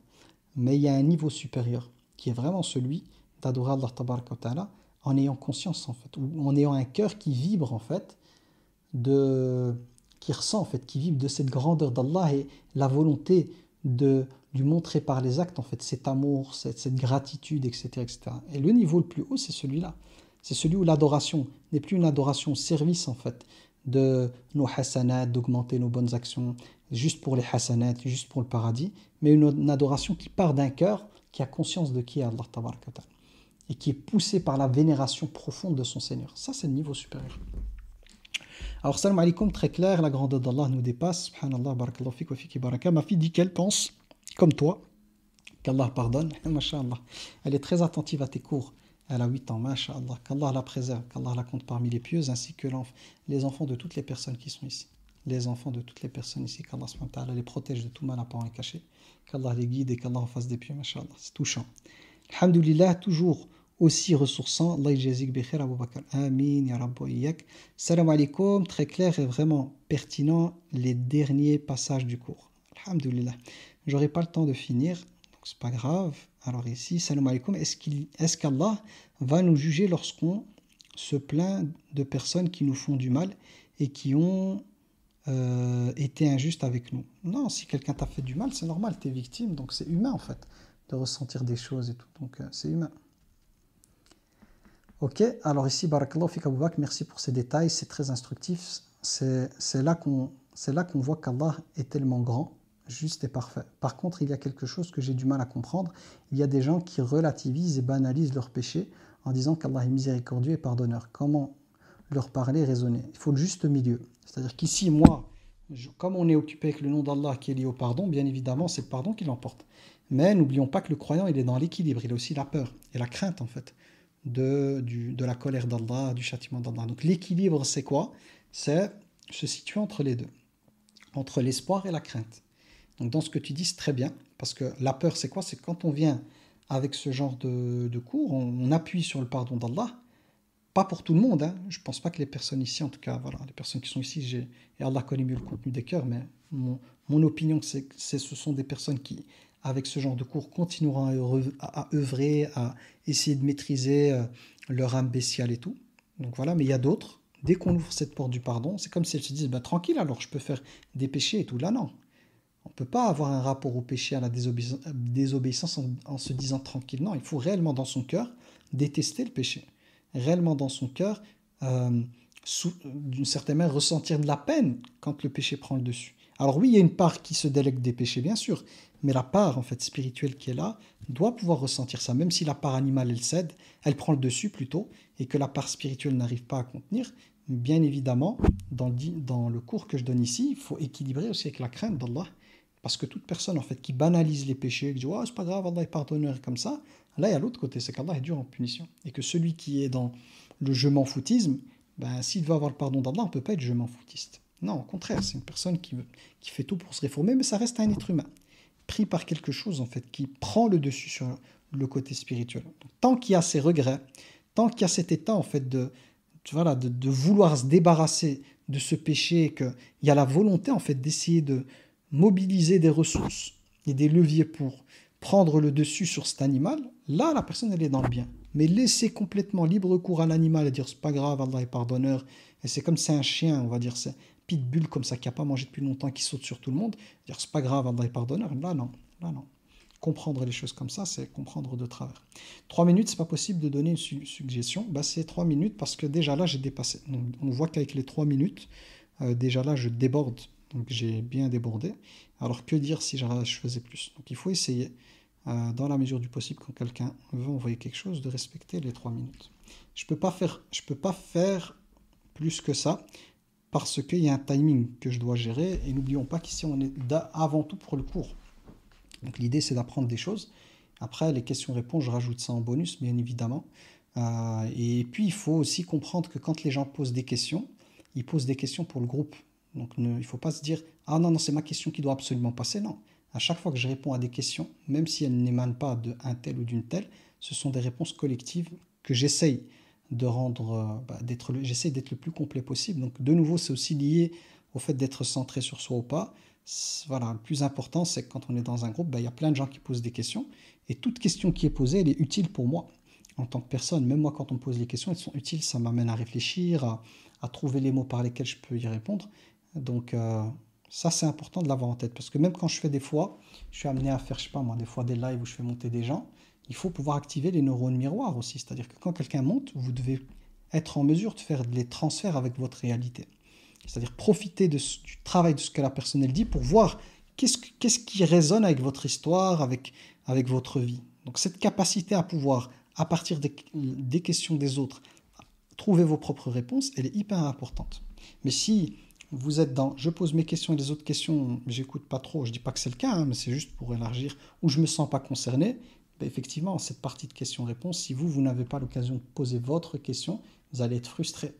mais il y a un niveau supérieur qui est vraiment celui d'adorer Allah Tabaraka wa Ta'ala en ayant conscience en fait, ou en ayant un cœur qui vibre en fait, qui ressent en fait, qui vibre de cette grandeur d'Allah et la volonté de lui montrer par les actes en fait cet amour, cette gratitude, etc., etc. Et le niveau le plus haut, c'est celui-là. C'est celui où l'adoration n'est plus une adoration au service en fait de nos hasanats, d'augmenter nos bonnes actions, juste pour les hasanats, juste pour le paradis, mais une adoration qui part d'un cœur qui a conscience de qui est Allah Tabaraka wa Ta'ala, et qui est poussé par la vénération profonde de son Seigneur. Ça, c'est le niveau supérieur. Alors, salam alaikum, très clair, la grandeur d'Allah nous dépasse. Subhanallah, barakallahu fik wa fiki baraka. Ma fille dit qu'elle pense, comme toi, qu'Allah pardonne. Masha'Allah. Elle est très attentive à tes cours. Elle a 8 ans, masha'Allah. Qu'Allah la préserve, qu'Allah la compte parmi les pieuses, ainsi que les enfants de toutes les personnes qui sont ici. Les enfants de toutes les personnes ici, qu'Allah subhanahu wa ta'ala les protège de tout mal apparent et caché. Qu'Allah les guide et qu'Allah en fasse des pieux, masha'Allah. C'est touchant. Alhamdulillah, toujours aussi ressourçant. Allah yazik bi khair Abu Bakr. Amin, ya Rabbi wa iyyak. Salam alaikum, très clair et vraiment pertinent les derniers passages du cours. Alhamdulillah. J'aurai pas le temps de finir, donc c'est pas grave. Alors ici, salam alaikum, est-ce qu'Allah va nous juger lorsqu'on se plaint de personnes qui nous font du mal et qui ont été injustes avec nous? Non, si quelqu'un t'a fait du mal, c'est normal, tu es victime, donc c'est humain en fait de ressentir des choses et tout, donc c'est humain. Ok, alors ici, barakallahu fik Abu Bakr, merci pour ces détails, c'est très instructif. C'est là qu'on voit qu'Allah est tellement grand, juste et parfait. Par contre, il y a quelque chose que j'ai du mal à comprendre. Il y a des gens qui relativisent et banalisent leurs péchés en disant qu'Allah est miséricordieux et pardonneur. Comment leur parler, raisonner? Il faut le juste milieu. C'est-à-dire qu'ici, moi, comme on est occupé avec le nom d'Allah qui est lié au pardon, bien évidemment, c'est le pardon qui l'emporte. Mais n'oublions pas que le croyant, il est dans l'équilibre, il a aussi la peur et la crainte en fait. De la colère d'Allah, du châtiment d'Allah. Donc l'équilibre, c'est quoi? C'est se situer entre les deux, entre l'espoir et la crainte. Donc dans ce que tu dis, c'est très bien, parce que la peur, c'est quoi? C'est quand on vient avec ce genre de cours, on appuie sur le pardon d'Allah, pas pour tout le monde, hein. Je ne pense pas que les personnes ici, en tout cas, voilà, les personnes qui sont ici, et Allah connaît mieux le contenu des cœurs, mais mon opinion, c'est que ce sont des personnes qui, avec ce genre de cours, continueront à œuvrer, à essayer de maîtriser leur âme bestiale et tout. Donc voilà, mais il y a d'autres, dès qu'on ouvre cette porte du pardon, c'est comme si elles se disent, bah, tranquille, alors je peux faire des péchés et tout. Là, non. On ne peut pas avoir un rapport au péché, à la désobéissance en se disant tranquille. Non, il faut réellement dans son cœur détester le péché. Réellement dans son cœur, d'une certaine manière, ressentir de la peine quand le péché prend le dessus. Alors oui, il y a une part qui se délègue des péchés, bien sûr, mais la part en fait spirituelle qui est là doit pouvoir ressentir ça, même si la part animale elle cède, elle prend le dessus plutôt, et que la part spirituelle n'arrive pas à contenir. Bien évidemment, dans le cours que je donne ici, il faut équilibrer aussi avec la crainte d'Allah, parce que toute personne en fait qui banalise les péchés, qui dit oh, c'est pas grave, Allah est pardonneur comme ça, là il y a l'autre côté, c'est qu'Allah est dur en punition, et que celui qui est dans le je m'en foutisme, ben, s'il veut avoir le pardon d'Allah, on ne peut pas être je m'en foutiste. Non, au contraire, c'est une personne qui fait tout pour se réformer, mais ça reste un être humain, pris par quelque chose en fait, qui prend le dessus sur le côté spirituel. Donc, tant qu'il y a ces regrets, tant qu'il y a cet état en fait de vouloir se débarrasser de ce péché, qu'il y a la volonté en fait d'essayer de mobiliser des ressources et des leviers pour prendre le dessus sur cet animal, là la personne elle est dans le bien. Mais laisser complètement libre cours à l'animal et dire c'est pas grave, Allah est pardonneur, et c'est comme c'est un chien, on va dire, c'est un pitbull comme ça qui n'a pas mangé depuis longtemps, qui saute sur tout le monde, dire c'est pas grave, Allah est pardonneur, là non. Comprendre les choses comme ça, c'est comprendre de travers. 3 minutes, c'est pas possible de donner une suggestion, bah, c'est 3 minutes parce que déjà là j'ai dépassé. Donc, on voit qu'avec les 3 minutes, déjà là je déborde, donc j'ai bien débordé. Alors que dire si je faisais plus? Donc il faut essayer, dans la mesure du possible, quand quelqu'un veut envoyer quelque chose, de respecter les 3 minutes. Je peux pas faire plus que ça, parce qu'il y a un timing que je dois gérer, et n'oublions pas qu'ici on est avant tout pour le cours. Donc l'idée c'est d'apprendre des choses. Après les questions-réponses, je rajoute ça en bonus, bien évidemment. Et puis il faut aussi comprendre que quand les gens posent des questions, ils posent des questions pour le groupe. Donc il ne faut pas se dire « Ah non, c'est ma question qui doit absolument passer ». Non. À chaque fois que je réponds à des questions, même si elles n'émanent pas d'un tel ou d'une telle, ce sont des réponses collectives que j'essaye de rendre, j'essaye d'être le plus complet possible. Donc de nouveau, c'est aussi lié au fait d'être centré sur soi ou pas. Voilà, le plus important, c'est que quand on est dans un groupe, il y a plein de gens qui posent des questions, et toute question qui est posée, elle est utile pour moi, en tant que personne. Même moi, quand on me pose les questions, elles sont utiles, ça m'amène à réfléchir, à trouver les mots par lesquels je peux y répondre. Donc ça, c'est important de l'avoir en tête, parce que même quand je fais des fois, je suis amené à faire, je sais pas moi, des fois des lives où je fais monter des gens, il faut pouvoir activer les neurones miroirs aussi, c'est-à-dire que quand quelqu'un monte, vous devez être en mesure de faire des transferts avec votre réalité. C'est-à-dire profiter du travail de ce que la personne elle dit pour voir qu'est-ce qui résonne avec votre histoire, avec votre vie. Donc cette capacité à pouvoir, à partir des questions des autres, trouver vos propres réponses, elle est hyper importante. Mais si vous êtes dans je pose mes questions et les autres questions, j'écoute pas trop, je dis pas que c'est le cas, hein, mais c'est juste pour élargir, ou je me sens pas concerné, ben effectivement, cette partie de questions-réponses, si vous n'avez pas l'occasion de poser votre question, vous allez être frustré.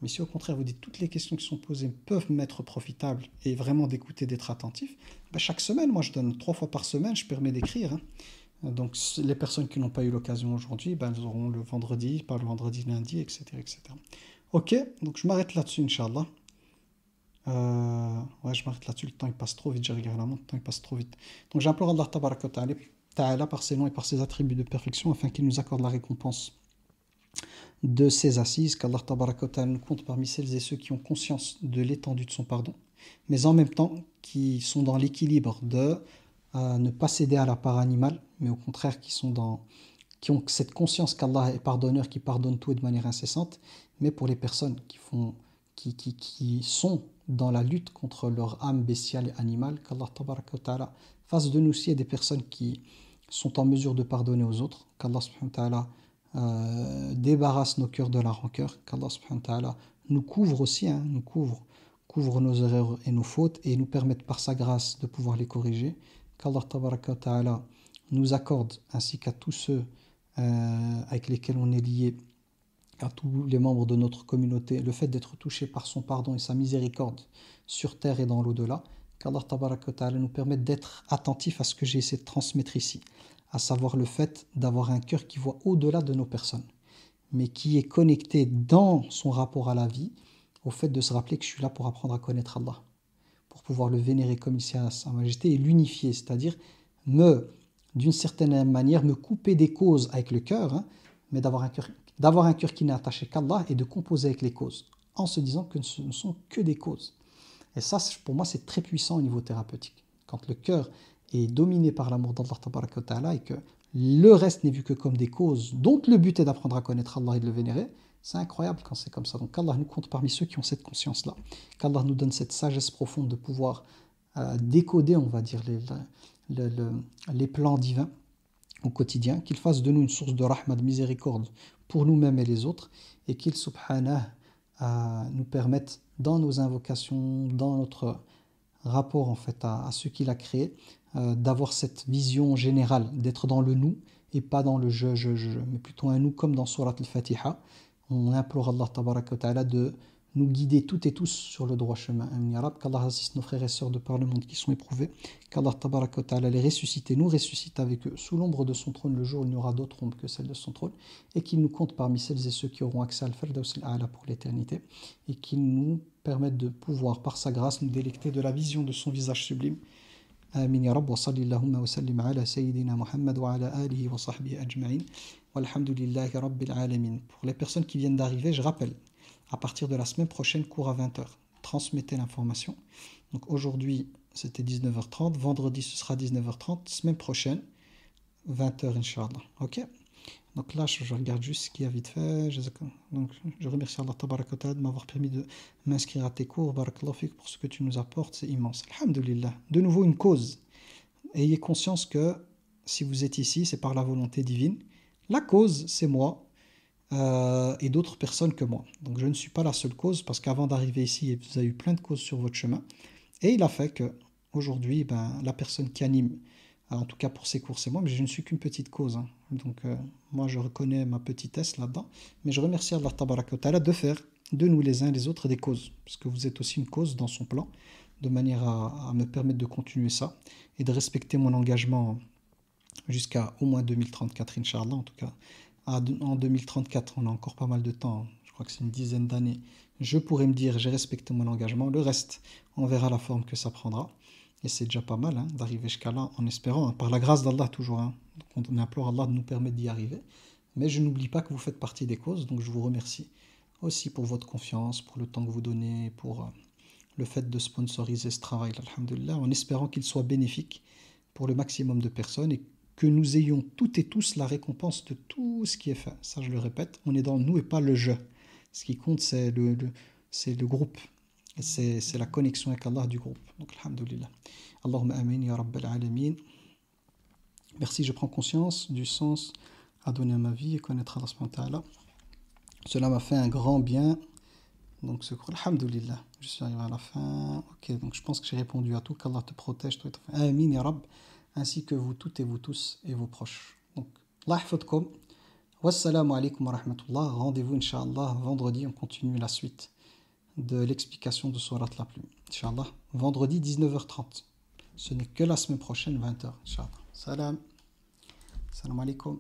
Mais si au contraire vous dites toutes les questions qui sont posées peuvent m'être profitables et vraiment d'écouter, d'être attentif, ben chaque semaine, moi je donne 3 fois par semaine, je permets d'écrire. Hein. Donc les personnes qui n'ont pas eu l'occasion aujourd'hui, ben, elles auront le vendredi, pas le vendredi, lundi, etc. etc. Ok, donc je m'arrête là-dessus, Inch'Allah. Ouais, je m'arrête là-dessus, le temps il passe trop vite, j'ai regardé la montre, le temps il passe trop vite. Donc j'implore Allah Tabaraka wa Ta'ala par ses noms et par ses attributs de perfection afin qu'il nous accorde la récompense de ses assises, qu'Allah Tabaraka wa Ta'ala nous compte parmi celles et ceux qui ont conscience de l'étendue de son pardon, mais en même temps qui sont dans l'équilibre de ne pas céder à la part animale, mais au contraire qui ont cette conscience qu'Allah est pardonneur, qui pardonne tout et de manière incessante, mais pour les personnes qui sont dans la lutte contre leur âme bestiale et animale, qu'Allah Tabaraka wa Ta'ala fasse de nous aussi des personnes qui sont en mesure de pardonner aux autres, qu'Allah subhanahu wa ta'ala débarrasse nos cœurs de la rancœur, qu'Allah subhanahu wa ta'ala nous couvre aussi, hein, couvre nos erreurs et nos fautes et nous permette par sa grâce de pouvoir les corriger, qu'Allah Tabaraka wa Ta'ala nous accorde ainsi qu'à tous ceux avec lesquels on est lié, à tous les membres de notre communauté, le fait d'être touché par son pardon et sa miséricorde sur terre et dans l'au-delà, qu'Allah Tabaraka wa Ta'ala nous permette d'être attentifs à ce que j'ai essayé de transmettre ici, à savoir le fait d'avoir un cœur qui voit au-delà de nos personnes, mais qui est connecté dans son rapport à la vie, au fait de se rappeler que je suis là pour apprendre à connaître Allah, pour pouvoir le vénérer comme il à sa majesté et l'unifier, c'est-à-dire d'une certaine manière, me couper des causes avec le cœur, hein, mais d'avoir un cœur qui n'est attaché qu'Allah et de composer avec les causes, en se disant que ce ne sont que des causes. Et ça, pour moi, c'est très puissant au niveau thérapeutique. Quand le cœur est dominé par l'amour d'Allah Tabaraka wa Ta'ala et que le reste n'est vu que comme des causes dont le but est d'apprendre à connaître Allah et de le vénérer, c'est incroyable quand c'est comme ça. Donc qu'Allah nous compte parmi ceux qui ont cette conscience-là. Qu'Allah nous donne cette sagesse profonde de pouvoir décoder, on va dire, les plans divins au quotidien, qu'il fasse de nous une source de rahma, de miséricorde pour nous-mêmes et les autres, et qu'il, subhanah, nous permette dans nos invocations, dans notre rapport en fait à ce qu'il a créé, d'avoir cette vision générale, d'être dans le nous et pas dans le je, mais plutôt un nous comme dans Surat al-Fatiha. On implore Allah Tabaraka wa Ta'ala de nous guider toutes et tous sur le droit chemin. Amin ya Rab, qu'Allah assiste nos frères et sœurs de par le monde qui sont éprouvés, qu'Allah Tabaraka wa Ta'ala les ressuscite et nous ressuscite avec eux sous l'ombre de son trône le jour où il n'y aura d'autre ombre que celle de son trône, et qu'il nous compte parmi celles et ceux qui auront accès à Al-Firdaus al-A'la pour l'éternité, et qu'il nous permette de pouvoir par sa grâce nous délecter de la vision de son visage sublime. آمين يا رب وصل اللهم وسلم على سيدنا محمد وعلى آله وصحبه أجمعين والحمد لله رب العالمين. Pour les personnes qui viennent d'arriver, je rappelle, à partir de la semaine prochaine, cours à 20h. Transmettez l'information. Donc aujourd'hui, c'était 19h30. Vendredi, ce sera 19h30. Semaine prochaine, 20h, Inch'Allah. Ok? Donc là, je regarde juste ce qu'il y a vite fait. Donc, je remercie Allah Tabaraka wa Ta'ala de m'avoir permis de m'inscrire à tes cours. Barakallahu fik pour ce que tu nous apportes. C'est immense. Alhamdulillah. De nouveau, une cause. Ayez conscience que si vous êtes ici, c'est par la volonté divine. La cause, c'est moi. Et d'autres personnes que moi. Donc je ne suis pas la seule cause parce qu'avant d'arriver ici, vous avez eu plein de causes sur votre chemin. Et il a fait que aujourd'hui, la personne qui anime, en tout cas pour ces cours, c'est moi, mais je ne suis qu'une petite cause. Hein. Donc moi, je reconnais ma petitesse là-dedans. Mais je remercie Allah Tabaraka wa Ta'ala de faire de nous les uns les autres des causes. Parce que vous êtes aussi une cause dans son plan, de manière à me permettre de continuer ça et de respecter mon engagement jusqu'à au moins 2034, Inch'Allah, en tout cas. En 2034, on a encore pas mal de temps, je crois que c'est une dizaine d'années, je pourrais me dire j'ai respecté mon engagement, le reste, on verra la forme que ça prendra, et c'est déjà pas mal d'arriver jusqu'à là, en espérant, par la grâce d'Allah toujours, donc on implore Allah de nous permettre d'y arriver, mais je n'oublie pas que vous faites partie des causes, donc je vous remercie aussi pour votre confiance, pour le temps que vous donnez, pour le fait de sponsoriser ce travail, alhamdoulilah, en espérant qu'il soit bénéfique pour le maximum de personnes, et que nous ayons toutes et tous la récompense de tout ce qui est fait. Ça, je le répète, on est dans le nous et pas le je. Ce qui compte, c'est le groupe. Et c'est la connexion avec Allah du groupe. Donc, alhamdoulilah. Allahumma amin, ya rabbal alamin. Merci, je prends conscience du sens à donner à ma vie et connaître Allah subhanahu wa ta'ala. Cela m'a fait un grand bien. Donc, ce cours, alhamdoulilah. Je suis arrivé à la fin. Ok, donc je pense que j'ai répondu à tout. Qu'Allah te protège, toi et ta famille. Amin, ya Rabb. Ainsi que vous toutes et vous tous et vos proches. Donc, Allah yahfadkoum. Wassalamu alaikum wa rahmatullah. Rendez-vous, Inch'Allah, vendredi. On continue la suite de l'explication de Surat la plume. Inch'Allah, vendredi 19h30. Ce n'est que la semaine prochaine, 20h. Inch'Allah. Salam. Salam alaikum.